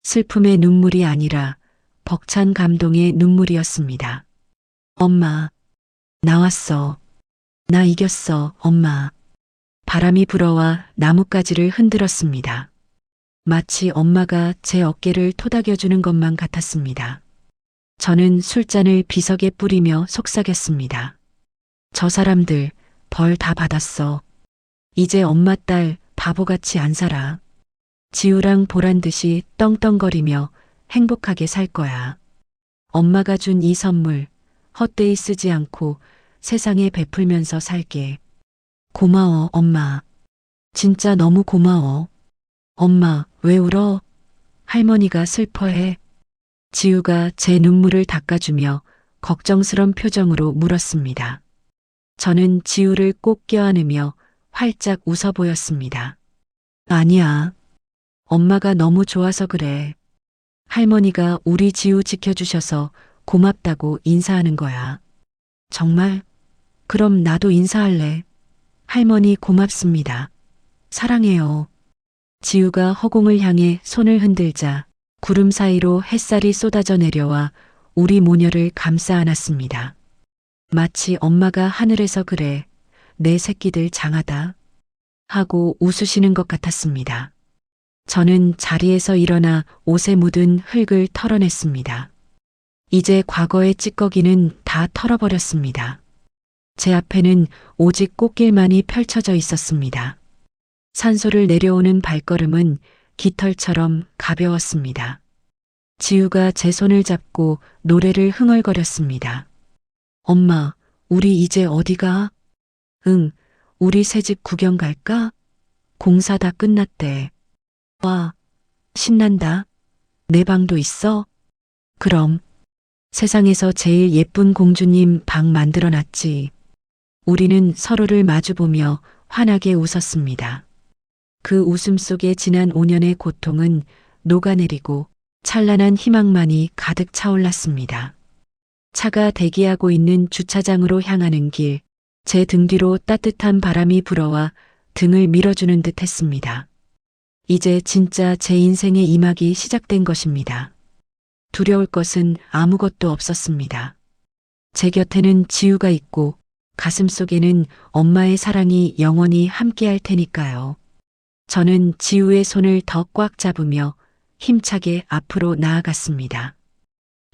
슬픔의 눈물이 아니라 벅찬 감동의 눈물이었습니다. 엄마, 나왔어. 나 이겼어, 엄마. 바람이 불어와 나뭇가지를 흔들었습니다. 마치 엄마가 제 어깨를 토닥여주는 것만 같았습니다. 저는 술잔을 비석에 뿌리며 속삭였습니다. 저 사람들 벌 다 받았어. 이제 엄마 딸 바보같이 안 살아. 지우랑 보란 듯이 떵떵거리며 행복하게 살 거야. 엄마가 준 이 선물 헛되이 쓰지 않고 세상에 베풀면서 살게. 고마워, 엄마. 진짜 너무 고마워. 엄마, 왜 울어? 할머니가 슬퍼해. 지우가 제 눈물을 닦아주며 걱정스런 표정으로 물었습니다. 저는 지우를 꼭 껴안으며 활짝 웃어 보였습니다. 아니야. 엄마가 너무 좋아서 그래. 할머니가 우리 지우 지켜주셔서 고맙다고 인사하는 거야. 정말? 그럼 나도 인사할래. 할머니 고맙습니다. 사랑해요. 지우가 허공을 향해 손을 흔들자 구름 사이로 햇살이 쏟아져 내려와 우리 모녀를 감싸 안았습니다. 마치 엄마가 하늘에서 그래, 내 새끼들 장하다 하고 웃으시는 것 같았습니다. 저는 자리에서 일어나 옷에 묻은 흙을 털어냈습니다. 이제 과거의 찌꺼기는 다 털어버렸습니다. 제 앞에는 오직 꽃길만이 펼쳐져 있었습니다. 산소를 내려오는 발걸음은 깃털처럼 가벼웠습니다. 지우가 제 손을 잡고 노래를 흥얼거렸습니다. 엄마, 우리 이제 어디 가? 응, 우리 새집 구경 갈까? 공사 다 끝났대. 와, 신난다. 내 방도 있어? 그럼. 세상에서 제일 예쁜 공주님 방 만들어 놨지. 우리는 서로를 마주보며 환하게 웃었습니다. 그 웃음 속에 지난 5년의 고통은 녹아내리고 찬란한 희망만이 가득 차올랐습니다. 차가 대기하고 있는 주차장으로 향하는 길, 제 등 뒤로 따뜻한 바람이 불어와 등을 밀어주는 듯 했습니다. 이제 진짜 제 인생의 이막이 시작된 것입니다. 두려울 것은 아무것도 없었습니다. 제 곁에는 지우가 있고 가슴 속에는 엄마의 사랑이 영원히 함께할 테니까요. 저는 지우의 손을 더 꽉 잡으며 힘차게 앞으로 나아갔습니다.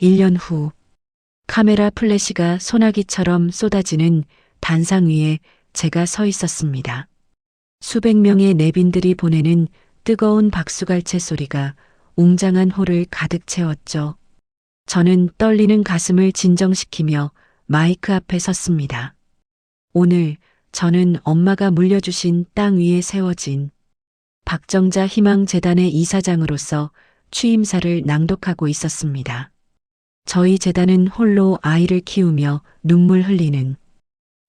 1년 후 카메라 플래시가 소나기처럼 쏟아지는 단상 위에 제가 서 있었습니다. 수백 명의 내빈들이 보내는 뜨거운 박수갈채 소리가 웅장한 홀을 가득 채웠죠. 저는 떨리는 가슴을 진정시키며 마이크 앞에 섰습니다. 오늘 저는 엄마가 물려주신 땅 위에 세워진 박정자 희망재단의 이사장으로서 취임사를 낭독하고 있었습니다. 저희 재단은 홀로 아이를 키우며 눈물 흘리는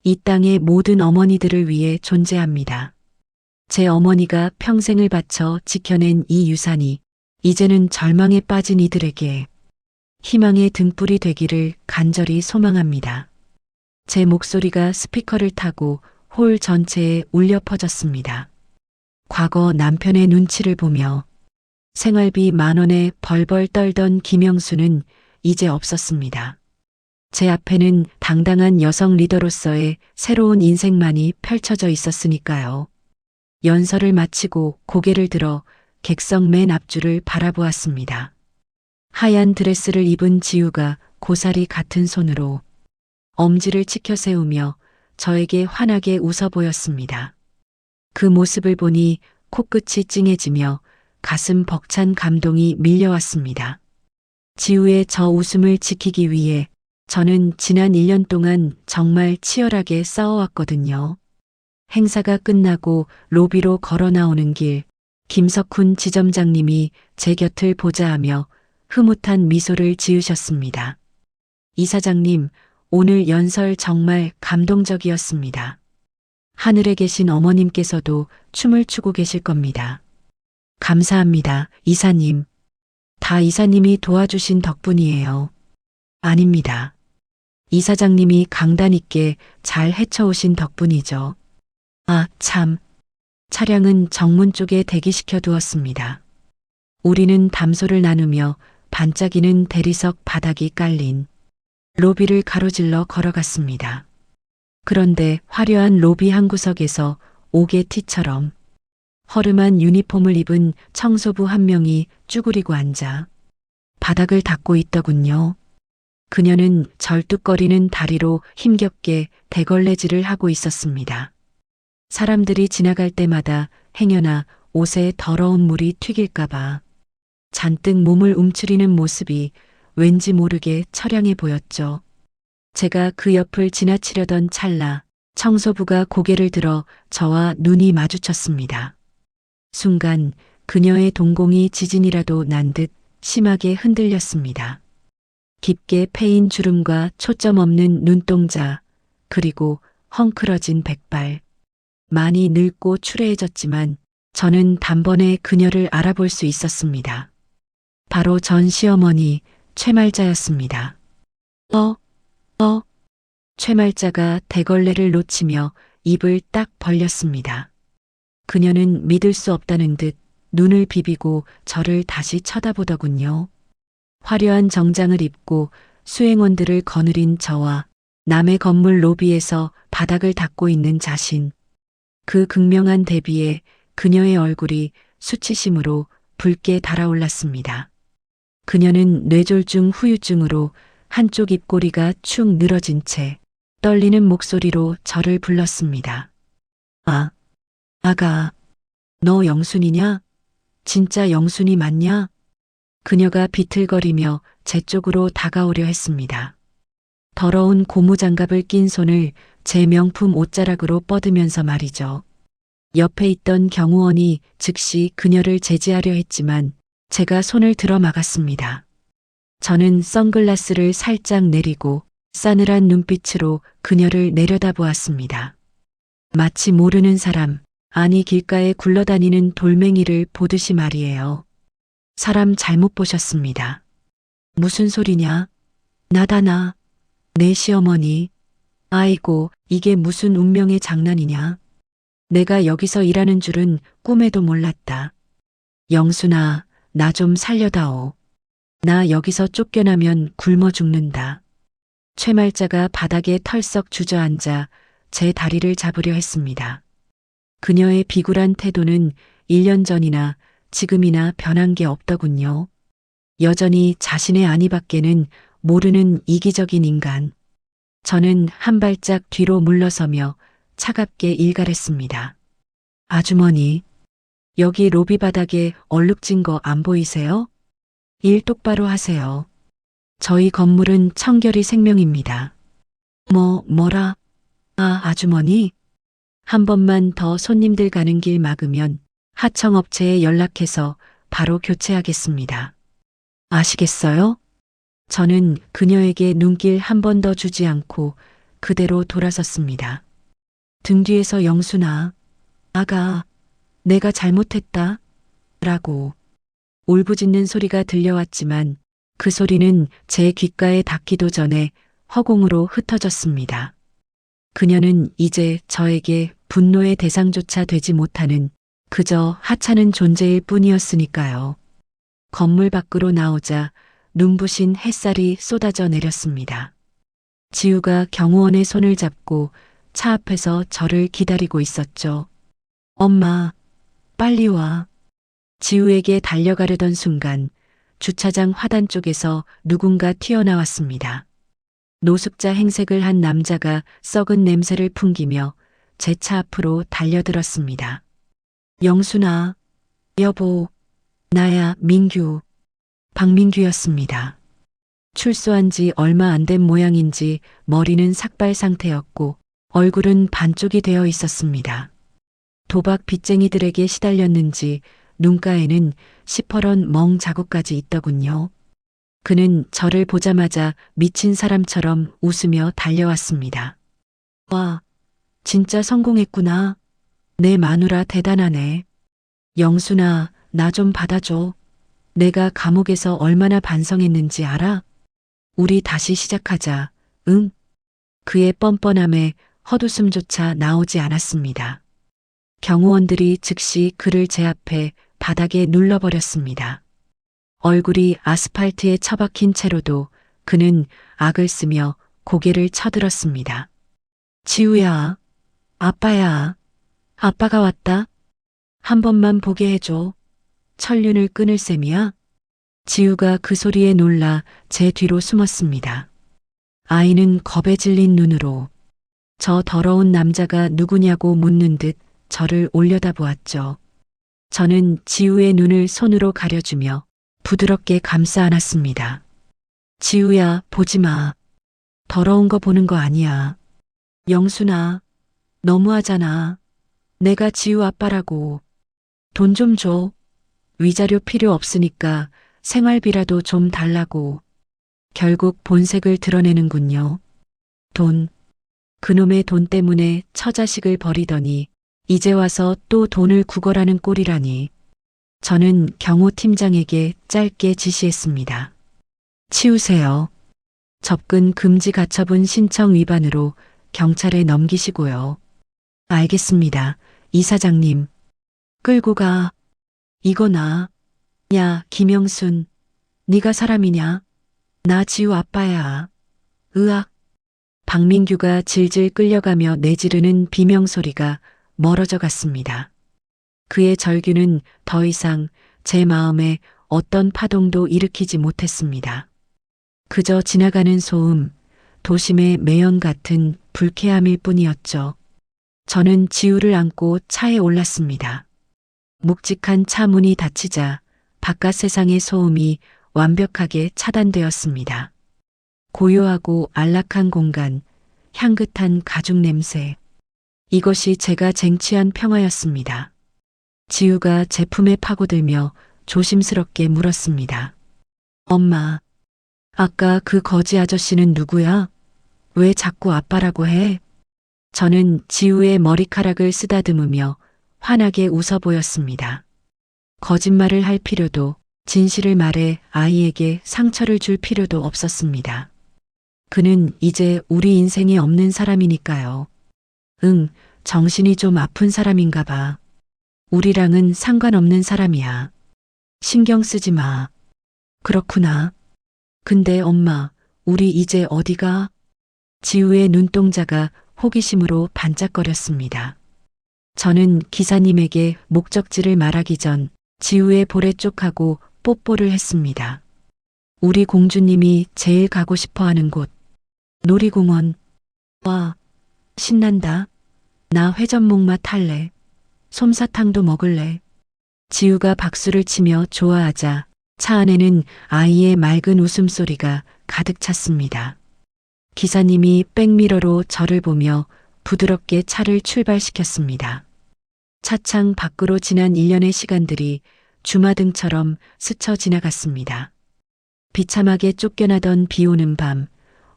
이 땅의 모든 어머니들을 위해 존재합니다. 제 어머니가 평생을 바쳐 지켜낸 이 유산이 이제는 절망에 빠진 이들에게 희망의 등불이 되기를 간절히 소망합니다. 제 목소리가 스피커를 타고 홀 전체에 울려 퍼졌습니다. 과거 남편의 눈치를 보며 생활비 10,000원에 벌벌 떨던 김영수는 이제 없었습니다. 제 앞에는 당당한 여성 리더로서의 새로운 인생만이 펼쳐져 있었으니까요. 연설을 마치고 고개를 들어 객석 맨 앞줄을 바라보았습니다. 하얀 드레스를 입은 지우가 고사리 같은 손으로 엄지를 치켜 세우며 저에게 환하게 웃어 보였습니다. 그 모습을 보니 코끝이 찡해지며 가슴 벅찬 감동이 밀려왔습니다. 지우의 저 웃음을 지키기 위해 저는 지난 1년 동안 정말 치열하게 싸워왔거든요. 행사가 끝나고 로비로 걸어 나오는 길, 김석훈 지점장님이 제 곁을 보자하며 흐뭇한 미소를 지으셨습니다. 이사장님, 오늘 연설 정말 감동적이었습니다. 하늘에 계신 어머님께서도 춤을 추고 계실 겁니다. 감사합니다, 이사님. 다 이사님이 도와주신 덕분이에요. 아닙니다. 이사장님이 강단 있게 잘 헤쳐오신 덕분이죠. 아, 참. 차량은 정문 쪽에 대기시켜 두었습니다. 우리는 담소를 나누며 반짝이는 대리석 바닥이 깔린 로비를 가로질러 걸어갔습니다. 그런데 화려한 로비 한 구석에서 옥의 티처럼 허름한 유니폼을 입은 청소부 한 명이 쭈그리고 앉아 바닥을 닦고 있더군요. 그녀는 절뚝거리는 다리로 힘겹게 대걸레질을 하고 있었습니다. 사람들이 지나갈 때마다 행여나 옷에 더러운 물이 튀길까봐 잔뜩 몸을 움츠리는 모습이 왠지 모르게 처량해 보였죠. 제가 그 옆을 지나치려던 찰나 청소부가 고개를 들어 저와 눈이 마주쳤습니다. 순간 그녀의 동공이 지진이라도 난 듯 심하게 흔들렸습니다. 깊게 패인 주름과 초점 없는 눈동자, 그리고 헝클어진 백발. 많이 늙고 추레해졌지만 저는 단번에 그녀를 알아볼 수 있었습니다. 바로 전 시어머니 최말자였습니다. 최말자가 대걸레를 놓치며 입을 딱 벌렸습니다. 그녀는 믿을 수 없다는 듯 눈을 비비고 저를 다시 쳐다보더군요. 화려한 정장을 입고 수행원들을 거느린 저와 남의 건물 로비에서 바닥을 닦고 있는 자신. 그 극명한 대비에 그녀의 얼굴이 수치심으로 붉게 달아올랐습니다. 그녀는 뇌졸중 후유증으로 한쪽 입꼬리가 축 늘어진 채 떨리는 목소리로 저를 불렀습니다. 아가, 너 영순이냐? 진짜 영순이 맞냐? 그녀가 비틀거리며 제 쪽으로 다가오려 했습니다. 더러운 고무장갑을 낀 손을 제 명품 옷자락으로 뻗으면서 말이죠. 옆에 있던 경호원이 즉시 그녀를 제지하려 했지만 제가 손을 들어 막았습니다. 저는 선글라스를 살짝 내리고 싸늘한 눈빛으로 그녀를 내려다보았습니다. 마치 모르는 사람, 아니 길가에 굴러다니는 돌멩이를 보듯이 말이에요. 사람 잘못 보셨습니다. 무슨 소리냐? 나다 나. 내 시어머니. 아이고, 이게 무슨 운명의 장난이냐? 내가 여기서 일하는 줄은 꿈에도 몰랐다. 영순아, 나 좀 살려다오. 나 여기서 쫓겨나면 굶어 죽는다. 최말자가 바닥에 털썩 주저앉아 제 다리를 잡으려 했습니다. 그녀의 비굴한 태도는 1년 전이나 지금이나 변한 게 없더군요. 여전히 자신의 안위밖에는 모르는 이기적인 인간. 저는 한 발짝 뒤로 물러서며 차갑게 일갈했습니다. 아주머니, 여기 로비 바닥에 얼룩진 거 안 보이세요? 일 똑바로 하세요. 저희 건물은 청결이 생명입니다. 뭐라? 아, 아주머니? 한 번만 더 손님들 가는 길 막으면 하청업체에 연락해서 바로 교체하겠습니다. 아시겠어요? 저는 그녀에게 눈길 한 번 더 주지 않고 그대로 돌아섰습니다. 등 뒤에서 영순아, 아가, 내가 잘못했다. 라고 울부짖는 소리가 들려왔지만 그 소리는 제 귓가에 닿기도 전에 허공으로 흩어졌습니다. 그녀는 이제 저에게 분노의 대상조차 되지 못하는 그저 하찮은 존재일 뿐이었으니까요. 건물 밖으로 나오자 눈부신 햇살이 쏟아져 내렸습니다. 지우가 경호원의 손을 잡고 차 앞에서 저를 기다리고 있었죠. 엄마, 빨리 와. 지우에게 달려가려던 순간 주차장 화단 쪽에서 누군가 튀어나왔습니다. 노숙자 행색을 한 남자가 썩은 냄새를 풍기며 제 차 앞으로 달려들었습니다. 영순아, 여보, 나야 민규, 박민규였습니다. 출소한 지 얼마 안 된 모양인지 머리는 삭발 상태였고 얼굴은 반쪽이 되어 있었습니다. 도박 빚쟁이들에게 시달렸는지 눈가에는 시퍼런 멍 자국까지 있더군요. 그는 저를 보자마자 미친 사람처럼 웃으며 달려왔습니다. 와, 진짜 성공했구나. 내 마누라 대단하네. 영순아, 나 좀 받아줘. 내가 감옥에서 얼마나 반성했는지 알아? 우리 다시 시작하자. 응? 그의 뻔뻔함에 헛웃음조차 나오지 않았습니다. 경호원들이 즉시 그를 제 앞에 바닥에 눌러버렸습니다. 얼굴이 아스팔트에 처박힌 채로도 그는 악을 쓰며 고개를 쳐들었습니다. 지우야, 아빠야, 아빠가 왔다. 한 번만 보게 해줘. 천륜을 끊을 셈이야? 지우가 그 소리에 놀라 제 뒤로 숨었습니다. 아이는 겁에 질린 눈으로 저 더러운 남자가 누구냐고 묻는 듯 저를 올려다보았죠. 저는 지우의 눈을 손으로 가려주며 부드럽게 감싸 안았습니다. 지우야, 보지 마. 더러운 거 보는 거 아니야. 영순아, 너무하잖아. 내가 지우 아빠라고. 돈 좀 줘. 위자료 필요 없으니까 생활비라도 좀 달라고. 결국 본색을 드러내는군요. 돈. 그놈의 돈 때문에 처자식을 버리더니 이제 와서 또 돈을 구걸하는 꼴이라니. 저는 경호팀장에게 짧게 지시했습니다. 치우세요. 접근 금지 가처분 신청 위반으로 경찰에 넘기시고요. 알겠습니다. 이사장님. 끌고 가. 이거 나. 야, 김영순. 네가 사람이냐? 나 지우 아빠야. 으악. 박민규가 질질 끌려가며 내지르는 비명소리가 멀어져 갔습니다. 그의 절규는 더 이상 제 마음에 어떤 파동도 일으키지 못했습니다. 그저 지나가는 소음, 도심의 매연 같은 불쾌함일 뿐이었죠. 저는 지우를 안고 차에 올랐습니다. 묵직한 차 문이 닫히자 바깥 세상의 소음이 완벽하게 차단되었습니다. 고요하고 안락한 공간, 향긋한 가죽 냄새. 이것이 제가 쟁취한 평화였습니다. 지우가 제 품에 파고들며 조심스럽게 물었습니다. 엄마, 아까 그 거지 아저씨는 누구야? 왜 자꾸 아빠라고 해? 저는 지우의 머리카락을 쓰다듬으며 환하게 웃어 보였습니다. 거짓말을 할 필요도, 진실을 말해 아이에게 상처를 줄 필요도 없었습니다. 그는 이제 우리 인생에 없는 사람이니까요. 응, 정신이 좀 아픈 사람인가 봐. 우리랑은 상관없는 사람이야. 신경 쓰지 마. 그렇구나. 근데 엄마, 우리 이제 어디가? 지우의 눈동자가 호기심으로 반짝거렸습니다. 저는 기사님에게 목적지를 말하기 전 지우의 볼에 쪽하고 뽀뽀를 했습니다. 우리 공주님이 제일 가고 싶어 하는 곳. 놀이공원. 와, 신난다. 나 회전목마 탈래. 솜사탕도 먹을래. 지우가 박수를 치며 좋아하자 차 안에는 아이의 맑은 웃음소리가 가득 찼습니다. 기사님이 백미러로 저를 보며 부드럽게 차를 출발시켰습니다. 차창 밖으로 지난 1년의 시간들이 주마등처럼 스쳐 지나갔습니다. 비참하게 쫓겨나던 비 오는 밤,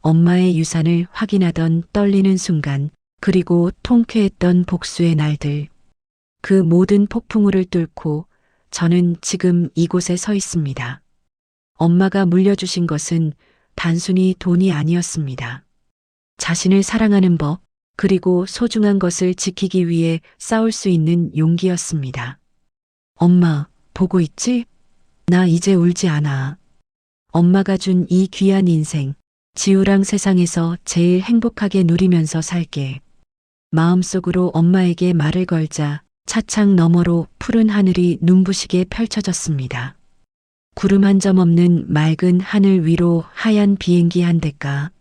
엄마의 유산을 확인하던 떨리는 순간, 그리고 통쾌했던 복수의 날들. 그 모든 폭풍우를 뚫고 저는 지금 이곳에 서 있습니다. 엄마가 물려주신 것은 단순히 돈이 아니었습니다. 자신을 사랑하는 법, 그리고 소중한 것을 지키기 위해 싸울 수 있는 용기였습니다. 엄마, 보고 있지? 나 이제 울지 않아. 엄마가 준 이 귀한 인생, 지우랑 세상에서 제일 행복하게 누리면서 살게. 마음속으로 엄마에게 말을 걸자 차창 너머로 푸른 하늘이 눈부시게 펼쳐졌습니다. 구름 한 점 없는 맑은 하늘 위로 하얀 비행기 한 대가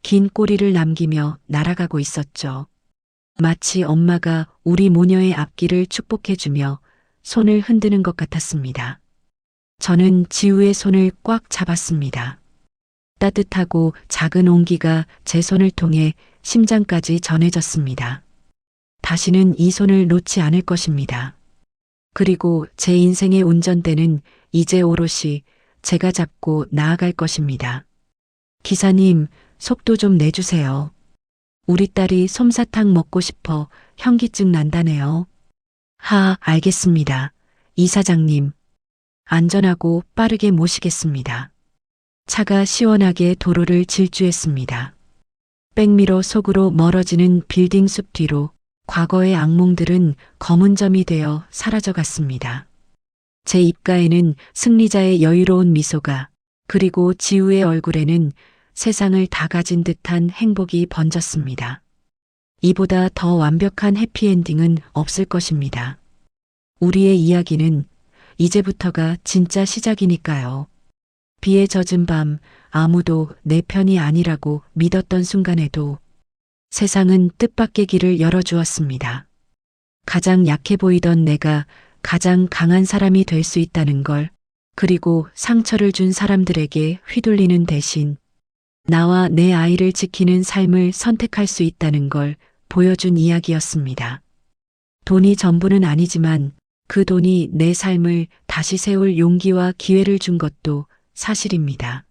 긴 꼬리를 남기며 날아가고 있었죠. 마치 엄마가 우리 모녀의 앞길을 축복해주며 손을 흔드는 것 같았습니다. 저는 지우의 손을 꽉 잡았습니다. 따뜻하고 작은 온기가 제 손을 통해 심장까지 전해졌습니다. 다시는 이 손을 놓지 않을 것입니다. 그리고 제 인생의 운전대는 이제 오롯이 제가 잡고 나아갈 것입니다. 기사님, 속도 좀 내주세요. 우리 딸이 솜사탕 먹고 싶어 현기증 난다네요. 알겠습니다. 이사장님. 안전하고 빠르게 모시겠습니다. 차가 시원하게 도로를 질주했습니다. 백미러 속으로 멀어지는 빌딩 숲 뒤로 과거의 악몽들은 검은 점이 되어 사라져갔습니다. 제 입가에는 승리자의 여유로운 미소가, 그리고 지우의 얼굴에는 세상을 다 가진 듯한 행복이 번졌습니다. 이보다 더 완벽한 해피엔딩은 없을 것입니다. 우리의 이야기는 이제부터가 진짜 시작이니까요. 비에 젖은 밤, 아무도 내 편이 아니라고 믿었던 순간에도 세상은 뜻밖의 길을 열어주었습니다. 가장 약해 보이던 내가 가장 강한 사람이 될 수 있다는 걸, 그리고 상처를 준 사람들에게 휘둘리는 대신 나와 내 아이를 지키는 삶을 선택할 수 있다는 걸 보여준 이야기였습니다. 돈이 전부는 아니지만 그 돈이 내 삶을 다시 세울 용기와 기회를 준 것도 사실입니다.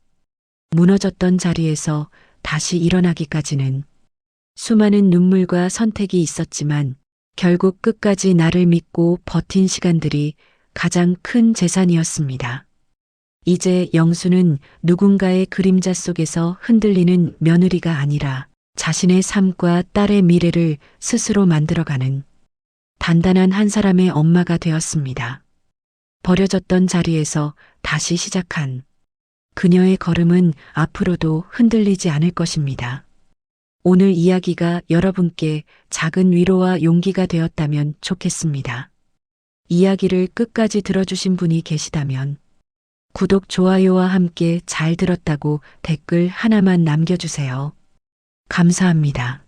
무너졌던 자리에서 다시 일어나기까지는 수많은 눈물과 선택이 있었지만 결국 끝까지 나를 믿고 버틴 시간들이 가장 큰 재산이었습니다. 이제 영수는 누군가의 그림자 속에서 흔들리는 며느리가 아니라 자신의 삶과 딸의 미래를 스스로 만들어가는 단단한 한 사람의 엄마가 되었습니다. 버려졌던 자리에서 다시 시작한 그녀의 걸음은 앞으로도 흔들리지 않을 것입니다. 오늘 이야기가 여러분께 작은 위로와 용기가 되었다면 좋겠습니다. 이야기를 끝까지 들어주신 분이 계시다면 구독, 좋아요와 함께 잘 들었다고 댓글 하나만 남겨주세요. 감사합니다.